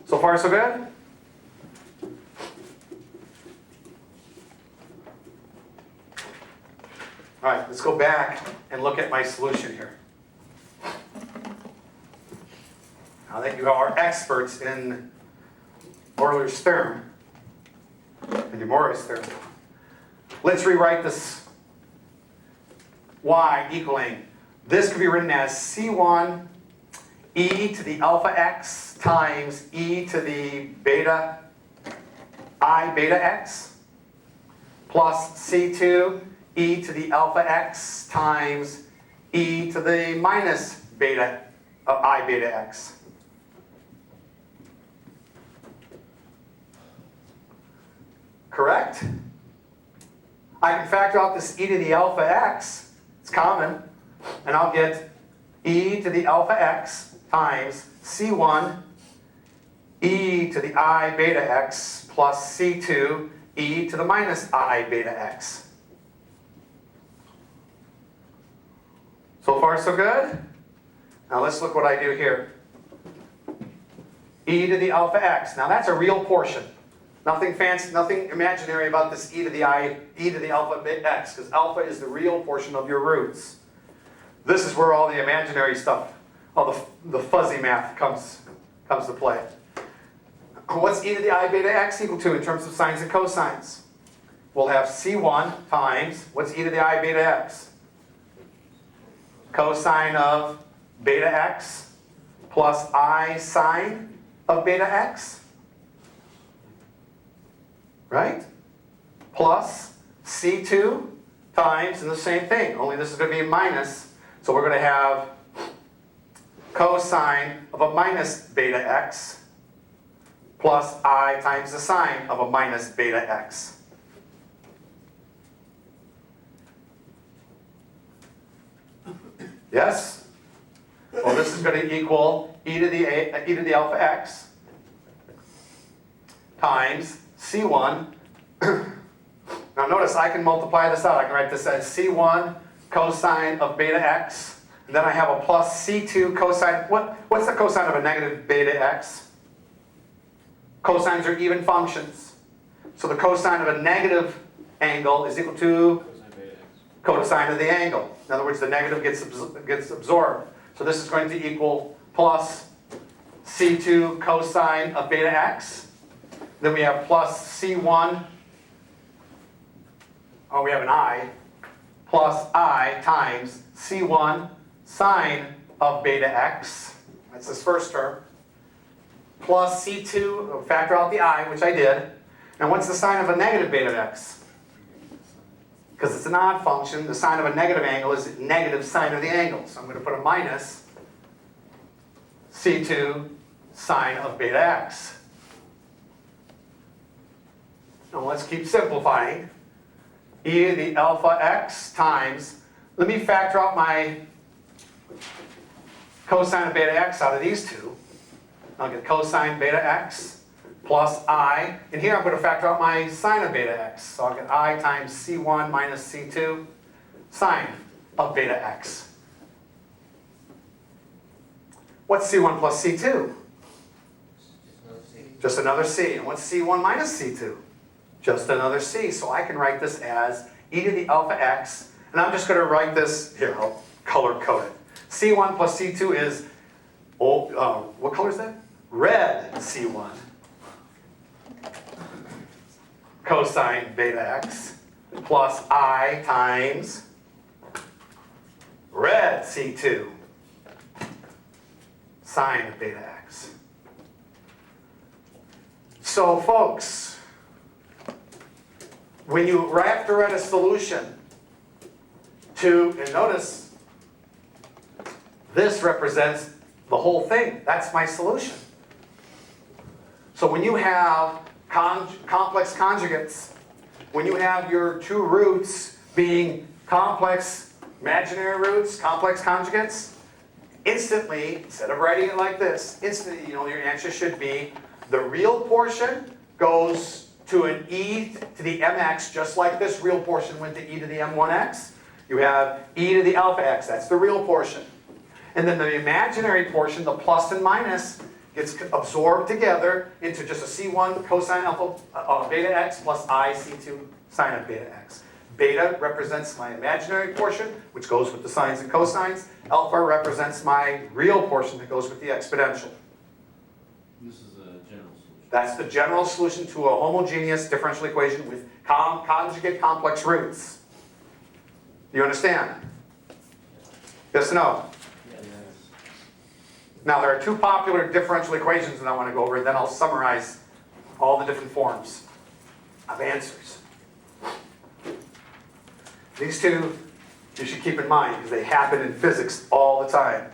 So far, so good? All right, let's go back and look at my solution here. Now that you are experts in Euler's theorem and De Moivre's theorem, let's rewrite this y equaling, this could be written as C1 e to the alpha x times e to the beta I beta x plus C2 e to the alpha x times e to the minus beta of I beta x. Correct? I can factor out this e to the alpha x, it's common, and I'll get e to the alpha x times C1 e to the I beta x plus C2 e to the minus I beta x. So far, so good? Now let's look what I do here. E to the alpha x. Now that's a real portion. Nothing fancy, nothing imaginary about this e to the alpha bit x, because alpha is the real portion of your roots. This is where all the imaginary stuff Oh, the fuzzy math comes to play. What's e to the I beta x equal to in terms of sines and cosines? We'll have C1 times, what's e to the I beta x? Cosine of beta x plus I sine of beta x. Right? Plus C2 times, and the same thing, only this is going to be a minus. So we're going to have cosine of a minus beta x plus I times the sine of a minus beta x. Yes? Well, this is going to equal e to the alpha x times C1. Now notice I can multiply this out. I can write this as C1 cosine of beta x, and then I have a plus C2 cosine. What's the cosine of a negative beta x? Cosines are even functions. So the cosine of a negative angle is equal to Cosine beta x. cosine of the angle. In other words, the negative gets absorbed. So this is going to equal plus C2 cosine of beta x. Then we have plus C1, oh, we have an I, plus I times C1 sine of beta x. That's this first term. Plus C2, factor out the I, which I did. And what's the sine of a negative beta x? Because it's an odd function, the sine of a negative angle is negative sine of the angle. So I'm going to put a minus C2 sine of beta x. Now let's keep simplifying. E to the alpha x times, let me factor out my cosine of beta x out of these two. I'll get cosine beta x plus I. And here I'm going to factor out my sine of beta x. So I'll get I times C1 minus C2 sine of beta x. What's C1 plus C2? Just another C. And what's C1 minus C2? Just another C. So I can write this as e to the alpha x. And I'm just going to write this, here, I'll color code it. C1 plus C2 is, what color is that? Red C1. Cosine beta x plus I times red C2 sine of beta x. So folks, when you after write a solution to, and notice, this represents the whole thing. That's my solution. So when you have complex conjugates, when you have your two roots being complex imaginary roots, complex conjugates, instantly, instead of writing it like this, instantly, your answer should be the real portion goes to an e to the mx, just like this real portion went to e to the m1x. You have e to the alpha x, that's the real portion. And then the imaginary portion, the plus and minus, gets absorbed together into just a C1 cosine alpha beta x plus I C2 sine of beta x. Beta represents my imaginary portion, which goes with the sines and cosines. Alpha represents my real portion that goes with the exponential. This is a general solution. That's the general solution to a homogeneous differential equation with conjugate complex roots. Do you understand? Yes or no? Yes. Now, there are two popular differential equations that I want to go over, and then I'll summarize all the different forms of answers. These two you should keep in mind because they happen in physics all the time.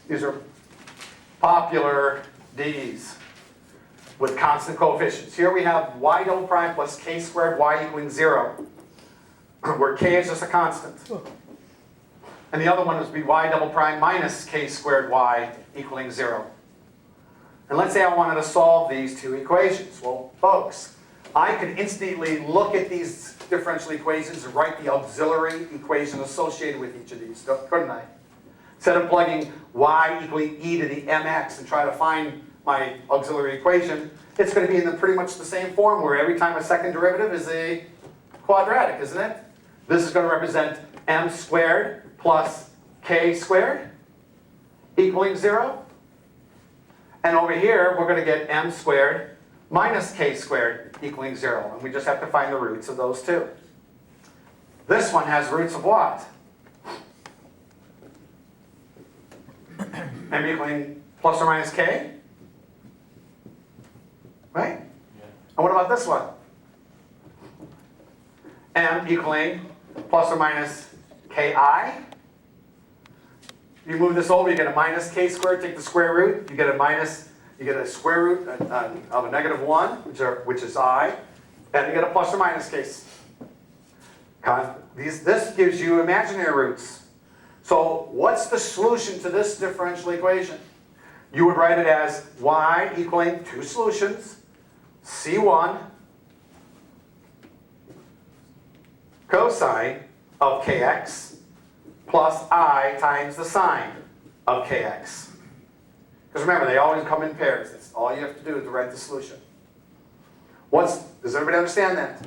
These are popular D's with constant coefficients. Here we have y double prime plus k squared y equaling 0, where k is just a constant. And the other one would be y double prime minus k squared y equaling 0. And let's say I wanted to solve these two equations. Well, folks, I could instantly look at these differential equations and write the auxiliary equation associated with each of these, couldn't I? Instead of plugging y equaling e to the mx and try to find my auxiliary equation, it's going to be in pretty much the same form where every time a second derivative is a quadratic, isn't it? This is going to represent m squared plus k squared equaling 0. And over here, we're going to get m squared minus k squared equaling 0. And we just have to find the roots of those two. This one has roots of what? M equaling plus or minus k? Right? Yeah. And what about this one? M equaling plus or minus ki? You move this over, you get a minus k squared, take the square root, you get a square root of a negative 1, which is I, and you get a plus or minus case. This gives you imaginary roots. So what's the solution to this differential equation? You would write it as y equaling two solutions, c1 cosine of kx plus I times the sine of kx. Because remember, they always come in pairs. That's all you have to do to write the solution. Does everybody understand that?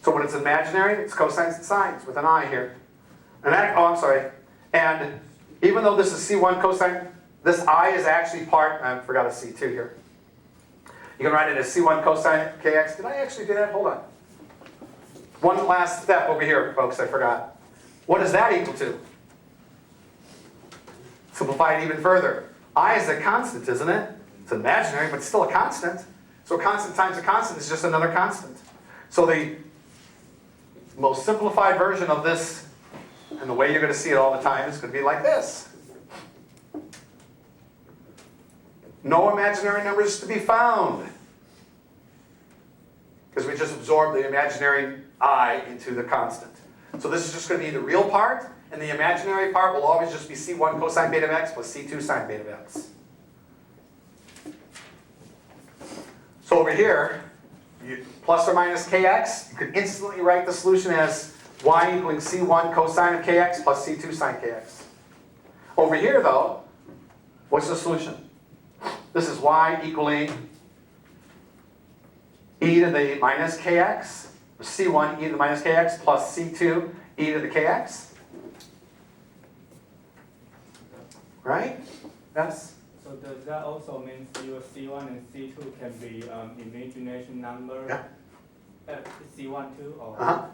So when it's imaginary, it's cosines and sines with an I here. And even though this is C1 cosine, this I is actually part, I forgot a C2 here. You can write it as C1 cosine kx. Did I actually do that? Hold on. One last step over here, folks, I forgot. What is that equal to? Simplify it even further. I is a constant, isn't it? It's imaginary, but it's still a constant. So constant times a constant is just another constant. So the most simplified version of this, and the way you're going to see it all the time, is going to be like this. No imaginary numbers to be found. Because we just absorbed the imaginary I into the constant. So this is just going to be the real part, and the imaginary part will always just be C1 cosine beta of x plus C2 sine beta of x. So over here, plus or minus kx, you could instantly write the solution as y equaling C1 cosine of kx plus C2 sine kx. Over here, though, what's the solution? This is y equaling e to the minus kx, or C1 e to the minus kx plus C2 e to the kx. Right? Yes? So does that also mean your C1 and C2 can be imagination number? Yeah. C1 too? Or? Uh-huh.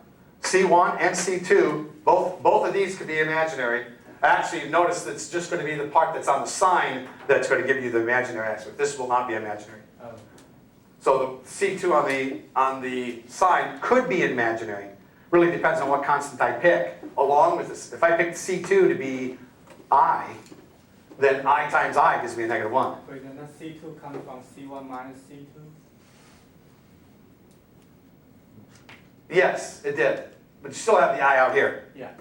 C1 and C2, both of these could be imaginary. Actually, notice that it's just going to be the part that's on the sign that's going to give you the imaginary aspect. This will not be imaginary. Oh. So the C2 on the sign could be imaginary. Really depends on what constant I pick along with this. If I pick C2 to be I, then I times I gives me a negative 1. Wait, then that C2 comes from C1 minus C2? Yes, it did. But you still have the I out here. Yeah.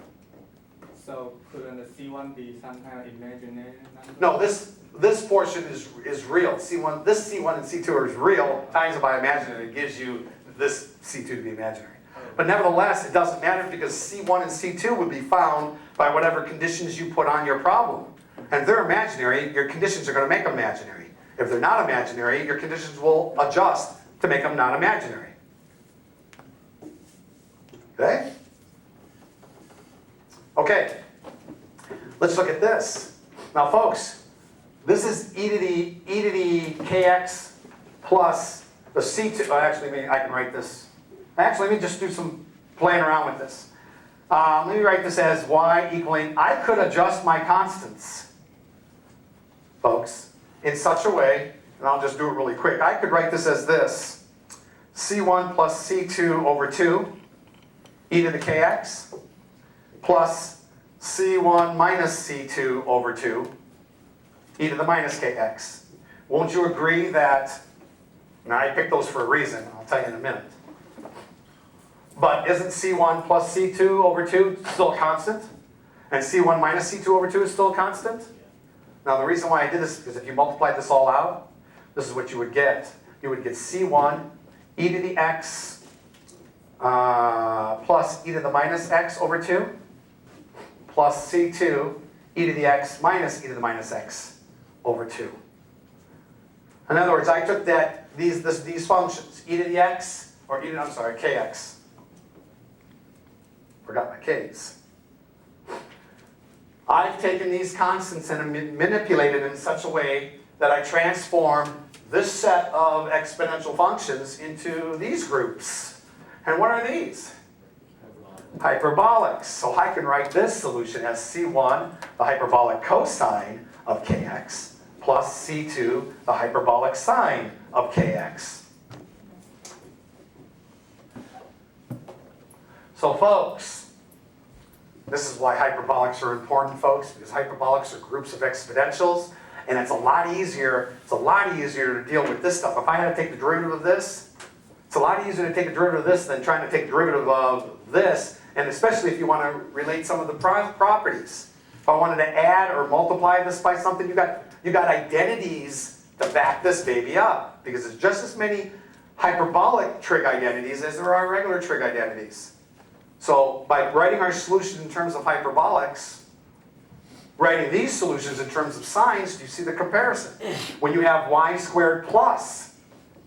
So couldn't the C1 be some kind of imaginary number? No, this portion is real. C1, this C1 and C2 is real, times it by imaginary. It gives you this C2 to be imaginary. But nevertheless, it doesn't matter because C1 and C2 would be found by whatever conditions you put on your problem. And if they're imaginary, your conditions are going to make them imaginary. If they're not imaginary, your conditions will adjust to make them not imaginary. Okay? Okay. Let's look at this. Now, folks, this is e to the kx plus the C2. Actually, maybe I can write this. Actually, let me just do some playing around with this. Let me write this as y equaling, I could adjust my constants, folks, in such a way, and I'll just do it really quick. I could write this as this, C1 plus C2 over 2, e to the kx, plus C1 minus C2 over 2, e to the minus kx. Won't you agree that, now I picked those for a reason, I'll tell you in a minute. But isn't C1 plus C2 over 2 still constant? And C1 minus C2 over 2 is still constant? Now the reason why I did this is because if you multiply this all out, this is what you would get. You would get C1 e to the x plus e to the minus x over 2 plus C2 e to the x minus e to the minus x over 2. In other words, I took these functions, e to the x, or kx. Forgot my K's. I've taken these constants and manipulated in such a way that I transform this set of exponential functions into these groups. And what are these? Hyperbolics. So I can write this solution as C1, the hyperbolic cosine of kx, plus C2, the hyperbolic sine of kx. So folks, this is why hyperbolics are important, folks, because hyperbolics are groups of exponentials, and it's a lot easier to deal with this stuff. If I had to take the derivative of this, it's a lot easier to take a derivative of this than trying to take the derivative of this, and especially if you want to relate some of the properties. If I wanted to add or multiply this by something, you got identities to back this baby up, because there's just as many hyperbolic trig identities as there are regular trig identities. So by writing our solution in terms of hyperbolics, writing these solutions in terms of sines, do you see the comparison? When you have y squared plus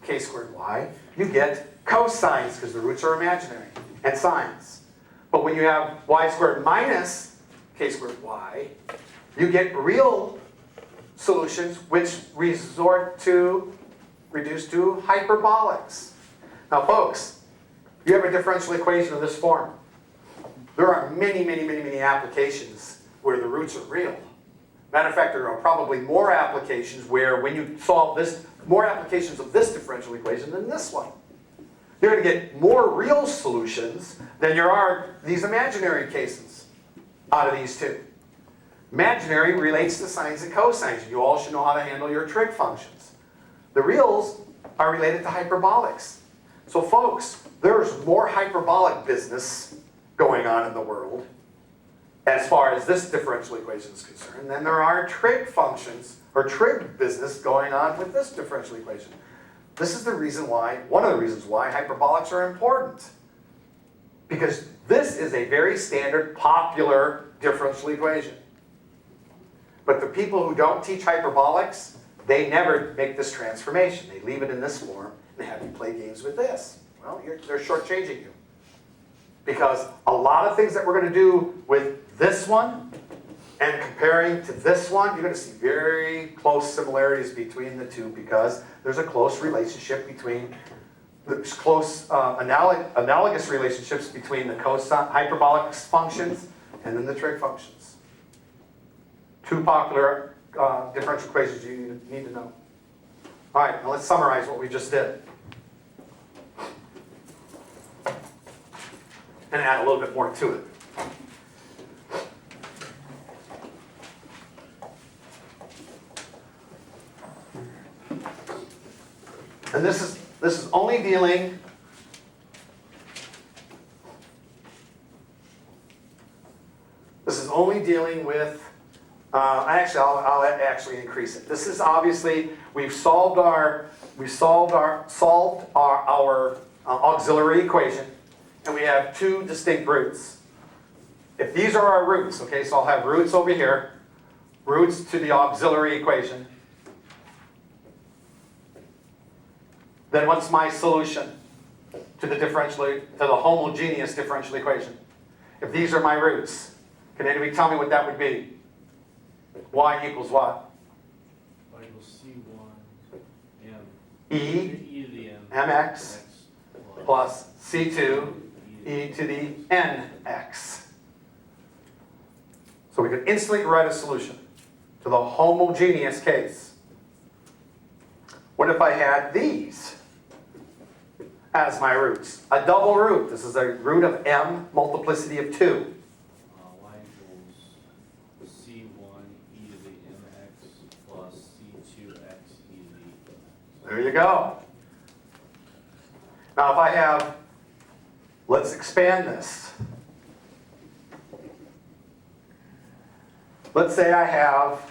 k squared y, you get cosines, because the roots are imaginary, and sines. But when you have y squared minus k squared y, you get real solutions which reduce to hyperbolics. Now folks, you have a differential equation of this form. There are many applications where the roots are real. Matter of fact, there are probably more applications where when you solve this, more applications of this differential equation than this one. You're going to get more real solutions than there are these imaginary cases out of these two. Imaginary relates to sines and cosines. You all should know how to handle your trig functions. The reals are related to hyperbolics. So folks, there's more hyperbolic business going on in the world as far as this differential equation is concerned than there are trig functions or trig business going on with this differential equation. This is the reason why, one of the reasons why hyperbolics are important. Because this is a very standard, popular differential equation. But the people who don't teach hyperbolics, they never make this transformation. They leave it in this form and have you play games with this. Well, they're shortchanging you. Because a lot of things that we're going to do with this one and comparing to this one, you're going to see very close similarities between the two because there's a close relationship between, there's close analogous relationships between the cosine hyperbolic functions and then the trig functions. Two popular differential equations you need to know. All right, now let's summarize what we just did. And add a little bit more to it. And this is only dealing with I'll actually increase it. This is obviously we've solved our auxiliary equation. And we have two distinct roots. If these are our roots, okay, so I'll have roots over here, roots to the auxiliary equation. Then what's my solution to the homogeneous differential equation? If these are my roots, can anybody tell me what that would be? Y equals what? Y equals C1 M. E to the M. mx plus C2 e to the nx. So we could instantly write a solution to the homogeneous case. What if I had these as my roots? A double root. This is a root of m multiplicity of 2. Y equals C1 e to the mx plus C2x e to the. There you go. Now if I have, let's expand this. Let's say I have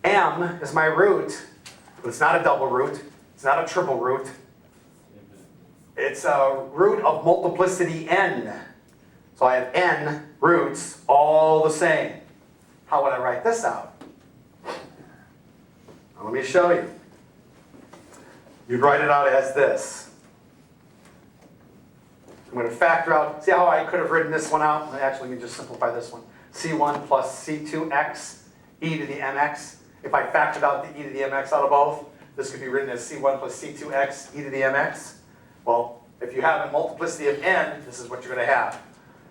m is my root, but it's not a double root, it's not a triple root. It's a root of multiplicity n. So I have n roots all the same. How would I write this out? Now, let me show you. You'd write it out as this. I'm going to factor out, see how I could have written this one out? Actually, let me just simplify this one. C1 plus C2x e to the mx. If I factored out the e to the mx out of both, this could be written as C1 plus C2x e to the mx. Well, if you have a multiplicity of n, this is what you're going to have.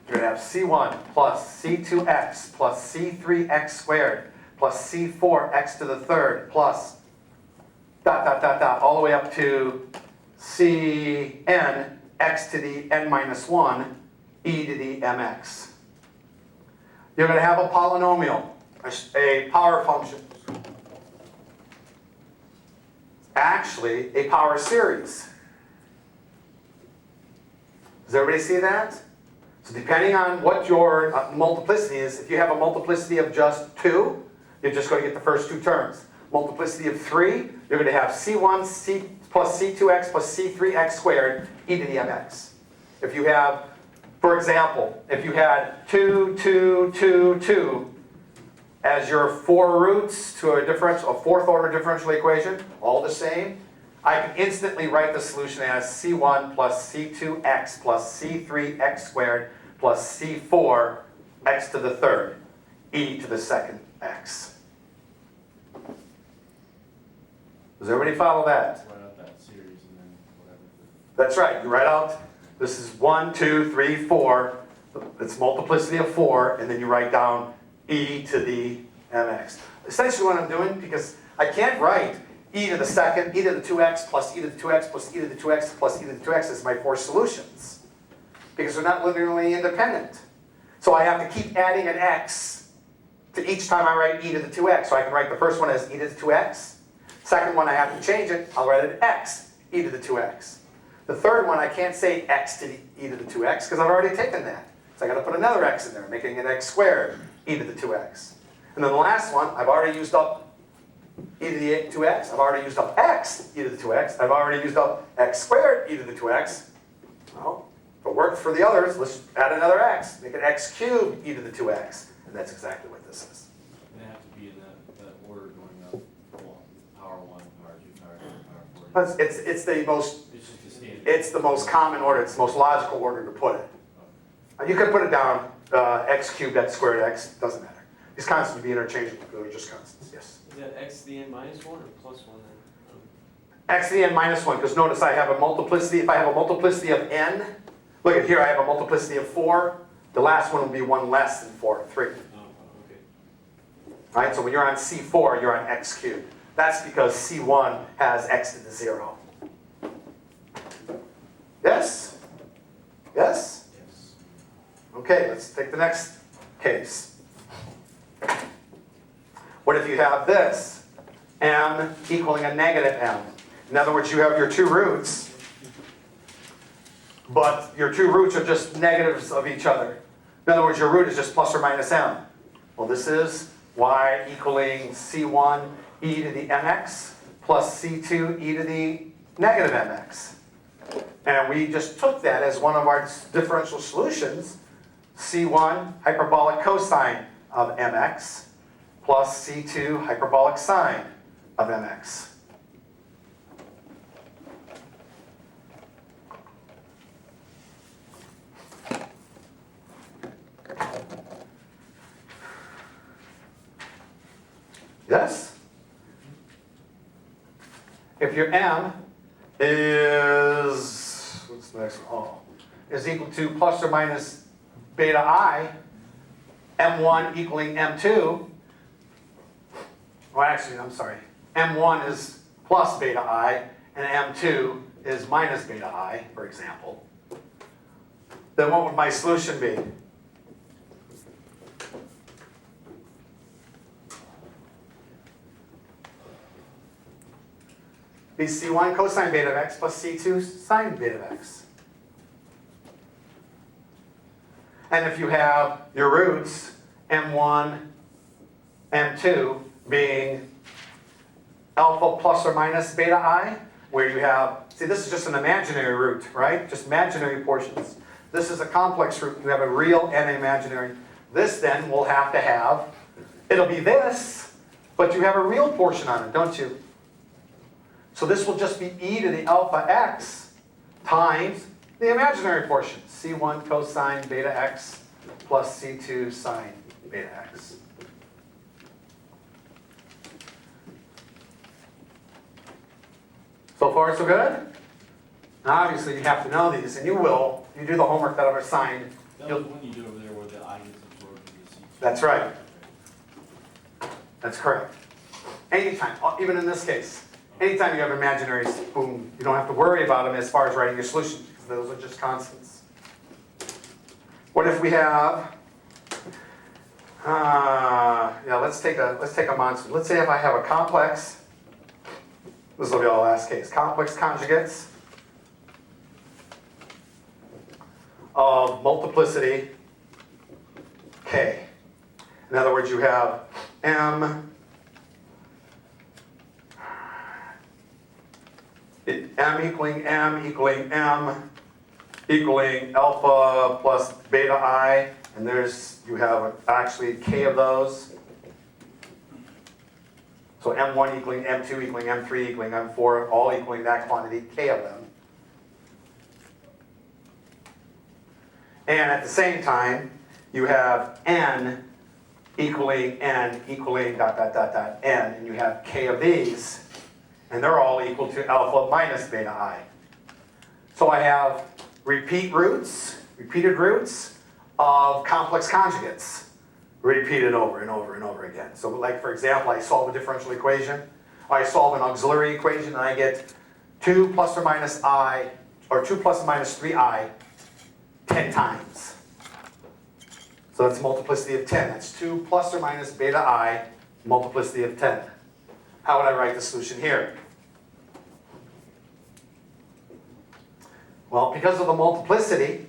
You're going to have C1 plus C2x plus C3x squared plus C4x to the third plus dot, dot, dot, dot, all the way up to Cn x to the n minus 1 e to the mx. You're going to have a polynomial, a power function. Actually, a power series. Does everybody see that? So depending on what your multiplicity is, if you have a multiplicity of just 2, you're just going to get the first two terms. Multiplicity of 3, you're going to have C1 C plus C2x plus C3x squared e to the mx. If you have, for example, if you had 2, 2, 2, 2 as your 4 roots to a fourth order differential equation, all the same, I can instantly write the solution as C1 plus C2x plus C3x squared plus C4 x to the third e to the second x. Does everybody follow that? Write out that series and then whatever. That's right. You write out, this is 1, 2, 3, 4. It's multiplicity of 4, and then you write down e to the mx. Essentially what I'm doing, because I can't write e to the second, e to the 2x plus e to the 2x plus e to the 2x plus e to the 2x as my 4 solutions, because they're not linearly independent. So I have to keep adding an x to each time I write e to the 2x. So I can write the first one as e to the 2x. Second one, I have to change it. I'll write it x, e to the 2x. The third one, I can't say x to the e to the 2x because I've already taken that. So I got to put another x in there, making it x squared, e to the 2x. And then the last one, I've already used up e to the 2x. I've already used up x, e to the 2x. I've already used up x squared, e to the 2x. Well, if it worked for the others, let's add another x. Make it x cubed, e to the 2x. And that's exactly what this is. And they have to be in that order going up. Well, power 1, power 2, power 3, power 4. But it's the most, It's just the standard. it's the most common order. It's the most logical order to put it. You could put it down, x cubed, x squared, x, doesn't matter. These constants would be interchangeable, they're just constants, yes. Is that x to the n minus 1 or plus 1 then? X to the n minus 1, because notice I have a multiplicity, if I have a multiplicity of n, look at here, I have a multiplicity of 4, the last one will be 1 less than 4, 3. Okay. All right, so when you're on C4, you're on x cubed. That's because C1 has x to the 0. Yes? Yes? Yes. Okay, let's take the next case. What if you have this, m equaling a negative m? In other words, you have your two roots, but your two roots are just negatives of each other. In other words, your root is just plus or minus m. Well, this is y equaling c1 e to the mx plus c2 e to the negative mx. And we just took that as one of our differential solutions, c1 hyperbolic cosine of mx plus c2 hyperbolic sine of mx. Yes? If your m is, what's the next one? Oh, is equal to plus or minus beta I, m1 equaling m2, well actually, I'm sorry, m1 is plus beta I, and m2 is minus beta I, for example, then what would my solution be? Be c1 cosine beta of x plus c2 sine beta of x. And if you have your roots, m1, m2, being alpha plus or minus beta I, where you have, see this is just an imaginary root, right? Just imaginary portions. This is a complex root. You have a real and an imaginary. This then will have to have, it'll be this, but you have a real portion on it, don't you? So this will just be e to the alpha x times the imaginary portion, C1 cosine beta x plus C2 sine beta x. So far, so good? Now, obviously, you have to know these, and you will. You do the homework that I've assigned. That was one you did over there where the I gets absorbed into the C. That's right. That's correct. Anytime, even in this case, anytime you have imaginaries, boom, you don't have to worry about them as far as writing your solution, because those are just constants. What if we have, let's take a monster. Let's say if I have a complex, this will be our last case, complex conjugates of multiplicity k. In other words, you have m equaling m equaling m equaling alpha plus beta I, and you have actually k of those. So m1 equaling m2 equaling m3 equaling m4, all equaling that quantity, k of them. And at the same time, you have n equaling n equaling dot dot dot dot n, and you have k of these, and they're all equal to alpha minus beta I. So I have repeated roots of complex conjugates, repeated over and over and over again. So like, for example, I solve a differential equation, I solve an auxiliary equation, and I get 2 plus or minus I, or 2 plus or minus 3i 10 times. So that's multiplicity of 10. That's 2 plus or minus beta I, multiplicity of 10. How would I write the solution here? Well, because of the multiplicity,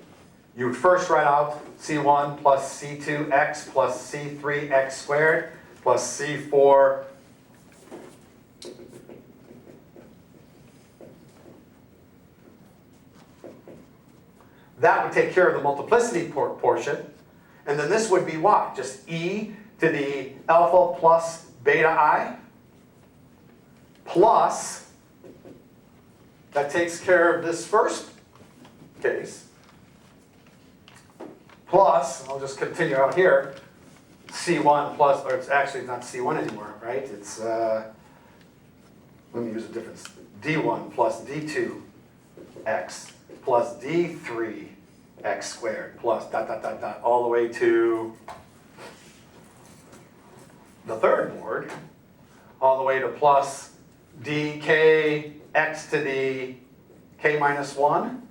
you would first write out C1 plus C2x plus C3x squared plus C4 that would take care of the multiplicity portion. And then this would be what? Just e to the alpha plus beta I plus, that takes care of this first case, plus, I'll just continue out here, C1 plus, or it's actually not C1 anymore, right? It's, let me use a different, D1 plus D2x plus D3x squared plus dot dot dot dot all the way to the third board, all the way to plus dkx to the k minus 1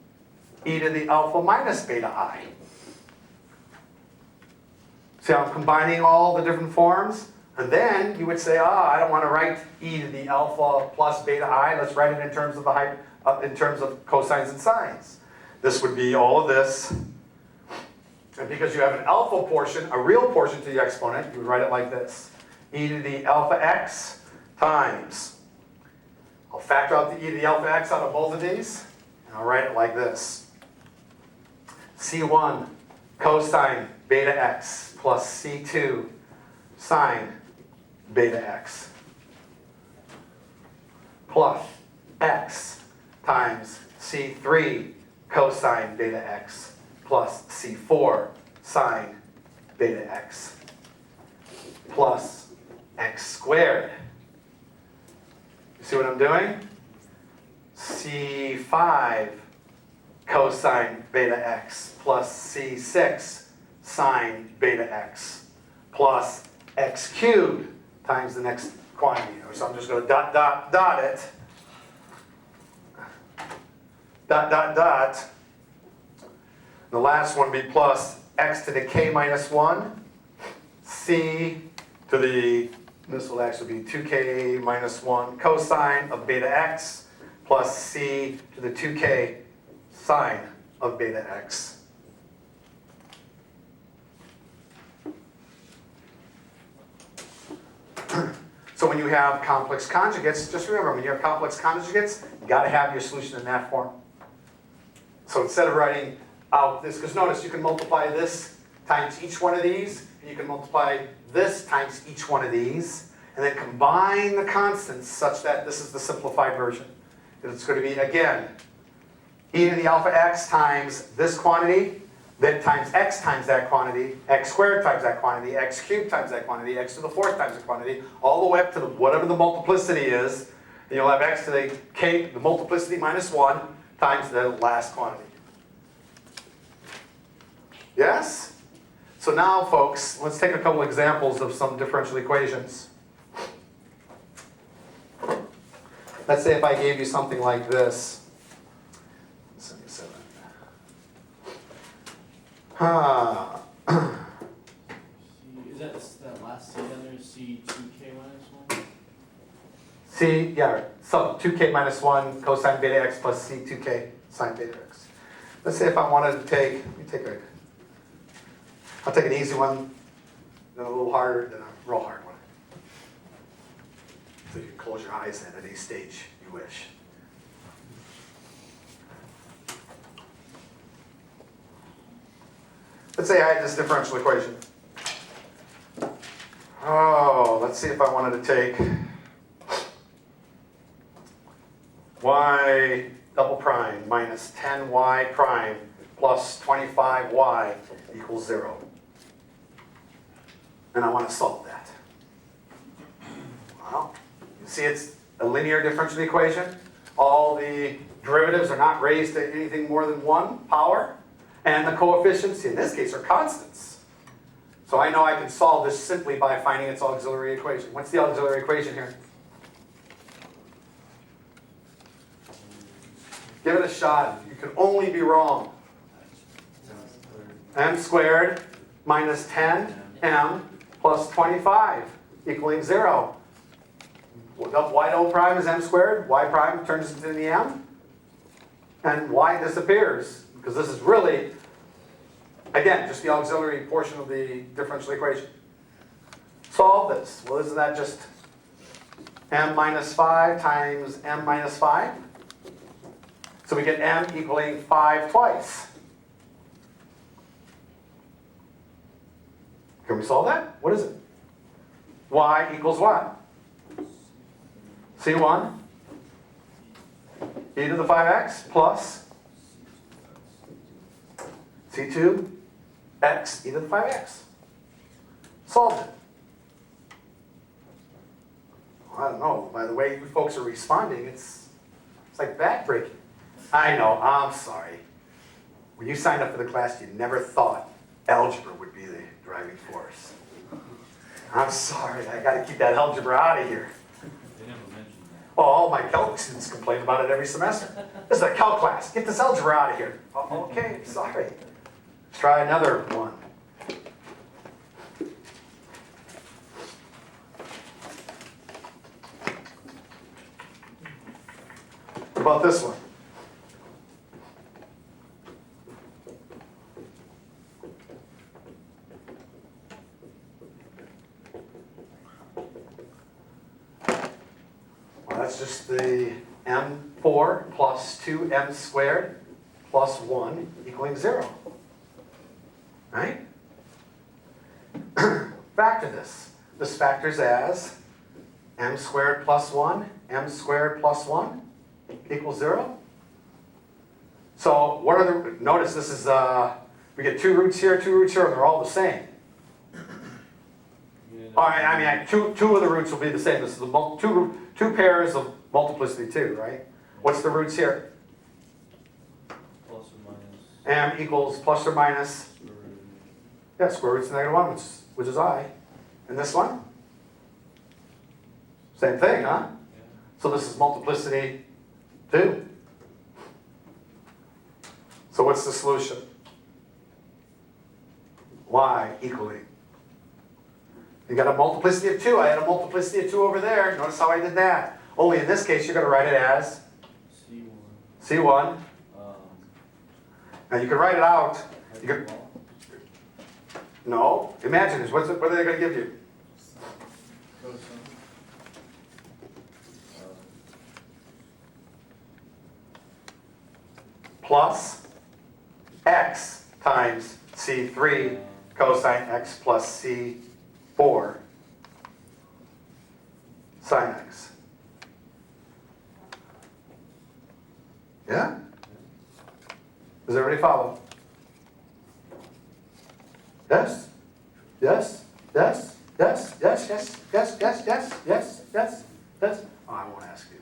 e to the alpha minus beta I. See how I'm combining all the different forms? And then you would say, I don't want to write e to the alpha plus beta I. Let's write it in terms of in terms of cosines and sines. This would be all of this. And because you have an alpha portion, a real portion to the exponent, you would write it like this. E to the alpha x times. I'll factor out the e to the alpha x out of both of these, and I'll write it like this. C1 cosine beta x plus C2 sine beta x plus x times C3 cosine beta x plus C4 sine beta x plus x squared. You see what I'm doing? C5 cosine beta x plus C6 sine beta x plus x cubed times the next quantity. So I'm just going to dot, dot, dot it. Dot, dot, dot. The last one would be plus x to the k minus 1, c to the, this will actually be 2k minus 1 cosine of beta x plus c to the 2k sine of beta x. So when you have complex conjugates, just remember, when you have complex conjugates, you got to have your solution in that form. So instead of writing out this, because notice you can multiply this times each one of these, and you can multiply this times each one of these, and then combine the constants such that this is the simplified version. It's going to be, again, e to the alpha x times this quantity, then times x times that quantity, x squared times that quantity, x cubed times that quantity, x to the fourth times the quantity, all the way up to whatever the multiplicity is. Then you'll have x to the k, the multiplicity minus 1 times the last quantity. Yes? So now, folks, let's take a couple examples of some differential equations. Let's say if I gave you something like this. 77. Is that last C down there, C2K minus 1? C, yeah, so 2k minus 1 cosine beta x plus c 2k sine beta x. Let's say if I wanted to take, I'll take an easy one, then a little harder, then a real hard one. So you can close your eyes at any stage you wish. Let's say I had this differential equation. Oh, let's see if I wanted to take y double prime minus 10y prime plus 25y equals 0. And I want to solve that. Well, you see it's a linear differential equation. All the derivatives are not raised to anything more than 1 power. And the coefficients, in this case, are constants. So I know I can solve this simply by finding its auxiliary equation. What's the auxiliary equation here? Give it a shot. You can only be wrong. M squared minus 10m plus 25 equaling 0. Y double prime is m squared. Y prime turns into the m. And y disappears. Because this is really, again, just the auxiliary portion of the differential equation. Solve this. Well, isn't that just m minus 5 times m minus 5? So we get m equaling 5 twice. Can we solve that? What is it? Y equals what? C1 e to the 5x plus C2 x e to the 5x. Solved it. Well, I don't know. By the way you folks are responding, it's like backbreaking. I know, I'm sorry. When you signed up for the class, you never thought algebra would be the driving force. I'm sorry, I gotta keep that algebra out of here. They never mentioned that. Well, all my calc students complain about it every semester. This is a calc class, get this algebra out of here. Oh, okay, sorry. Let's try another one. What about this one? Well, that's just the m4 plus 2m squared plus 1 equaling 0. Right? Factor this. This factors as m squared plus 1, m squared plus 1 equals 0. So what are the, notice this is, we get 2 roots here, and they're all the same. All right, I mean, two of the roots will be the same. This is the two pairs of multiplicity 2, right? What's the roots here? Plus or minus. M equals plus or minus, yeah, square roots of -1, which is I. And this one? Same thing, huh? Yeah. So this is multiplicity 2. So what's the solution? Y equaling. You got a multiplicity of 2. I had a multiplicity of 2 over there. Notice how I did that. Only in this case, you're going to write it as C1. C1. Now you can write it out. You can, no, imagine this. What are they going to give you? Plus x times C3 cosine x plus C4 sine x. Yeah? Does everybody follow? Yes? Yes? Yes? Yes? Yes? Yes? Yes? Yes? Yes? Yes? Yes? Yes? Oh, I won't ask you.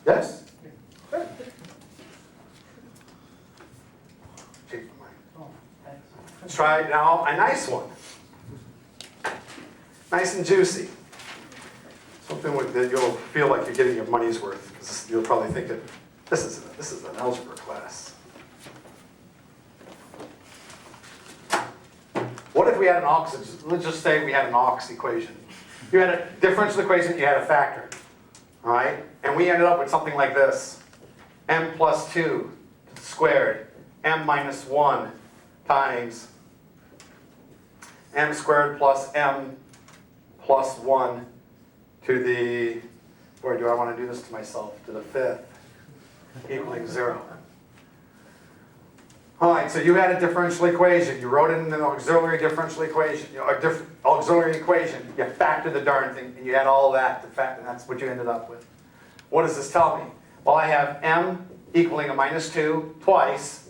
Yes? Change my mind. Oh, thanks. Let's try now a nice one. Nice and juicy. Something that you'll feel like you're getting your money's worth. 'Cause you'll probably think that this is an algebra class. What if we had an aux? Let's just say we had an aux equation. You had a differential equation, you had a factor. All right? And we ended up with something like this. M plus 2 squared, m minus 1 times m squared plus m plus 1 to the, boy, do I want to do this to myself, to the 5th, equaling 0. All right, so you had a differential equation. You wrote it in an auxiliary differential equation, auxiliary equation. You factored the darn thing, and you had all that, and that's what you ended up with. What does this tell me? Well, I have m equaling a minus 2 twice,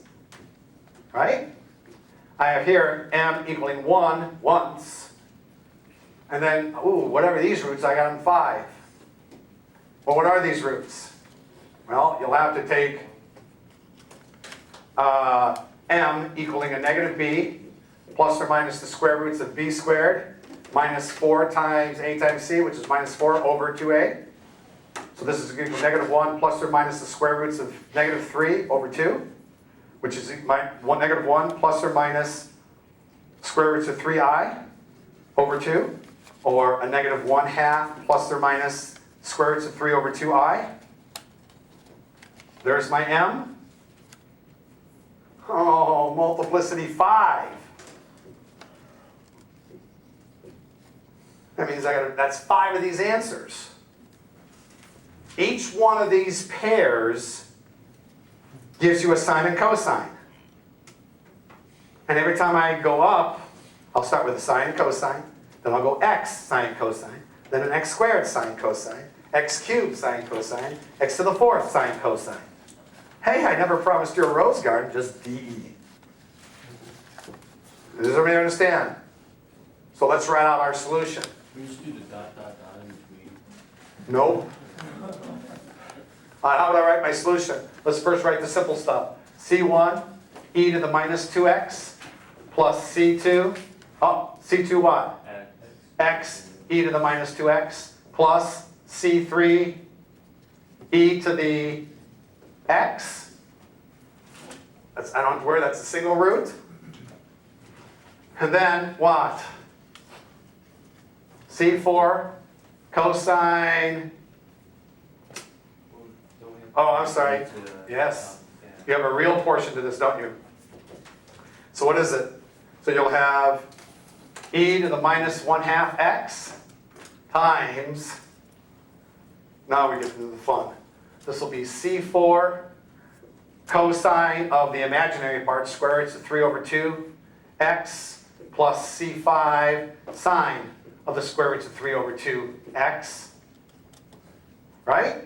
right? I have here m equaling 1 once. And then, ooh, whatever these roots, I got them 5. Well, what are these roots? Well, you'll have to take m equaling a negative b plus or minus the square roots of b squared minus 4 times a times c, which is minus 4 over 2a. So this is equal to negative 1 plus or minus the square roots of negative 3 over 2, which is negative 1 plus or minus square roots of 3i over 2, or a negative 1/2 plus or minus square roots of 3 over 2i. There's my m. Oh, multiplicity 5. That means that's 5 of these answers. Each one of these pairs gives you a sine and cosine. And every time I go up, I'll start with a sine and cosine, then I'll go x sine cosine, then an x squared sine cosine, x cubed sine cosine, x to the 4th sine cosine. Hey, I never promised you a rose garden, just DE. Does everybody understand? So let's write out our solution. Can we just do the dot in between? Nope. How would I write my solution? Let's first write the simple stuff. C1 e to the minus 2x plus C2, C2 what? X e to the minus 2x plus C3 e to the x. I don't have to worry, that's a single root. And then what? C4 cosine. Oh, I'm sorry. Yes. You have a real portion to this, don't you? So what is it? So you'll have e to the minus 1/2 x times, now we get to the fun. This will be C4 cosine of the imaginary part, square roots of 3 over 2 x plus C5 sine of the square roots of 3 over 2 x. Right?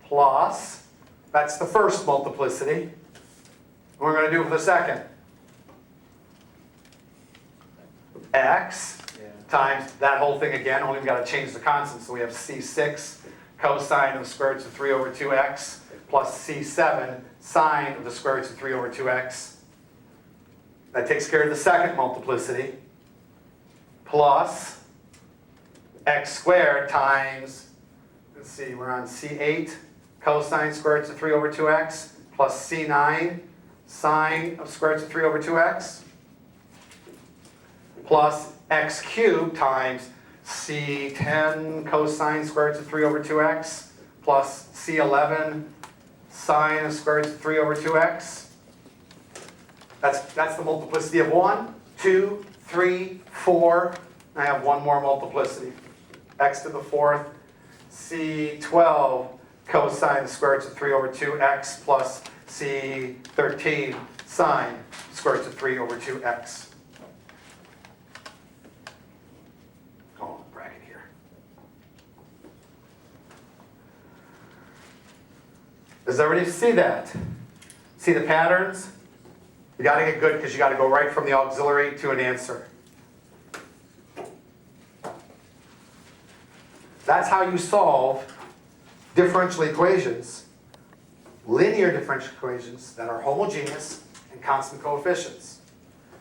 Plus, that's the first multiplicity. What we're going to do for the second. X times that whole thing again, only we've got to change the constant. So we have C6 cosine of the square roots of 3 over 2x plus C7 sine of the square roots of 3 over 2x. That takes care of the second multiplicity. Plus x squared times, let's see, we're on C8 cosine square roots of 3 over 2x plus C9 sine of square roots of 3 over 2x plus x cubed times C10 cosine square roots of 3 over 2x plus C11 sine of square roots of 3 over 2x. That's the multiplicity of 1, 2, 3, 4. I have one more multiplicity. X to the 4th, C12 cosine the square roots of 3 over 2x plus C13 sine square roots of 3 over 2x. Oh, bracket here. Does everybody see that? See the patterns? You gotta get good because you gotta go right from the auxiliary to an answer. That's how you solve differential equations, linear differential equations that are homogeneous and constant coefficients.